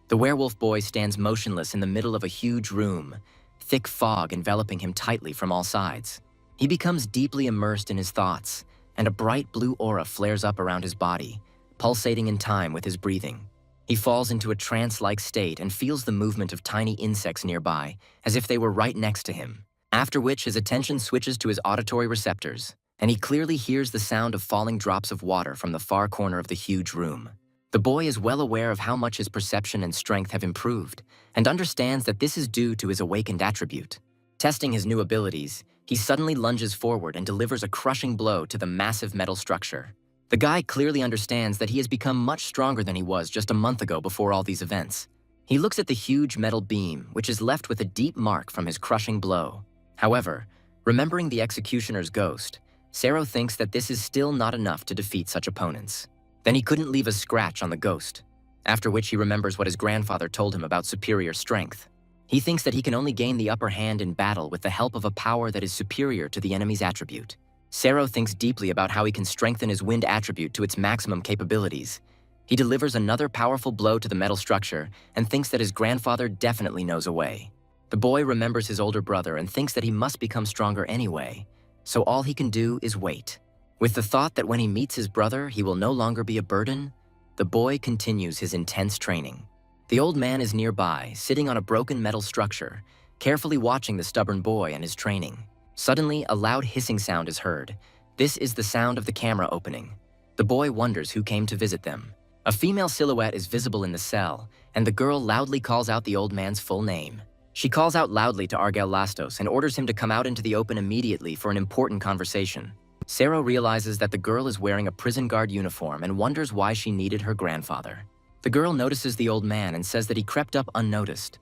The werewolf boy stands motionless in the middle of a huge room, thick fog enveloping him tightly from all sides. He becomes deeply immersed in his thoughts, and a bright blue aura flares up around his body, pulsating in time with his breathing. He falls into a trance-like state and feels the movement of tiny insects nearby, as if they were right next to him, after which his attention switches to his auditory receptors, and he clearly hears the sound of falling drops of water from the far corner of the huge room. The boy is well aware of how much his perception and strength have improved, and understands that this is due to his awakened attribute. Testing his new abilities, he suddenly lunges forward and delivers a crushing blow to the massive metal structure. The guy clearly understands that he has become much stronger than he was just a month ago before all these events. He looks at the huge metal beam, which is left with a deep mark from his crushing blow. However, remembering the executioner's ghost, Sero thinks that this is still not enough to defeat such opponents. Then he couldn't leave a scratch on the ghost, after which he remembers what his grandfather told him about superior strength. He thinks that he can only gain the upper hand in battle with the help of a power that is superior to the enemy's attribute. Sero thinks deeply about how he can strengthen his wind attribute to its maximum capabilities. He delivers another powerful blow to the metal structure and thinks that his grandfather definitely knows a way. The boy remembers his older brother and thinks that he must become stronger anyway, so all he can do is wait. With the thought that when he meets his brother, he will no longer be a burden, the boy continues his intense training. The old man is nearby, sitting on a broken metal structure, carefully watching the stubborn boy and his training. Suddenly, a loud hissing sound is heard. This is the sound of the camera opening. The boy wonders who came to visit them. A female silhouette is visible in the cell, and the girl loudly calls out the old man's full name. She calls out loudly to Argel Lastos and orders him to come out into the open immediately for an important conversation. Sero realizes that the girl is wearing a prison guard uniform and wonders why she needed her grandfather. The girl notices the old man and says that he crept up unnoticed,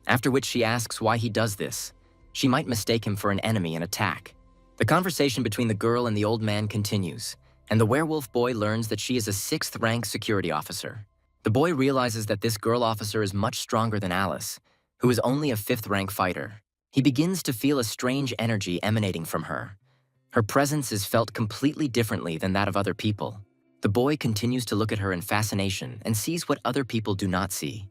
after which she asks why he does this. She might mistake him for an enemy and attack. The conversation between the girl and the old man continues, and the werewolf boy learns that she is a 6th rank security officer. The boy realizes that this girl officer is much stronger than Alice, who is only a 5th rank fighter. He begins to feel a strange energy emanating from her. Her presence is felt completely differently than that of other people. The boy continues to look at her in fascination and sees what other people do not see.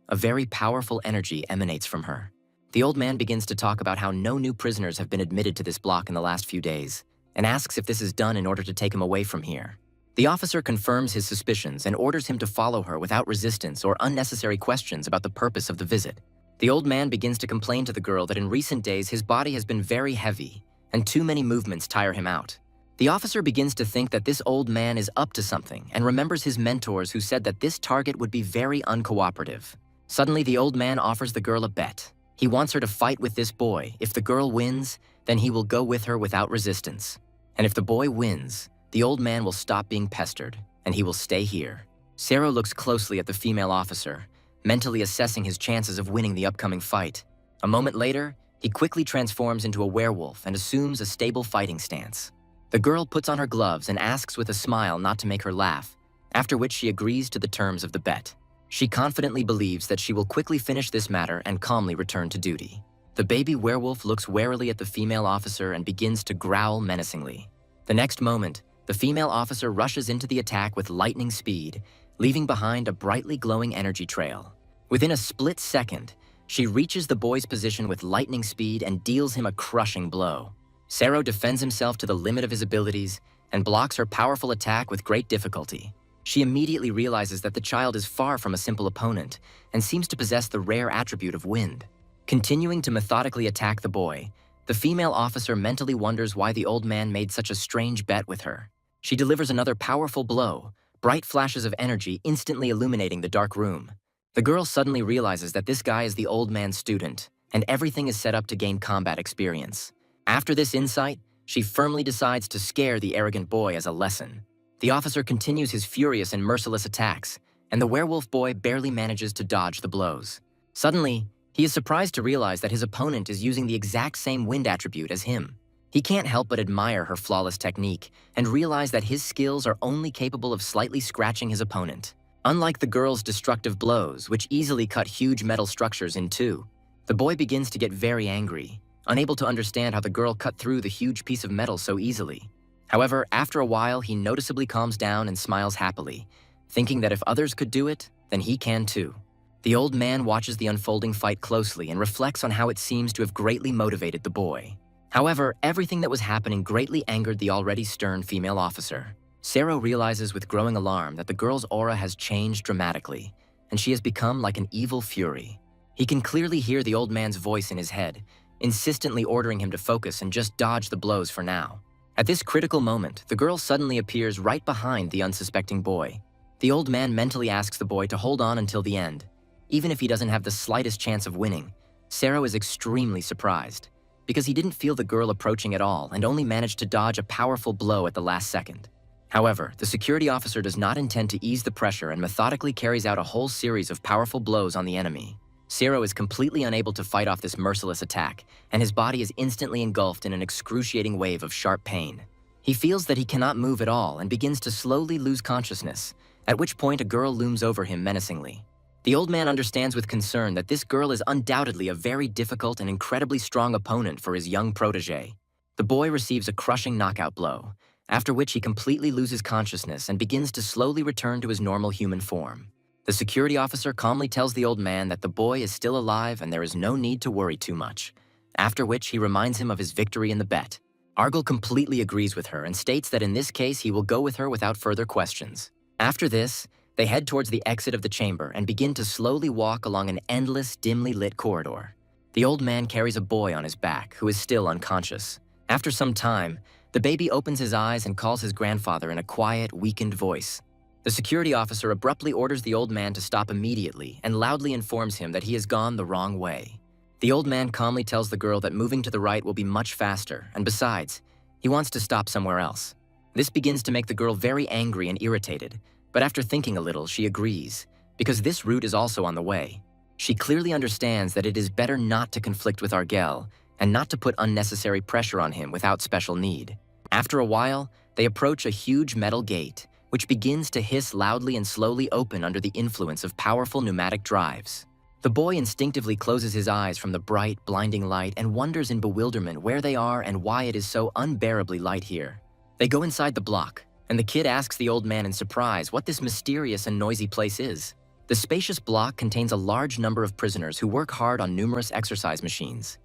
A very powerful energy emanates from her. The old man begins to talk about how no new prisoners have been admitted to this block in the last few days, and asks if this is done in order to take him away from here. The officer confirms his suspicions and orders him to follow her without resistance or unnecessary questions about the purpose of the visit. The old man begins to complain to the girl that in recent days his body has been very heavy, and too many movements tire him out. The officer begins to think that this old man is up to something and remembers his mentors who said that this target would be very uncooperative. Suddenly, the old man offers the girl a bet. He wants her to fight with this boy. If the girl wins, then he will go with her without resistance. And if the boy wins, the old man will stop being pestered, and he will stay here. Sero looks closely at the female officer, mentally assessing his chances of winning the upcoming fight. A moment later, he quickly transforms into a werewolf and assumes a stable fighting stance. The girl puts on her gloves and asks with a smile not to make her laugh, after which she agrees to the terms of the bet. She confidently believes that she will quickly finish this matter and calmly return to duty. The baby werewolf looks warily at the female officer and begins to growl menacingly. The next moment, the female officer rushes into the attack with lightning speed, leaving behind a brightly glowing energy trail. Within a split second, she reaches the boy's position with lightning speed and deals him a crushing blow. Sero defends himself to the limit of his abilities and blocks her powerful attack with great difficulty. She immediately realizes that the child is far from a simple opponent and seems to possess the rare attribute of wind. Continuing to methodically attack the boy, the female officer mentally wonders why the old man made such a strange bet with her. She delivers another powerful blow, bright flashes of energy instantly illuminating the dark room. The girl suddenly realizes that this guy is the old man's student, and everything is set up to gain combat experience. After this insight, she firmly decides to scare the arrogant boy as a lesson. The officer continues his furious and merciless attacks, and the werewolf boy barely manages to dodge the blows. Suddenly, he is surprised to realize that his opponent is using the exact same wind attribute as him. He can't help but admire her flawless technique and realize that his skills are only capable of slightly scratching his opponent. Unlike the girl's destructive blows, which easily cut huge metal structures in two, the boy begins to get very angry, unable to understand how the girl cut through the huge piece of metal so easily. However, after a while, he noticeably calms down and smiles happily, thinking that if others could do it, then he can too. The old man watches the unfolding fight closely and reflects on how it seems to have greatly motivated the boy. However, everything that was happening greatly angered the already stern female officer. Sero realizes with growing alarm that the girl's aura has changed dramatically, and she has become like an evil fury. He can clearly hear the old man's voice in his head, insistently ordering him to focus and just dodge the blows for now. At this critical moment, the girl suddenly appears right behind the unsuspecting boy. The old man mentally asks the boy to hold on until the end. Even if he doesn't have the slightest chance of winning, Sero is extremely surprised. because he didn't feel the girl approaching at all and only managed to dodge a powerful blow at the last second. However, the security officer does not intend to ease the pressure and methodically carries out a whole series of powerful blows on the enemy. Sero is completely unable to fight off this merciless attack, and his body is instantly engulfed in an excruciating wave of sharp pain. He feels that he cannot move at all and begins to slowly lose consciousness, at which point a girl looms over him menacingly. The old man understands with concern that this girl is undoubtedly a very difficult and incredibly strong opponent for his young protege. The boy receives a crushing knockout blow, after which he completely loses consciousness and begins to slowly return to his normal human form. The security officer calmly tells the old man that the boy is still alive and there is no need to worry too much, after which he reminds him of his victory in the bet. Argyle completely agrees with her and states that in this case he will go with her without further questions. After this, they head towards the exit of the chamber and begin to slowly walk along an endless, dimly lit corridor. The old man carries a boy on his back who is still unconscious. After some time, the baby opens his eyes and calls his grandfather in a quiet, weakened voice. The security officer abruptly orders the old man to stop immediately and loudly informs him that he has gone the wrong way. The old man calmly tells the girl that moving to the right will be much faster, and besides, he wants to stop somewhere else. This begins to make the girl very angry and irritated, but after thinking a little, she agrees, because this route is also on the way. She clearly understands that it is better not to conflict with Argyle and not to put unnecessary pressure on him without special need. After a while, they approach a huge metal gate, which begins to hiss loudly and slowly open under the influence of powerful pneumatic drives. The boy instinctively closes his eyes from the bright, blinding light and wonders in bewilderment where they are and why it is so unbearably light here. They go inside the block, and the kid asks the old man in surprise what this mysterious and noisy place is. The spacious block contains a large number of prisoners who work hard on numerous exercise machines.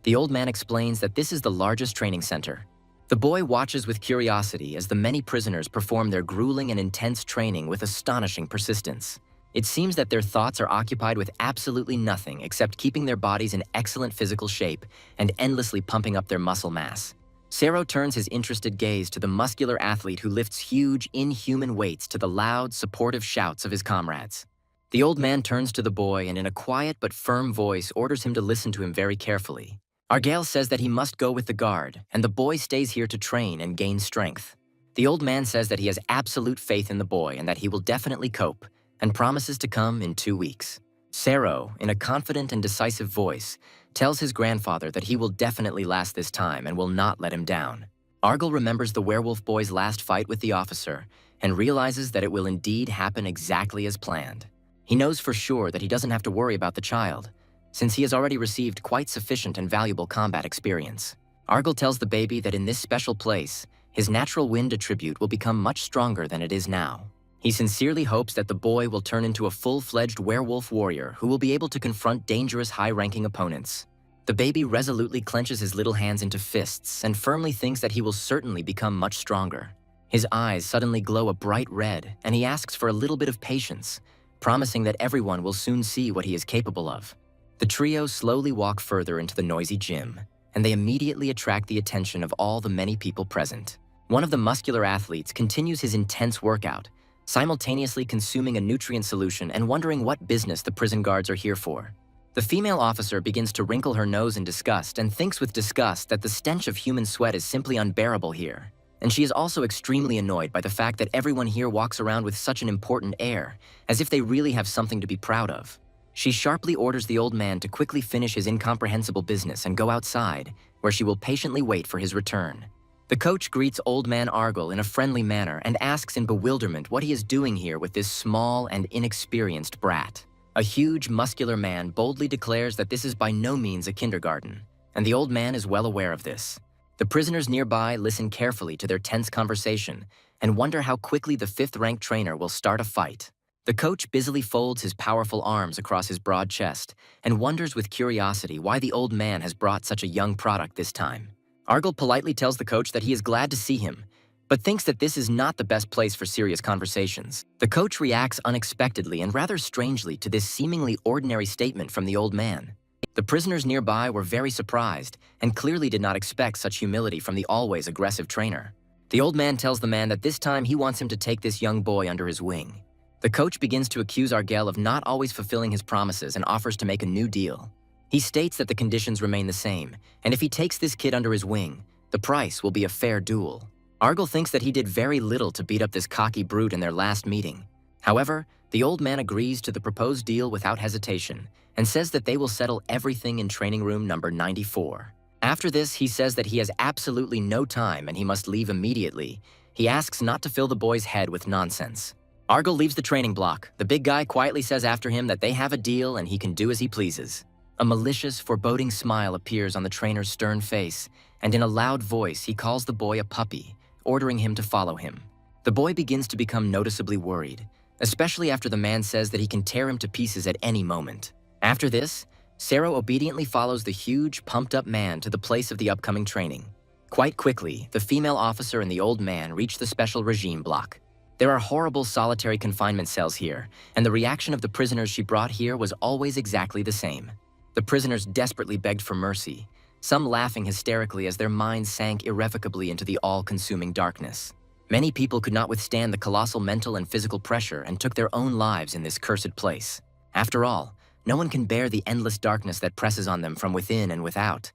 The old man explains that this is the largest training center. The boy watches with curiosity as the many prisoners perform their grueling and intense training with astonishing persistence. It seems that their thoughts are occupied with absolutely nothing except keeping their bodies in excellent physical shape and endlessly pumping up their muscle mass. Sero turns his interested gaze to the muscular athlete who lifts huge, inhuman weights to the loud, supportive shouts of his comrades. The old man turns to the boy and in a quiet but firm voice orders him to listen to him very carefully. Argyle says that he must go with the guard, and the boy stays here to train and gain strength. The old man says that he has absolute faith in the boy and that he will definitely cope, and promises to come in 2 weeks. Sero, in a confident and decisive voice, tells his grandfather that he will definitely last this time and will not let him down. Argyle remembers the werewolf boy's last fight with the officer and realizes that it will indeed happen exactly as planned. He knows for sure that he doesn't have to worry about the child, since he has already received quite sufficient and valuable combat experience. Argyle tells the baby that in this special place, his natural wind attribute will become much stronger than it is now. He sincerely hopes that the boy will turn into a full-fledged werewolf warrior who will be able to confront dangerous high-ranking opponents. The baby resolutely clenches his little hands into fists and firmly thinks that he will certainly become much stronger. His eyes suddenly glow a bright red, and he asks for a little bit of patience, promising that everyone will soon see what he is capable of. The trio slowly walk further into the noisy gym, and they immediately attract the attention of all the many people present. One of the muscular athletes continues his intense workout, simultaneously consuming a nutrient solution and wondering what business the prison guards are here for. The female officer begins to wrinkle her nose in disgust and thinks with disgust that the stench of human sweat is simply unbearable here. And she is also extremely annoyed by the fact that everyone here walks around with such an important air, as if they really have something to be proud of. She sharply orders the old man to quickly finish his incomprehensible business and go outside, where she will patiently wait for his return. The coach greets old man Argyle in a friendly manner and asks in bewilderment what he is doing here with this small and inexperienced brat. A huge, muscular man boldly declares that this is by no means a kindergarten, and the old man is well aware of this. The prisoners nearby listen carefully to their tense conversation and wonder how quickly the fifth-ranked trainer will start a fight. The coach busily folds his powerful arms across his broad chest and wonders with curiosity why the old man has brought such a young product this time. Argyle politely tells the coach that he is glad to see him, but thinks that this is not the best place for serious conversations. The coach reacts unexpectedly and rather strangely to this seemingly ordinary statement from the old man. The prisoners nearby were very surprised and clearly did not expect such humility from the always aggressive trainer. The old man tells the man that this time he wants him to take this young boy under his wing. The coach begins to accuse Argyle of not always fulfilling his promises and offers to make a new deal. He states that the conditions remain the same, and if he takes this kid under his wing, the price will be a fair duel. Argyle thinks that he did very little to beat up this cocky brute in their last meeting. However, the old man agrees to the proposed deal without hesitation and says that they will settle everything in training room number 94. After this, he says that he has absolutely no time and he must leave immediately. He asks not to fill the boy's head with nonsense. Argyle leaves the training block. The big guy quietly says after him that they have a deal and he can do as he pleases. A malicious, foreboding smile appears on the trainer's stern face, and in a loud voice he calls the boy a puppy, ordering him to follow him. The boy begins to become noticeably worried, especially after the man says that he can tear him to pieces at any moment. After this, Sarah obediently follows the huge, pumped-up man to the place of the upcoming training. Quite quickly, the female officer and the old man reach the special regime block. There are horrible solitary confinement cells here, and the reaction of the prisoners she brought here was always exactly the same. The prisoners desperately begged for mercy, some laughing hysterically as their minds sank irrevocably into the all-consuming darkness. Many people could not withstand the colossal mental and physical pressure and took their own lives in this cursed place. After all, no one can bear the endless darkness that presses on them from within and without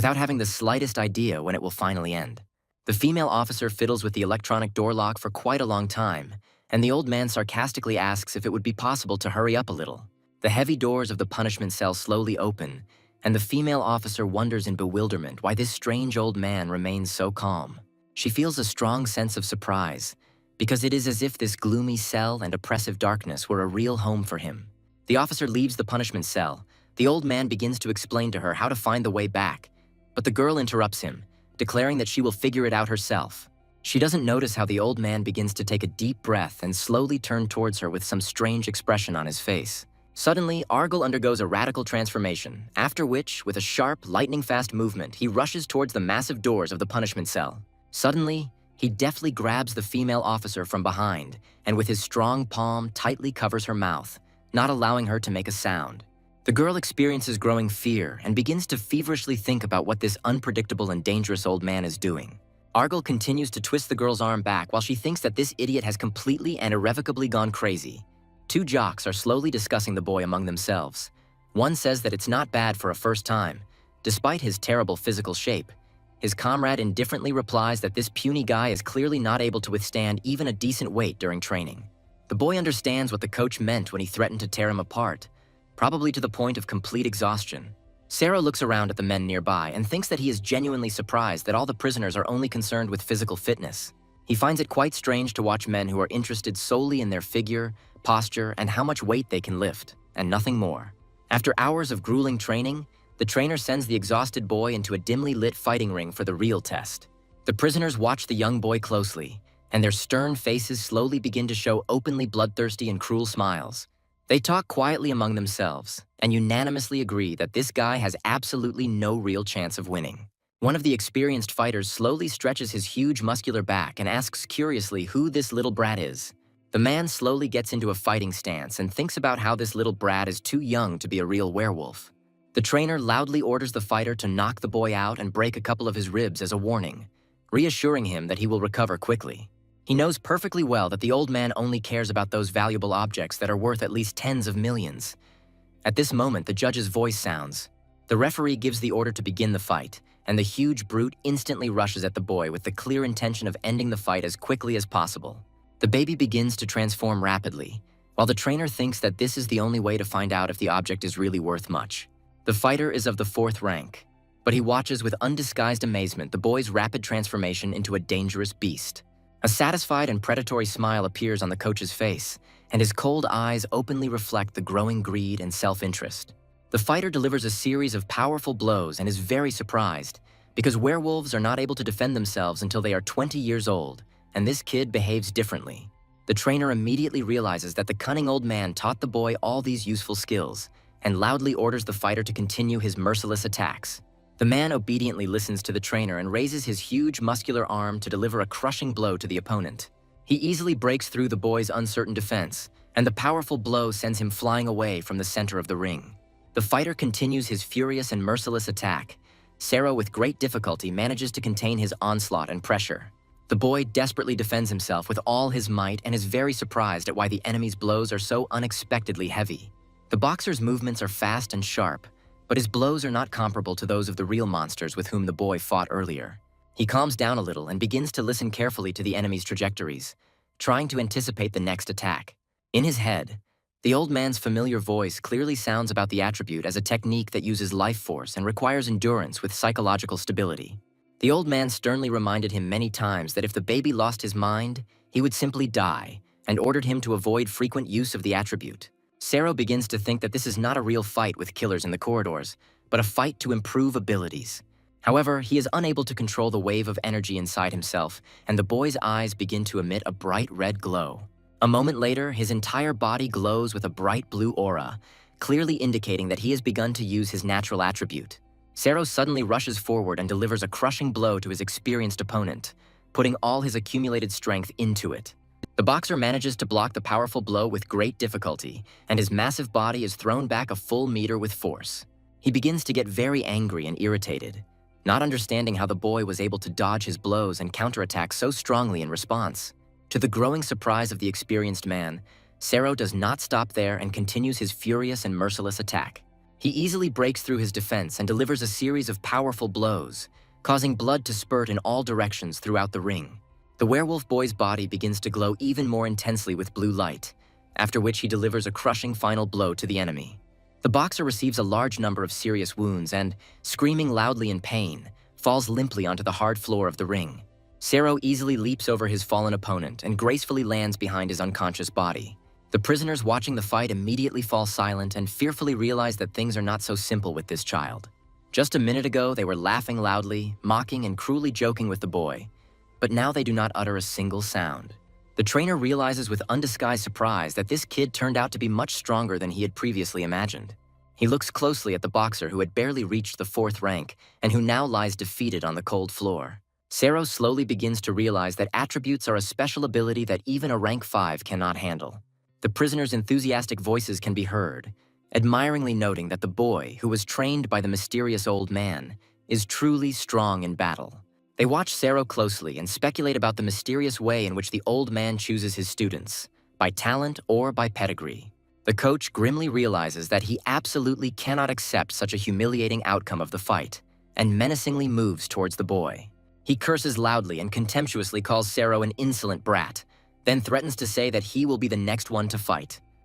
having the slightest idea when it will finally end. The female officer fiddles with the electronic door lock for quite a long time, and the old man sarcastically asks if it would be possible to hurry up a little. The heavy doors of the punishment cell slowly open, and the female officer wonders in bewilderment why this strange old man remains so calm. She feels a strong sense of surprise, because it is as if this gloomy cell and oppressive darkness were a real home for him. The officer leaves the punishment cell. The old man begins to explain to her how to find the way back, but the girl interrupts him, declaring that she will figure it out herself. She doesn't notice how the old man begins to take a deep breath and slowly turn towards her with some strange expression on his face. Suddenly, Argyle undergoes a radical transformation, after which, with a sharp, lightning-fast movement, he rushes towards the massive doors of the punishment cell. Suddenly, he deftly grabs the female officer from behind, and with his strong palm tightly covers her mouth, not allowing her to make a sound. The girl experiences growing fear and begins to feverishly think about what this unpredictable and dangerous old man is doing. Argyle continues to twist the girl's arm back while she thinks that this idiot has completely and irrevocably gone crazy. Two jocks are slowly discussing the boy among themselves. One says that it's not bad for a first time. Despite his terrible physical shape, his comrade indifferently replies that this puny guy is clearly not able to withstand even a decent weight during training. The boy understands what the coach meant when he threatened to tear him apart, probably to the point of complete exhaustion. Sarah looks around at the men nearby and thinks that he is genuinely surprised that all the prisoners are only concerned with physical fitness. He finds it quite strange to watch men who are interested solely in their figure, posture, and how much weight they can lift, and nothing more. After hours of grueling training, the trainer sends the exhausted boy into a dimly lit fighting ring for the real test. The prisoners watch the young boy closely, and their stern faces slowly begin to show openly bloodthirsty and cruel smiles. They talk quietly among themselves, and unanimously agree that this guy has absolutely no real chance of winning. One of the experienced fighters slowly stretches his huge muscular back and asks curiously who this little brat is. The man slowly gets into a fighting stance and thinks about how this little brat is too young to be a real werewolf. The trainer loudly orders the fighter to knock the boy out and break a couple of his ribs as a warning, reassuring him that he will recover quickly. He knows perfectly well that the old man only cares about those valuable objects that are worth at least tens of millions. At this moment, the judge's voice sounds. The referee gives the order to begin the fight, and the huge brute instantly rushes at the boy with the clear intention of ending the fight as quickly as possible. The baby begins to transform rapidly, while the trainer thinks that this is the only way to find out if the object is really worth much. The fighter is of the 4th rank, but he watches with undisguised amazement the boy's rapid transformation into a dangerous beast. A satisfied and predatory smile appears on the coach's face, and his cold eyes openly reflect the growing greed and self-interest. The fighter delivers a series of powerful blows and is very surprised, because werewolves are not able to defend themselves until they are 20 years old, and this kid behaves differently. The trainer immediately realizes that the cunning old man taught the boy all these useful skills, and loudly orders the fighter to continue his merciless attacks. The man obediently listens to the trainer and raises his huge muscular arm to deliver a crushing blow to the opponent. He easily breaks through the boy's uncertain defense, and the powerful blow sends him flying away from the center of the ring. The fighter continues his furious and merciless attack. Sarah, with great difficulty, manages to contain his onslaught and pressure. The boy desperately defends himself with all his might and is very surprised at why the enemy's blows are so unexpectedly heavy. The boxer's movements are fast and sharp, but his blows are not comparable to those of the real monsters with whom the boy fought earlier. He calms down a little and begins to listen carefully to the enemy's trajectories, trying to anticipate the next attack. In his head, the old man's familiar voice clearly sounds about the attribute as a technique that uses life force and requires endurance with psychological stability. The old man sternly reminded him many times that if the baby lost his mind, he would simply die, and ordered him to avoid frequent use of the attribute. Sero begins to think that this is not a real fight with killers in the corridors, but a fight to improve abilities. However, he is unable to control the wave of energy inside himself, and the boy's eyes begin to emit a bright red glow. A moment later, his entire body glows with a bright blue aura, clearly indicating that he has begun to use his natural attribute. Sero suddenly rushes forward and delivers a crushing blow to his experienced opponent, putting all his accumulated strength into it. The boxer manages to block the powerful blow with great difficulty, and his massive body is thrown back a full meter with force. He begins to get very angry and irritated, not understanding how the boy was able to dodge his blows and counterattack so strongly in response. To the growing surprise of the experienced man, Sero does not stop there and continues his furious and merciless attack. He easily breaks through his defense and delivers a series of powerful blows, causing blood to spurt in all directions throughout the ring. The werewolf boy's body begins to glow even more intensely with blue light, after which he delivers a crushing final blow to the enemy. The boxer receives a large number of serious wounds and, screaming loudly in pain, falls limply onto the hard floor of the ring. Sero easily leaps over his fallen opponent and gracefully lands behind his unconscious body. The prisoners watching the fight immediately fall silent and fearfully realize that things are not so simple with this child. Just a minute ago, they were laughing loudly, mocking and cruelly joking with the boy, but now they do not utter a single sound. The trainer realizes with undisguised surprise that this kid turned out to be much stronger than he had previously imagined. He looks closely at the boxer who had barely reached the 4th rank and who now lies defeated on the cold floor. Sero slowly begins to realize that attributes are a special ability that even a rank 5 cannot handle. The prisoners' enthusiastic voices can be heard, admiringly noting that the boy, who was trained by the mysterious old man, is truly strong in battle. They watch Sero closely and speculate about the mysterious way in which the old man chooses his students, by talent or by pedigree. The coach grimly realizes that he absolutely cannot accept such a humiliating outcome of the fight, and menacingly moves towards the boy. He curses loudly and contemptuously calls Sero an insolent brat, then threatens to say that he will be the next one to fight.